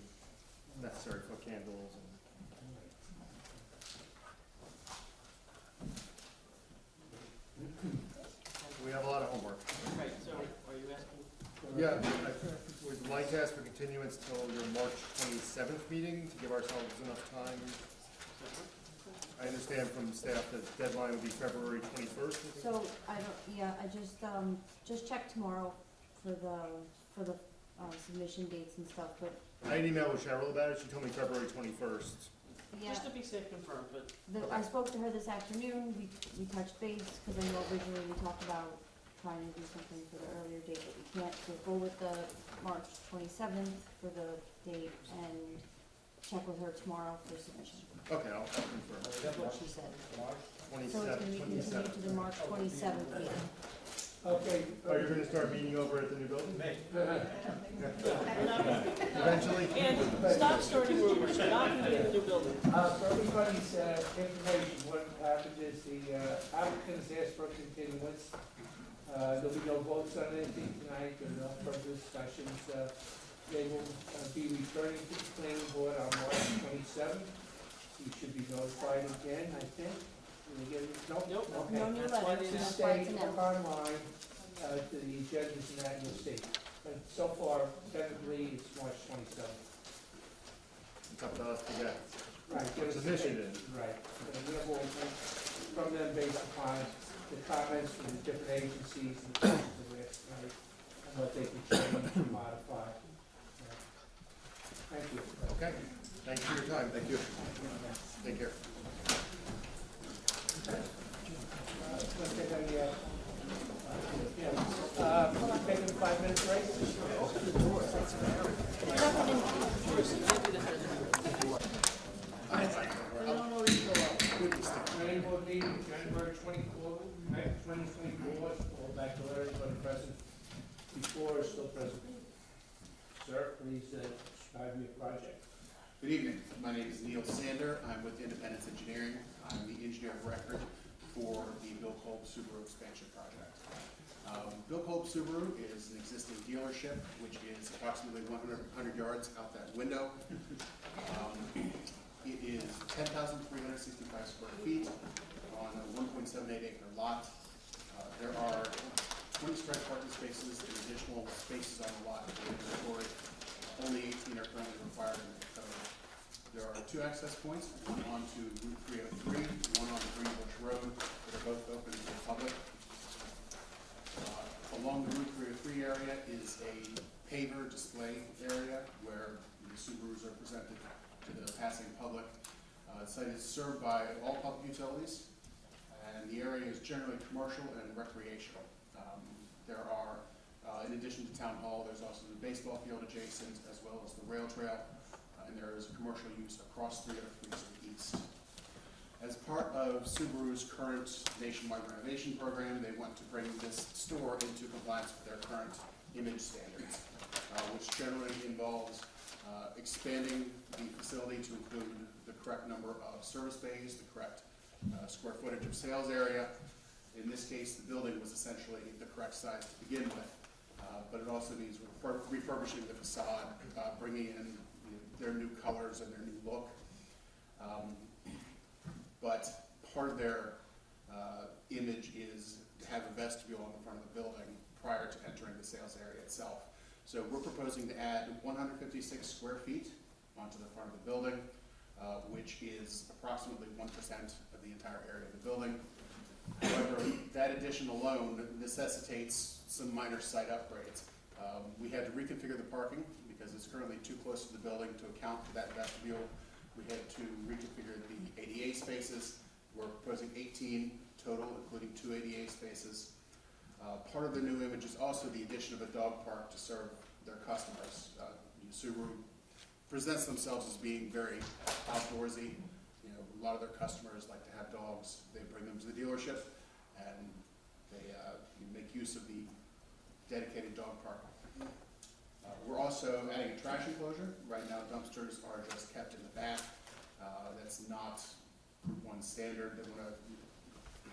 necessary foot candles and. we have a lot of homework. Right, so are you asking? Yeah, I would like to ask for continuance till your March 27th meeting to give ourselves enough time. I understand from staff that the deadline will be February 21st. So, I don't, yeah, I just check tomorrow for the submission dates and stuff, but, I had an email with Cheryl about it, she told me February 21st. yeah. Just to be safe, confirmed, but I spoke to her this afternoon, we touched base, because I know originally we talked about trying to do something for the earlier date, but we can't, so we'll go with the March 27th for the date, and check with her tomorrow for submission. Okay, I'll confirm. That's what she said. March So it's gonna be 27th. continued to the March 27th meeting. Okay. Oh, you're gonna start meeting over at the new building? Eventually? And stop starting rumors, you're not gonna get a new building. For everybody's information, what happened is the applicants asked for a continuance. There'll be no votes on anything tonight, or no further discussions. They will be returning to the planning board on March 27th. You should be notified again, I think. Did we get it? Nope. Nope. Okay. No new That's why letters, they Just that's why stay it's announced. online to the agendas and that you'll see. But so far, technically, it's March 27th. It's up to us to get Right. give us a submission date. in. Right. And we have all from them based upon the comments from the different agencies and questions that we asked tonight, and what they can change and modify. Thank you. Okay, thank you for your time. Thank you. Take care. Let's take any, take a 5-minute break. Planning board meeting, January 24th, 2024, all back to everybody present before, still present. Sir, please describe your project. Good evening. My name is Neil Sander. I'm with Independence Engineering. I'm the engineer of record for the Bill Kolb Subaru expansion project. Bill Kolb Subaru is an existing dealership, which is approximately 100 yards out that window. It is 10,365 square feet on a 1.78 acre lot. There are 20 striped parking spaces and additional spaces on the lot for inventory. Only 18 are currently required in the code. There are 2 access points, one onto Route 303, one on Greenbush Road, that are both open to the public. Along the Route 303 area is a paver display area where the Subarus are presented to the passing public. The site is served by all public utilities, and the area is generally commercial and recreational. There are, in addition to Town Hall, there's also the baseball field adjacent, as well as the rail trail, and there is commercial use across 303 to the east. As part of Subaru's current nationwide renovation program, they want to bring this store into compliance with their current image standards, which generally involves expanding the facility to include the correct number of service bays, the correct square footage of sales area. In this case, the building was essentially the correct size to begin with, but it also means refurbishing the facade, bringing in their new colors and their new look. But part of their image is to have a vestibule on the front of the building prior to entering the sales area itself. So we're proposing to add 156 square feet onto the front of the building, which is approximately 1% of the entire area of the building. However, that addition alone necessitates some minor site upgrades. We had to reconfigure the parking because it's currently too close to the building to account for that vestibule. We had to reconfigure the ADA spaces. We're proposing 18 total, including 2 ADA spaces. Part of the new image is also the addition of a dog park to serve their customers. Subaru presents themselves as being very outdoorsy. A lot of their customers like to have dogs. They bring them to the dealership, and they make use of the dedicated dog park. We're also adding a trash enclosure. Right now, dumpsters are just kept in the back. That's not Group 1 standard. They want to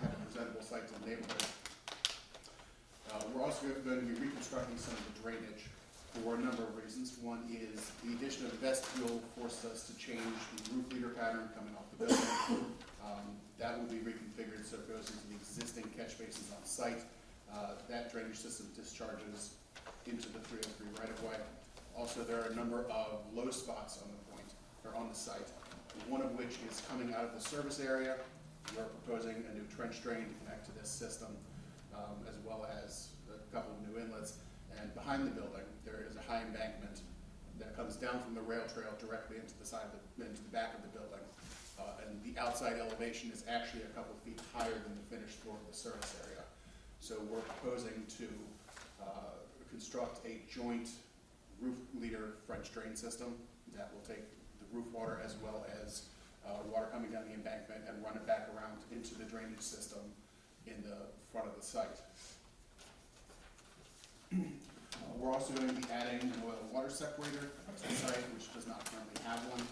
have a presentable site to the neighborhood. We're also going to be reconstructing some of the drainage for a number of reasons. One is the addition of the vestibule forced us to change the roof leader pattern coming off the building. That will be reconfigured so it goes into the existing catch basins on site. that drainage system discharges into the 303 right-of-way. Also, there are a number of low spots on the point, or on the site, one of which is coming out of the service area. We're proposing a new trench drain to connect to this system, as well as a couple of new inlets. And behind the building, there is a high embankment that comes down from the rail trail directly into the back of the building. And the outside elevation is actually a couple feet higher than the finished floor of the service area. So we're proposing to construct a joint roof leader French drain system that will take the roof water as well as water coming down the embankment and run it back around into the drainage system in the front of the site. We're also going to be adding an oil water separator to the site, which does not currently have one,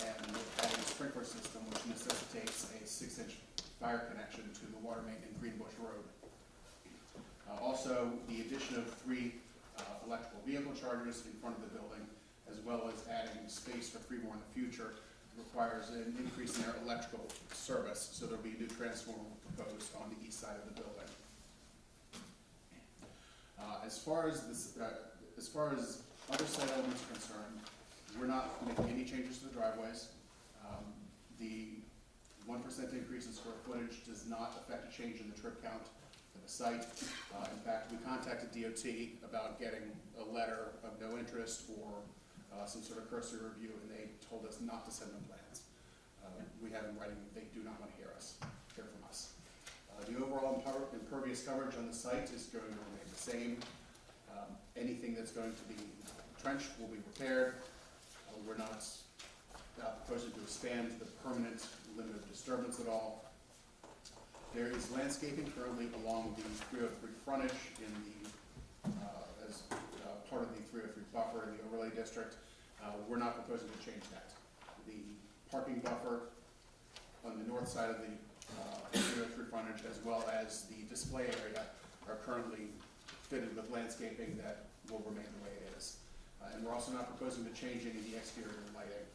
and we're adding a sprinkler system, which necessitates a 6-inch fire connection to the water main in Greenbush Road. Also, the addition of 3 electrical vehicle chargers in front of the building, as well as adding space for 3 more in the future, requires an increase in their electrical service, so there'll be a new transformer proposed on the east side of the building. As far as other site elements are concerned, we're not making any changes to the driveways. The 1% increase in square footage does not affect a change in the trip count for the site. In fact, we contacted DOT about getting a letter of no interest or some sort of cursory review, and they told us not to send them plans. We have in writing that they do not want to hear from us. The overall impervious coverage on the site is going to remain the same. Anything that's going to be trenched will be repaired. We're not proposing to expand the permanent limit of disturbance at all. There is landscaping currently along the 303 frontage in the as part of the 303 buffer in the overlay district. We're not proposing to change that. The parking buffer on the north side of the 303 frontage, as well as the display area, are currently fitted with landscaping that will remain the way it is. And we're also not proposing to change any of the exterior lighting.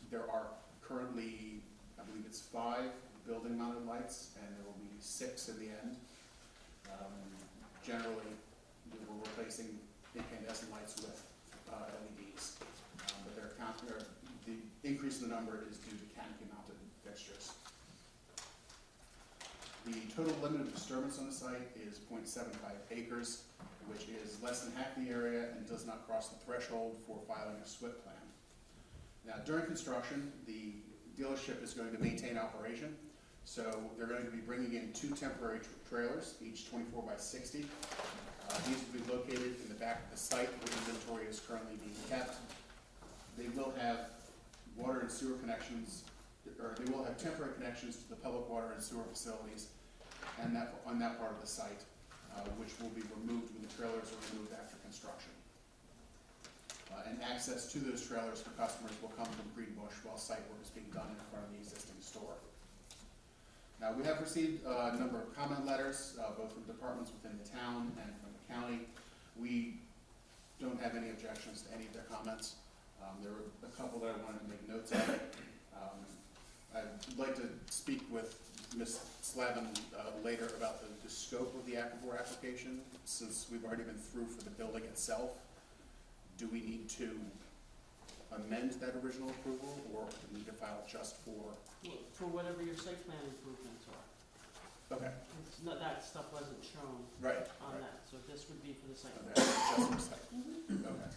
There are currently, I believe it's 5 building mounted lights, and there will be 6 in the end. Generally, we're replacing incandescent lights with LEDs, but the increase in the number is due to canopy mounted fixtures. The total limit of disturbance on the site is 0.75 acres, which is less than half the area and does not cross the threshold for filing a SWIP plan. Now, during construction, the dealership is going to maintain operation, so they're going to be bringing in 2 temporary trailers, each 24 by 60. These will be located in the back of the site where inventory is currently being kept. They will have water and sewer connections, or they will have temporary connections to the public water and sewer facilities and on that part of the site, which will be removed when the trailers are removed after construction. And access to those trailers for customers will come from Greenbush while site work is being done in front of the existing store. Now, we have received a number of comment letters, both from departments within the town and from the county. We don't have any objections to any of their comments. There were a couple that I wanted to make notes of. I'd like to speak with Ms. Slavin later about the scope of the Aquivore application. Since we've already been through for the building itself, do we need to amend that original approval, or do we need to file just for? For whatever your site plan improvements are. Okay. It's not, that stuff wasn't shown Right. on Right. that, so this would be for the site plan. Okay, just for site. Okay.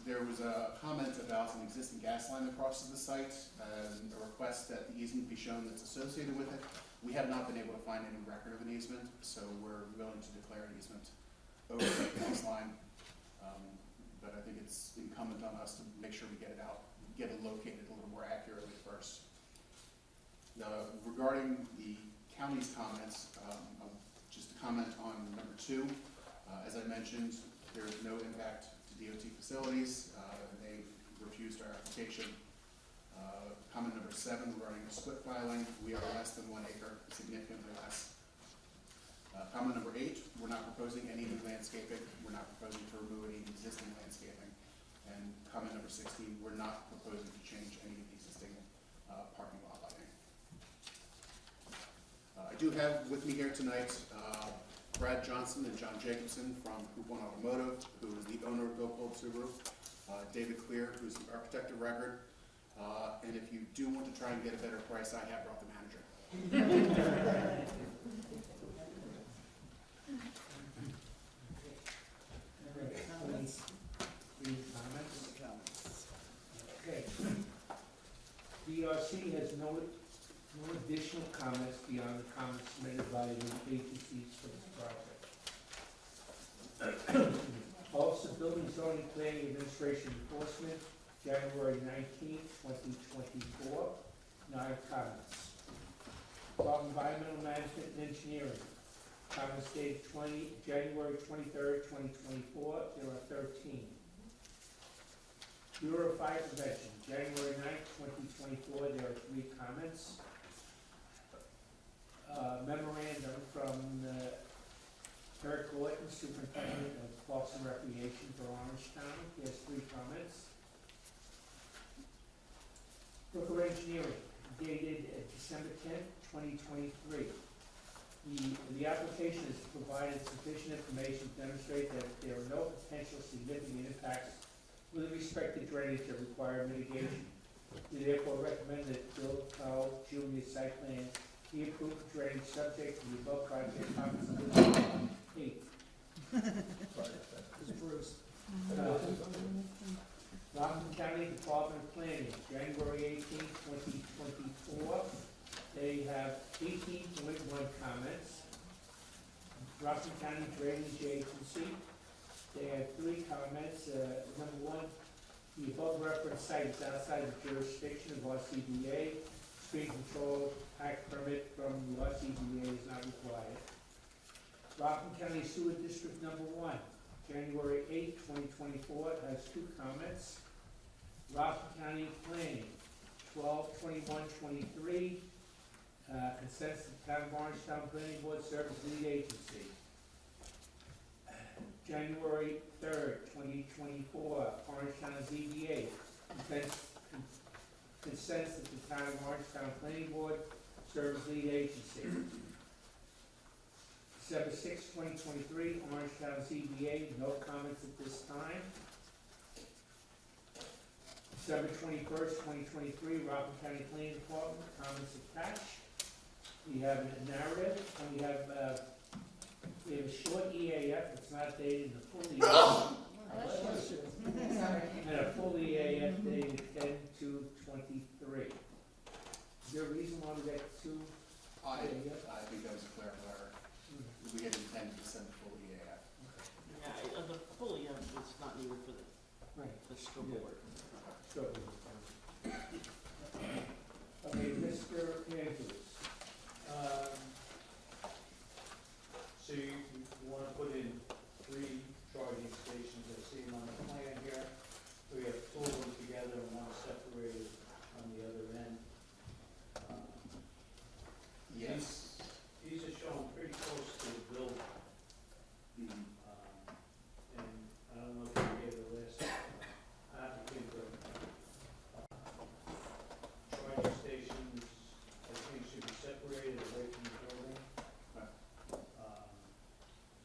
There was a comment about an existing gas line that crosses the site, and a request that the easement be shown that's associated with it. We have not been able to find any record of an easement, so we're willing to declare an easement over the gas line. But I think it's incumbent on us to make sure we get it located a little more accurately first. Now, regarding the county's comments, just to comment on number 2, as I mentioned, there is no impact to DOT facilities. They refused our application. Comment number 7, regarding the split filing, we are less than 1 acre, significantly less. Comment number 8, we're not proposing any new landscaping. We're not proposing to remove any existing landscaping. And comment number 16, we're not proposing to change any of the existing parking lot lighting. do have with me here tonight Brad Johnson and John Jacobson from Group 1 Automotive, who is the owner of Go Cold Subaru, David Clear, who's the architect of record, and if you do want to try and get a better price, I have brought the manager. Any comments? Okay. DRC has no additional comments beyond the comments submitted by the agencies for this project. Also, Building Zoning Planning Administration Enforcement, January 19th, 2024, 9 comments. Department of Environmental Management and Engineering, comments dated January 23rd, 2024, there are 13. Bureau of Fire Prevention, January 9th, 2024, there are 3 comments. Memorandum from Eric Gordon, Superintendent of Parks and Recreation for Orangetown, he has 3 comments. Brooker Engineering, dated December 10th, 2023. The application has provided sufficient information to demonstrate that there are no potential significant impacts with respect to drainage that require mitigation. We therefore recommend that Bill Powell Jr. site plan be approved for drainage subject to the above project comments on 8. Bruce. Rockland County Department of Planning, January 18th, 2024. They have 18.1 comments. Rockland County Drainage Agency, they have 3 comments. Number 1, the above referenced site is outside the jurisdiction of RCDA. Stream control act permit from the RCDA is not required. Rockland County Sewer District Number 1, January 8, 2024, has 2 comments. Rockland County Planning, 12/21/23, consents to the Town of Orangetown Planning Board Service Lead Agency. January 3rd, 2024, Orangetown ZBA, consents to the Town of Orangetown Planning Board Service Lead Agency. December 6, 2023, Orangetown ZBA, no comments at this time. December 21st, 2023, Rockland County Planning Department, comments attached. We have a narrative, and we have a short EAF, it's not dated, and a full EAF. And a full EAF dated 10/2/23. Is there a reason why we got 2? I think that was a clerical error. We had intended to send the full EAF. Yeah, the fully, it's not needed for the scope of work. Sure. Okay, Mr. Andrews. So you want to put in 3 charging stations, I see them on the plan here. We have 2 of them together and 1 separated on the other end. Yes. These are shown pretty close to the building. Mhm. And I don't know if you gave the list, I have to think of charging stations, I think should be separated away from the building.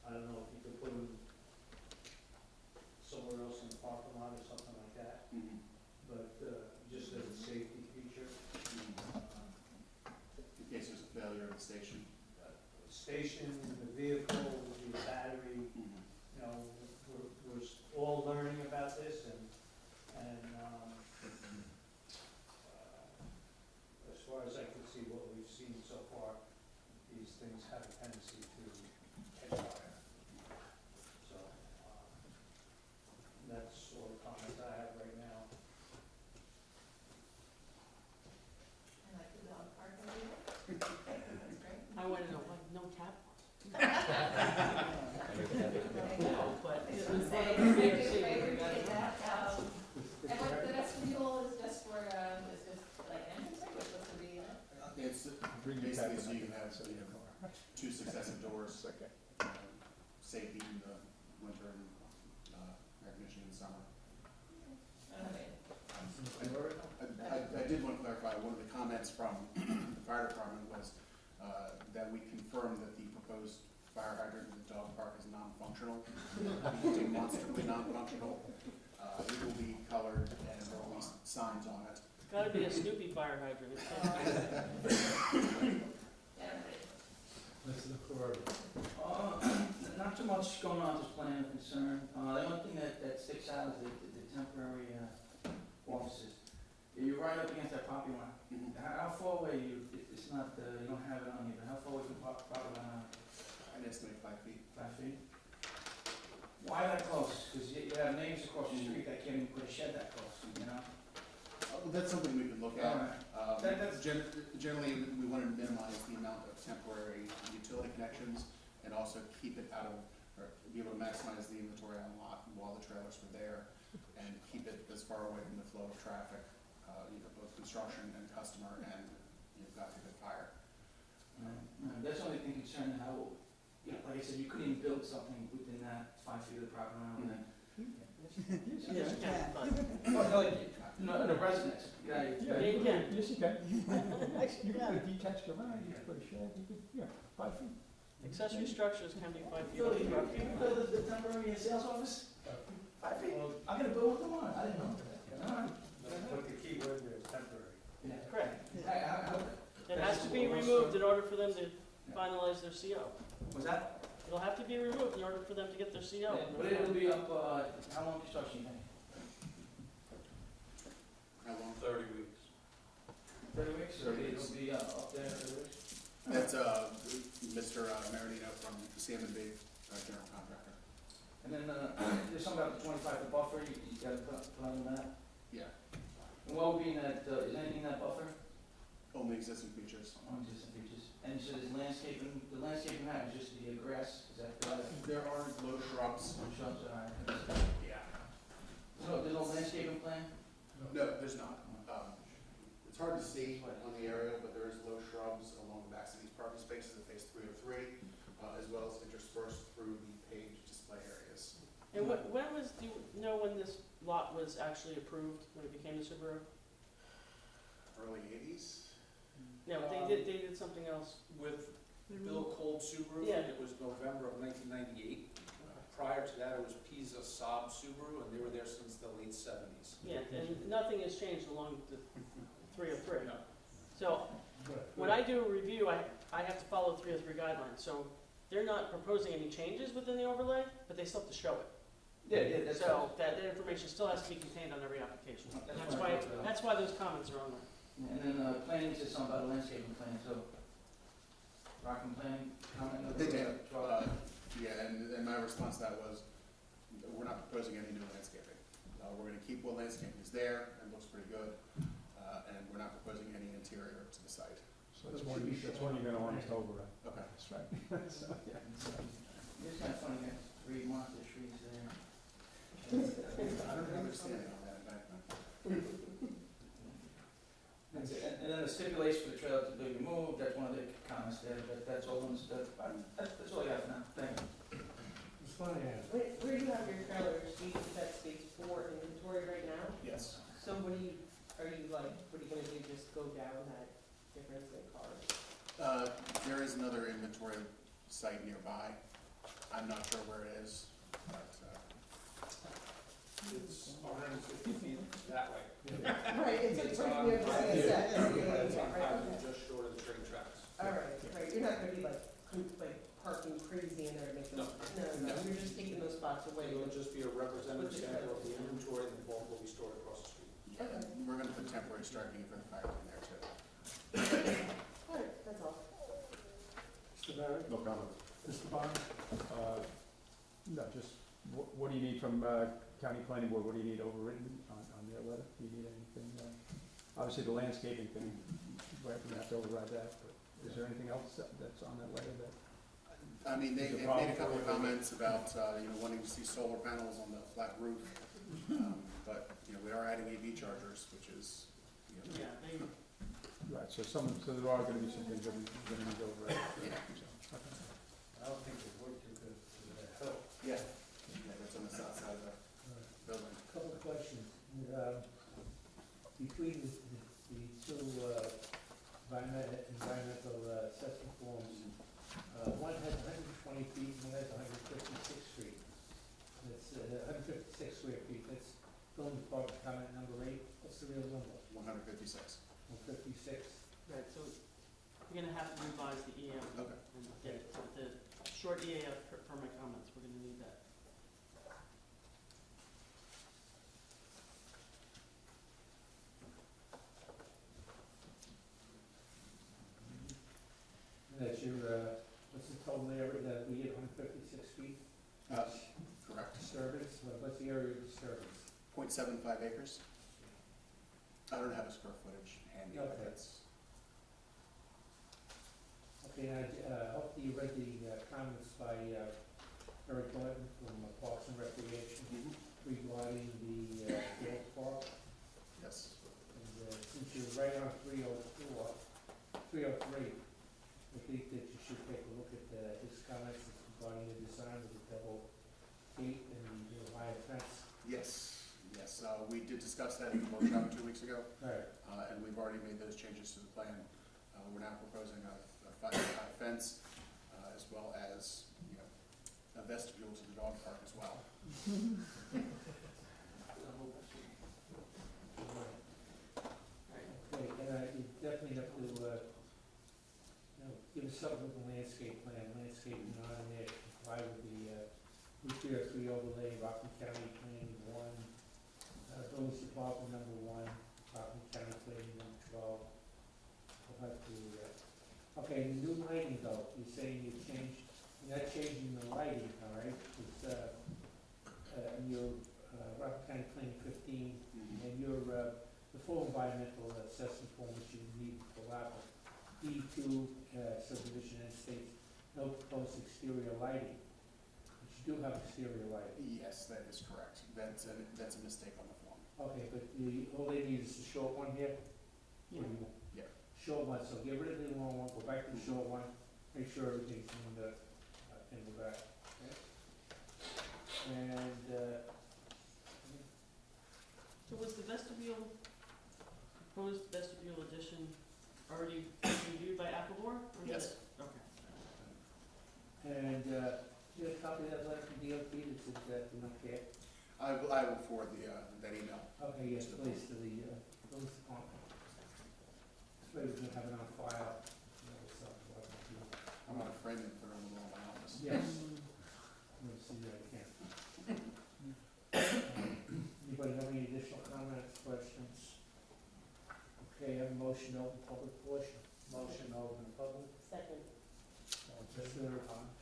I don't know if you could put them somewhere else in the parking lot or something like that, Mhm. but just as a safety feature. In case there's a failure of the station. Station, the vehicle, the battery, you know, we're all learning about this and as far as I can see what we've seen so far, these things have a tendency to catch fire. So, that's all the comments I have right now. I like the dog park over there. That's great. I want to know, like, no tap? But it was one of the I things do that we appreciate got. that. And what the vestibule is just for, is just like entrance, or what's supposed to be in it? It's basically so you can have 2 successive doors. Safety in the winter and air conditioning in the summer. I did want to clarify, one of the comments from the fire department was that we confirm that the proposed fire hydrant in the dog park is non-functional, demonstrably non-functional. It will be colored and there will be signs on it. It's gotta be a Snoopy fire hydrant. It can't Mr. Ferrari. Not too much going on with this plan of concern. The only thing that sticks out is the temporary offices. You're right up against that property line. How far away it's not, you don't have it on here, but how far away from the property line? I'd estimate 5 feet. 5 feet? Why that close? Because you have neighbors across the street that can't even put a shed that close, you know? Well, that's something we could look All at. right. Generally, we want to minimize the amount of temporary utility connections and also keep it out of, or be able to maximize the inventory on lot while the trailers were there and keep it as far away from the flow of traffic, both construction and customer, and you've got a good fire. That's the only thing concerning how, like I said, you couldn't even build something within that 5 feet of the property line. Yes, you can, but Well, like, in a residence, yeah, you can. Yes, you can. Actually, you got a detached garage, you could put a shed, you could, 5 feet. Accessory structures can be 5 feet. Phil, you build the temporary sales office? 5 feet? I'm gonna build what they want, I didn't know. All right. Put the key word there, temporary. Yeah. Correct. How- It has to be removed in order for them to finalize their CO. Was that? It'll have to be removed in order for them to get their CO. But it'll be up, how long construction, you think? How long? 30 weeks. 30 weeks? 30 weeks. It'll be up there 30 weeks? That's Mr. Marinino from CM&B, general contractor. And then, there's something about the 25-foot buffer, you gotta put on that. Yeah, And what would be in that, is anything in that buffer? only existing features. On existing features. And so there's landscaping, the landscaping now is just the grass, is that correct? There are low shrubs. Shrubs, all right. Yeah. There's no landscaping plan? No, there's not. It's hard to see on the aerial, but there is low shrubs along the backs of these parking spaces at phase 303, as well as interspersed through the paved display areas. And when was, do you know when this lot was actually approved, when it became a Subaru? Early 80s? No, they did something else. With Bill Cold Subaru, Yeah. it was November of 1998. Prior to that, it was Pisa Saab Subaru, and they were there since the late 70s. Yeah, and nothing has changed along the 303. No. So, when I do a review, I have to follow 303 guidelines, so they're not proposing any changes within the overlay, but they still have to show it. Yeah, that's. So, that information still has to be contained on every application. That's why those comments are on there. And then, planning says something about a landscaping plan, so. Rockland planning, comment? They did. Yeah, and my response to that was, we're not proposing any new landscaping. We're gonna keep what landscaping is there, and looks pretty good, and we're not proposing any interior to the site. So that's one you're gonna want us to override. Okay. That's right. So, yeah. It's kind of funny, you got 3 monster trees there. I don't understand on that, That's it. And then the stipulation for the trailer to be removed, that's one of the comments there, but that's all understood. That's all I got for now, thank you. It's funny, Where do you have your trailers, do you use that space for inventory right now? Yes. So what are you gonna do, just go down that difference in cars? There is another inventory site nearby. I'm not sure where it is, but, It's 150 feet that way. Right, it's right on- near the CSX. It's on Right, Highway, okay. just short of the train tracks. All right, you're not gonna be like parking crazy in there to make them, no, you're just taking those spots away. It'll just be a representative sample of the inventory, and the bulk will be stored across the street. Okay. we're gonna put temporary striping for the fire in there too. All right, that's all. Mr. Barrett? No comment. Mr. Bond? No, just, what do you need from county planning board? What do you need overwritten on their letter? Do you need anything? Obviously, the landscaping thing, we have to override that, but is there anything else that's on that letter that? I mean, they Is it made a couple problem of for you? comments about, wanting to see solar panels on the flat roof. But, we are adding EV chargers, which is, Yeah, they, Right, so there are gonna be some things that we're gonna need to override. Yeah. So, okay. I don't think it would too good for that hill. yeah, that's on the south side of the building. Couple of questions. Between the two environmental assessment forms, 156. 156. Right, so we're gonna have to revise the EAF. Okay. And get the short EAF for my comments, we're gonna need that. And that's your, what's the total area that we get, 156 feet? Correct. Disturbance, what's the area of disturbance? 0.75 acres. I don't have a square footage handy, but Okay. that's, Okay, and hopefully you read the comments by Eric Gordon from Parks and Recreation regarding the dog park. yes. And since you're right on 303, I think that you should take a look at his comments regarding the design of the double gate and the wire fence. Yes, yes. We did discuss that in the workshop 2 weeks ago, Right. and we've already made those changes to the plan. We're now proposing a 5-foot fence, as well as, a vestibule to the dog park as well. Okay, and you definitely have to, give us something with the landscape plan, landscaping on there, comply with the Route 303 overlay, Rockland County Planning 1, Village Department number 1, Rockland County Planning number 12. We'll have to, okay, the new lighting though, you're saying you're not changing the lighting, all right? It's, in your, Rockland County Planning 15, and your, the full environmental assessment form which you need to fill out. D2 subdivision and states no proposed exterior lighting. But you do have exterior lighting. Yes, that is correct. That's a mistake on the form. Okay, but all they need is the short one here? Yeah. Short one, so get rid of the long one, go back to the short one, make sure everything's in the back. Okay? And, So was the vestibule, proposed vestibule addition already reviewed by Appledore? Yes. Okay. and, you have a copy of that letter from DOT that says that we don't care? I will forward that email. Okay, yes, please, to the, police department. This way we can have it on file. I'm gonna frame it and put it on the wall of my office. Yes. Let me see that again. Anybody have any additional comments, questions? Okay, I have a motion to open public portion. Motion to open public. Second. Mr.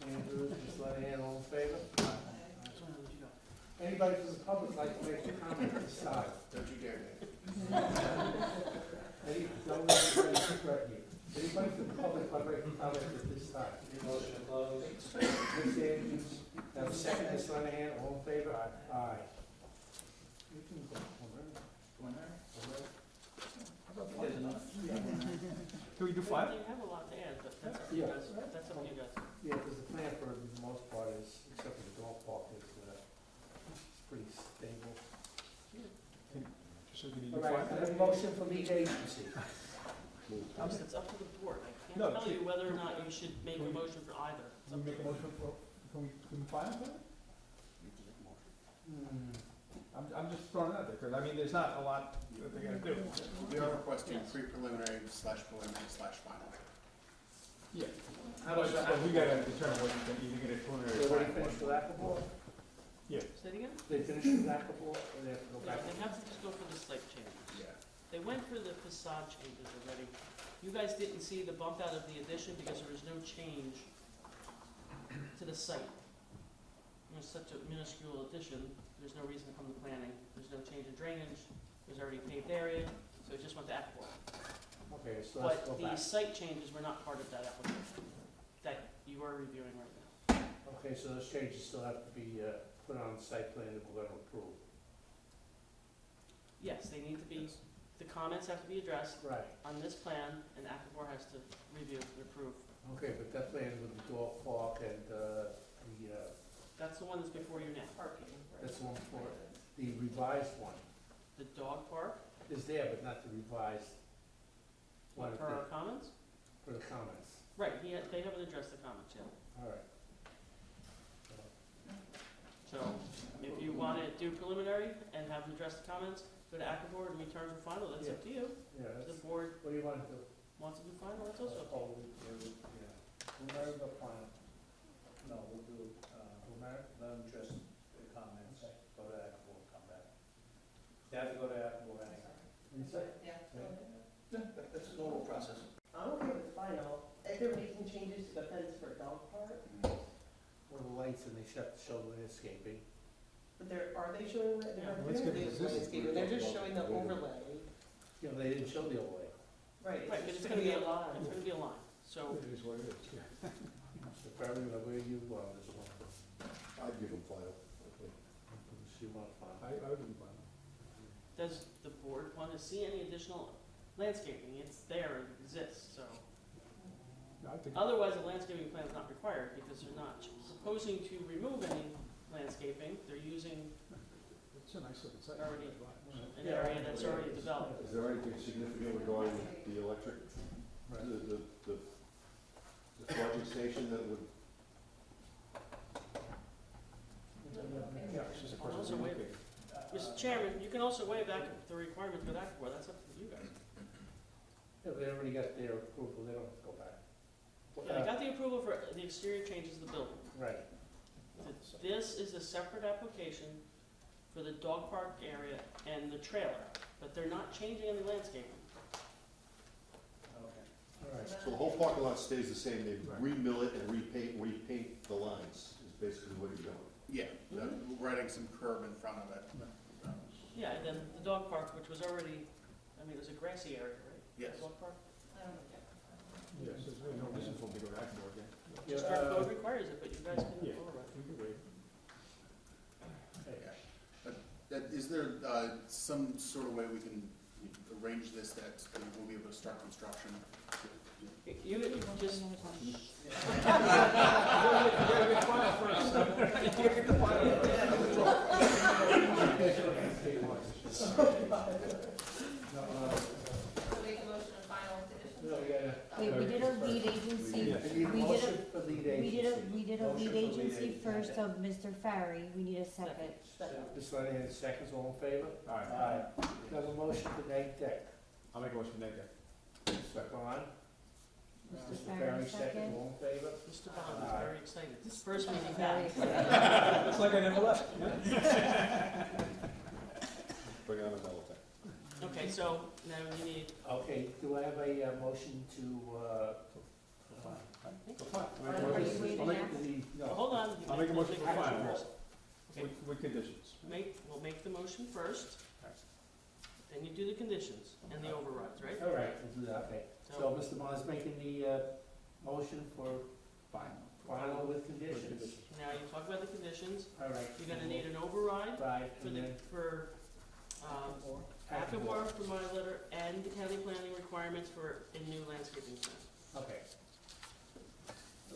Andrews, just let it all in favor? So where would you go? Anybody from the public like to make a comment at this time? Don't you dare, Dave. Don't let anybody threaten you. Anybody from the public like to make a comment at this time? Motion closed. Mr. Andrews, have a second, Ms. Lenahan, all in favor? Aye. You can go. There's enough. Can we do five? You have a lot to add, but that's up to you guys. That's up to you guys. Yeah, because the plan for the most part is, except for the dog park, is pretty stable. So can you do All right, five? I have a motion from each agency. It's up to the board. I No, can't tell you whether or not you should make a motion for either. It's Can up we to make a the motion for, can we find it? I'm just throwing it out there, because I mean, there's not a lot that they're gonna do. We are requesting Yes. pre-preliminary/preliminary/final. Yeah. How about, but we gotta determine what you can, either get a preliminary They or already final. finished with Appleboro? Yeah. Say it again? They finished with Appleboro, or they have to go Yeah, back? they have to just go for the site changes. Yeah. They went for the facade changes already. You guys didn't see the bump out of the addition because there was no change to the site. It was such a minuscule addition, there's no reason to come to planning. There's no change in drainage, there's already paved area, so it just went to Appledore. Okay, so let's go But the back. site changes were not part of that application that you are reviewing right now. Okay, so those changes still have to be put on the site plan that we're gonna approve. Yes, they need to be, the comments have to be addressed Right. on this plan, and Appledore has to review and approve. Okay, but that plan with the dog park and That's the one that's before you now. Parking. that's the one for the revised one The dog park, is there, but not the revised one for our comments? for the comments. Right, they haven't addressed the comments yet. All right. So if you want to do preliminary and have them address the comments, go to Akabor and return for final, that's up to you. Yeah, If that's, the board what do you want to do? wants to do final, that's also up to you. We'll marry the final. No, we'll do, let them just the comments, go to Apple, come back. They have to go to Apple anyway. You say? Yeah. That's a normal process. I'm okay with final. If they're making changes to the fence for dog park, Or the lights, and they have to show landscaping. but are they showing, they're Yeah, not let's doing get the this- landscaping, they're just showing the overlay. You know, they didn't show the overlay. Right, Right, but it's it's just gonna be a line. It's gonna be a line, so, It is what it is, yeah. So Barry, where you want this one? I'd give them final. You want final? I would be fine. does the board want to see any additional landscaping? It's there, it exists, so. I think, Otherwise, a landscaping plan is not required, because they're not proposing to remove any landscaping, they're using it's a nice looking site. already an area that's already developed. Is there anything significant regarding the electric, the charging station that would? Yeah, it's just a question Also of waive- locating. Mr. Chairman, you can also waive the requirement for that, that's up to you guys. Yeah, they already got their approval, they don't have to go back. Yeah, they got the approval for the exterior changes of the building. Right. This is a separate application for the dog park area and the trailer, but they're not changing any landscaping. Okay. All right. So the whole parking lot stays the same, they remill it and repaint the lines, is basically what you're doing. Yeah, we're adding some curb in front of it. Yeah, and then the dog park, which was already, I mean, it was a grassy area, right? Yes. The dog park? Yes, there's really no reason for them to go back more again. Just our code requires it, but you guys can Yeah. override. We can wait. Is there some sort of way we can arrange this that we'll be able to start construction? You just, Make a motion of final conditions? No, we gotta. Wait, we did a lead agency, We need a we did motion for lead agency. we did a Motion lead for lead agency agency. first of Mr. Farry, we need a second. Ms. Lenny, seconds, all in favor? All right, Aye. We have a motion for Nate Deck. I'll make a motion to make that. Second on. Mr. Mr. Farry, second, second. all in favor? Mr. Bond is very excited. This first meeting Very back. excited. It's like I never left. Bring on a Melotech. Okay, so now you need, Okay, do I have a motion to, For fine. Are you waiting I'll make after? no. well, hold on. I'll make a motion for Action final. first. Okay. With conditions. We'll make the motion first, then you do the conditions and the overrides, right? All right, we'll do that, okay. So Mr. Bond's making the, motion for final with conditions. Now you talk about the conditions, All right. you're gonna need an override Right, for and the, then. for, Akabor for my letter and the county planning requirements for a new landscaping plan. Okay.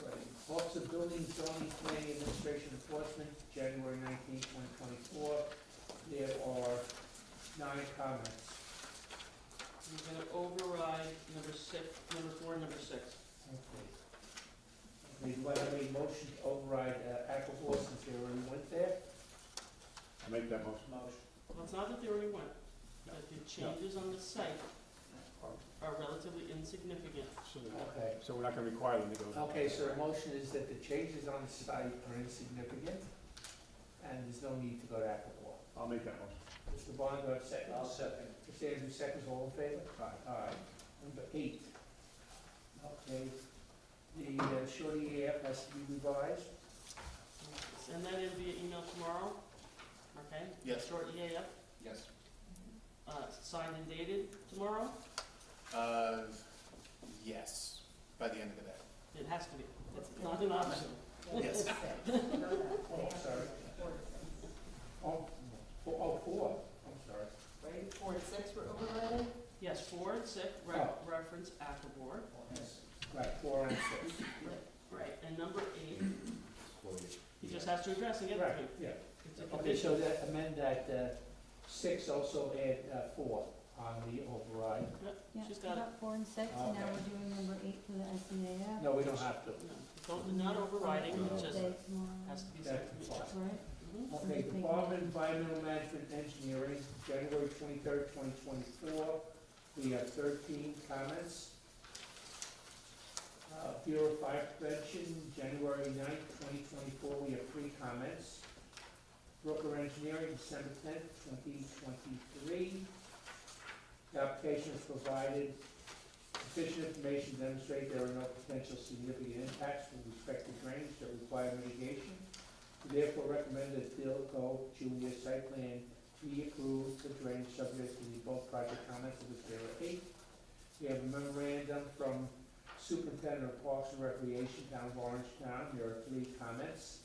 All right. Office of Building, Zoning, Planning, Administration Enforcement, January 19, 2024. There are 9 comments. You're gonna override number 4, and number 6. Okay. Do I have a motion to override Akabor since they already went there? I'll make that motion. Well, it's not that they already went, but the changes on the site are relatively insignificant. Okay. So we're not gonna require them to go. Okay, so the motion is that the changes on the site are insignificant, and there's no need to go to Akabor. I'll make that motion. Mr. Bond, do I have a second? I'll second. Mr. Andrews, seconds, all in favor? Aye. All right. Number 8. Okay, the shorty EAF has to be revised. Send that in via email tomorrow, okay? Yes. Short EAF, Yes. signed and dated tomorrow? Yes, by the end of the day. It has to be, it's not an option. Yes. Oh, sorry. Oh, 4, I'm sorry. Right, 4 and 6 were overriding? Yes, 4 and 6, Oh. reference Akabor. Right, 4 and 6. Right, and number 8, he just has to address and get it Right, to you. yeah. It's a Okay, condition. so that, amend that, 6 also add 4 on the override. Yeah, She's we got it. got 4 and 6, and now Okay. we're doing number 8 for the SEAF. No, we don't have to. No, not overriding, it just Day tomorrow. has to be That's sent to me. fine. Right, Okay, Department of Environmental Management Engineering, January 23rd, 2024, we have 13 comments. Bureau of Fire Prevention, January 9th, 2024, we have 3 comments. Brooker Engineering, December 10th, 2023. The application is provided sufficient information to demonstrate there are no potential significant impacts with respect to drainage that require mitigation. We therefore recommend that Dilco Junior site plan be approved for drainage subject to the above project comments of which there are 8. We have a memorandum from Superintendent of Parks and Recreation, Town of Orangetown. There are 3 comments.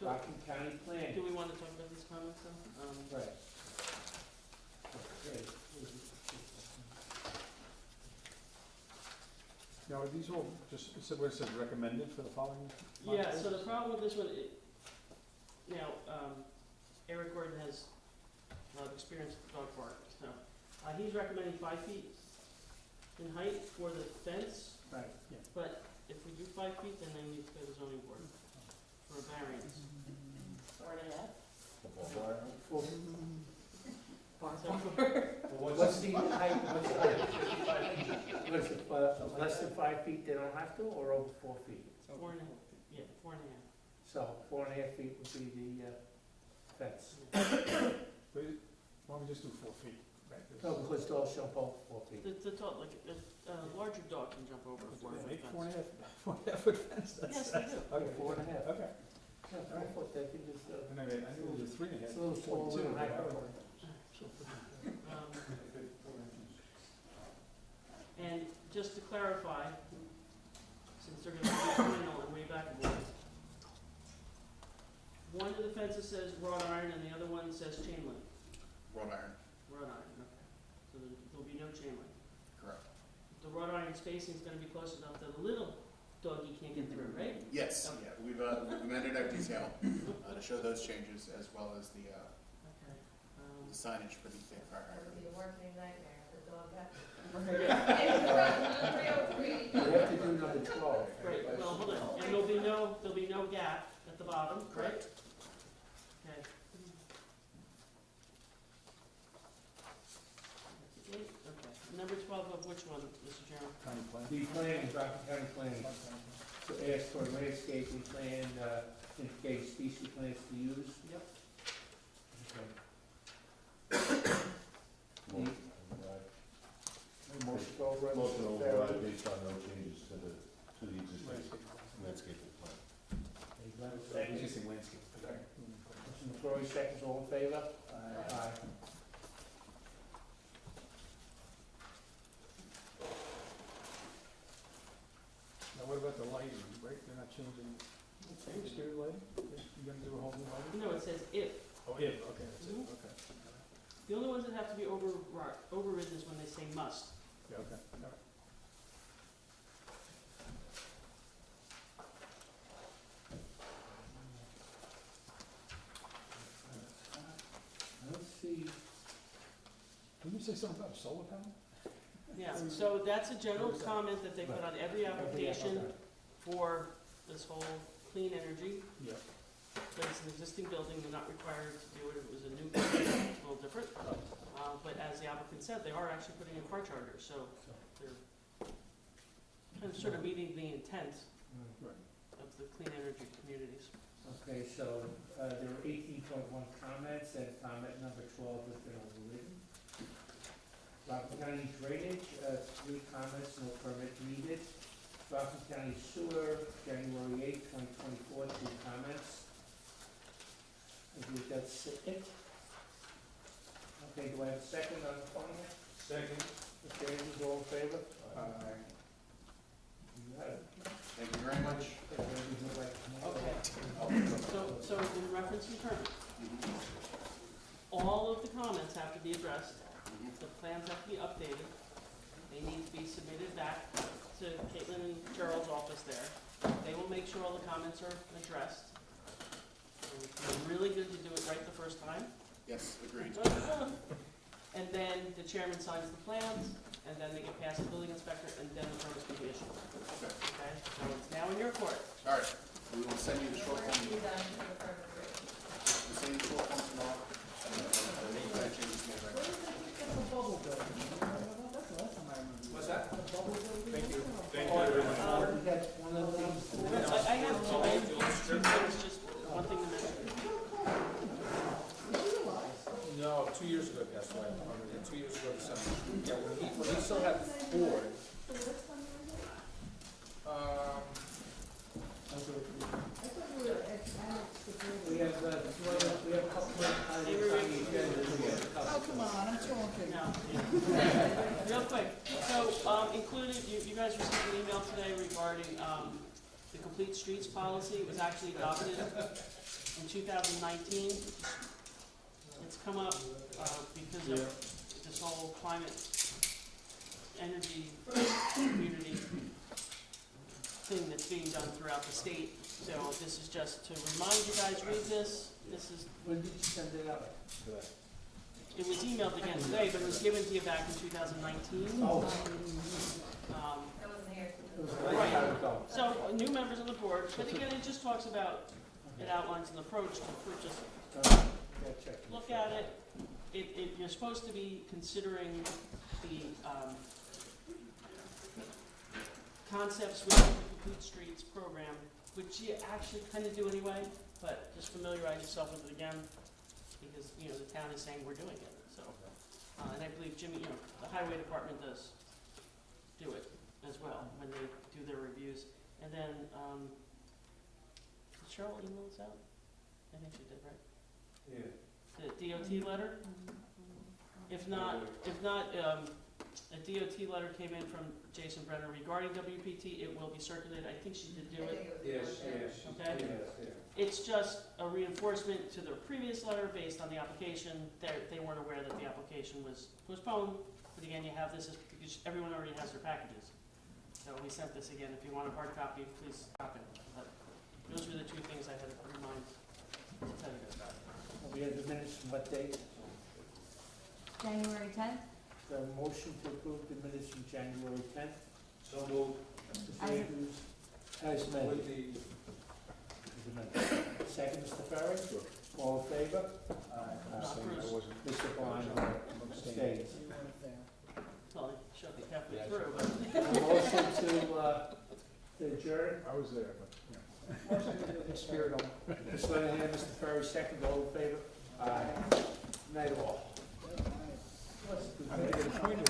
Rockland County Plan. Do we want to talk about these comments though? Right. Okay. Now, are these all just, where it says recommended for the following? Yeah, so the problem with this one, Eric Gordon has a lot of experience with dog park, so, he's recommending 5 feet in height for the fence, Right. but if we do 5 feet, then they need to go to the zoning board for a variance. 4.5? What's the height, what's it, less than 5 feet they don't have to, or over 4 feet? 4.5, yeah, 4.5. So 4.5 feet would be the fence. Why don't we just do 4 feet? No, because dogs jump over 4 feet. The dog, like, a larger dog can jump over a 4-foot Make fence. 4.5 foot fence? Yes, they do. Okay, 4.5. Okay. Yeah, 4 foot, they can just, And I knew it was 3.5. it's a little taller 42, than I yeah. have. And just to clarify, since they're gonna be final and way back more, one of the fences says wrought iron and the other one says chain link. Wrought iron, Wrought iron, okay. So there'll be no chain link. correct. The wrought iron spacing is gonna be close enough that a little doggy can't get through, right? Yes, yeah, we've amended our detail to show those changes as well as the Okay. signage for the fire That would hydrant. be a working nightmare, the dog got. Okay. And from 303. We have to do number 12. Right, well, hold on, and there'll be no gap at the bottom, correct? Okay. That's it, okay. Number 12 of which one, Mr. Chairman? County plan. The planning, Rockland County Planning, to ask for a landscaping plan, indicate species plants to use. Yep. Okay. Motion to override. Motion to override based on no changes to the existing landscaping plan. Second. Existing landscape. Motion McCrory, seconds, all in favor? Aye. Now, what about the lighting, right? They're not changing exterior lighting? You're gonna do a whole new lighting? No, it says if. Oh, if, okay, that's it, Mhm. okay. The only ones that have to be overridden is when they say must. Yeah, okay, all right. Let's see. Didn't you say something about a solar panel? Yeah, so that's a general comment that they put on every application for this whole clean energy. Yeah. But it's an existing building, they're not required to do it, it was a new building, it's a little different. But as the applicant said, they are actually putting in car chargers, so they're kind of sort of meeting the intent Right. of the clean energy communities. Okay, so, there are 18.1 comments, and comment number 12 has been overridden. Rockland County Drainage, 3 comments, no permit needed. Rockland County Sewer, January 8th, 2024, 2 comments. I believe that's it. Okay, do I have a second on the phone here? Second. Mr. Andrews, all in favor? Aye. You got it. Thank you very much. So in reference to permit, all of the comments have to be addressed, the plans have to be updated, they need to be submitted back to Caitlin and Gerald's office there. They will make sure all the comments are addressed. It's really good to do it right the first time. Yes, agreed. And then the chairman signs the plans, and then they get past the building inspector, and then the permits can be issued. Okay. Okay, so it's now in your court. All right, we will send you the short We're gonna form. be done for the permit. same full function law, any kind of changes made right now. What's that? Thank you. Thank you, everyone. That's one of the things. I have two things, just one thing to mention. No, 2 years ago, that's right. 2 years ago, December. Yeah, when he still had Ford. We have, we have a couple of items on the agenda. Oh, come on, I'm talking. No. Real quick, so, included, you guys received an email today regarding, the complete streets policy. It was actually adopted in 2019. It's come up, because of this whole climate, energy, community thing that's being done throughout the state. So this is just to remind you guys, read this. This is, When did you send it out? it was emailed again today, but it was given to you back in 2019. Oh. I wasn't here. Right. So, new members of the board, but again, it just talks about, it outlines an approach to just look at it. You're supposed to be considering the concepts within the Complete Streets program, which you actually kind of do anyway, but just familiarize yourself with it again, because, you know, the town is saying we're doing it, so. And I believe Jimmy, you know, the highway department does do it as well when they do their reviews. And then, did Cheryl email this out? I think she did, right? Yeah. The DOT letter? If not, a DOT letter came in from Jason Brenner regarding WPT. It will be circulated. I think she did do it. Yes, Okay. yes. It's just a reinforcement to their previous letter based on the application. They weren't aware that the application was postponed. But again, you have this because everyone already has their packages. So we sent this again. If you want a hard copy, please copy it. But those were the two things I had to remind to tell you guys about. We have the minutes from what date? January 10th? The motion to approve the minutes from January 10th. So moved. Mr. Andrews, as amended. Second, Mr. Ferry? All in favor? Mr. Klein abstains. Well, it showed me halfway through, A motion to adjourn. I was there, but, In spirit only. Ms. Lenahan, Mr. Ferry, second, all in favor? Aye. Night all. I'm gonna get appointed.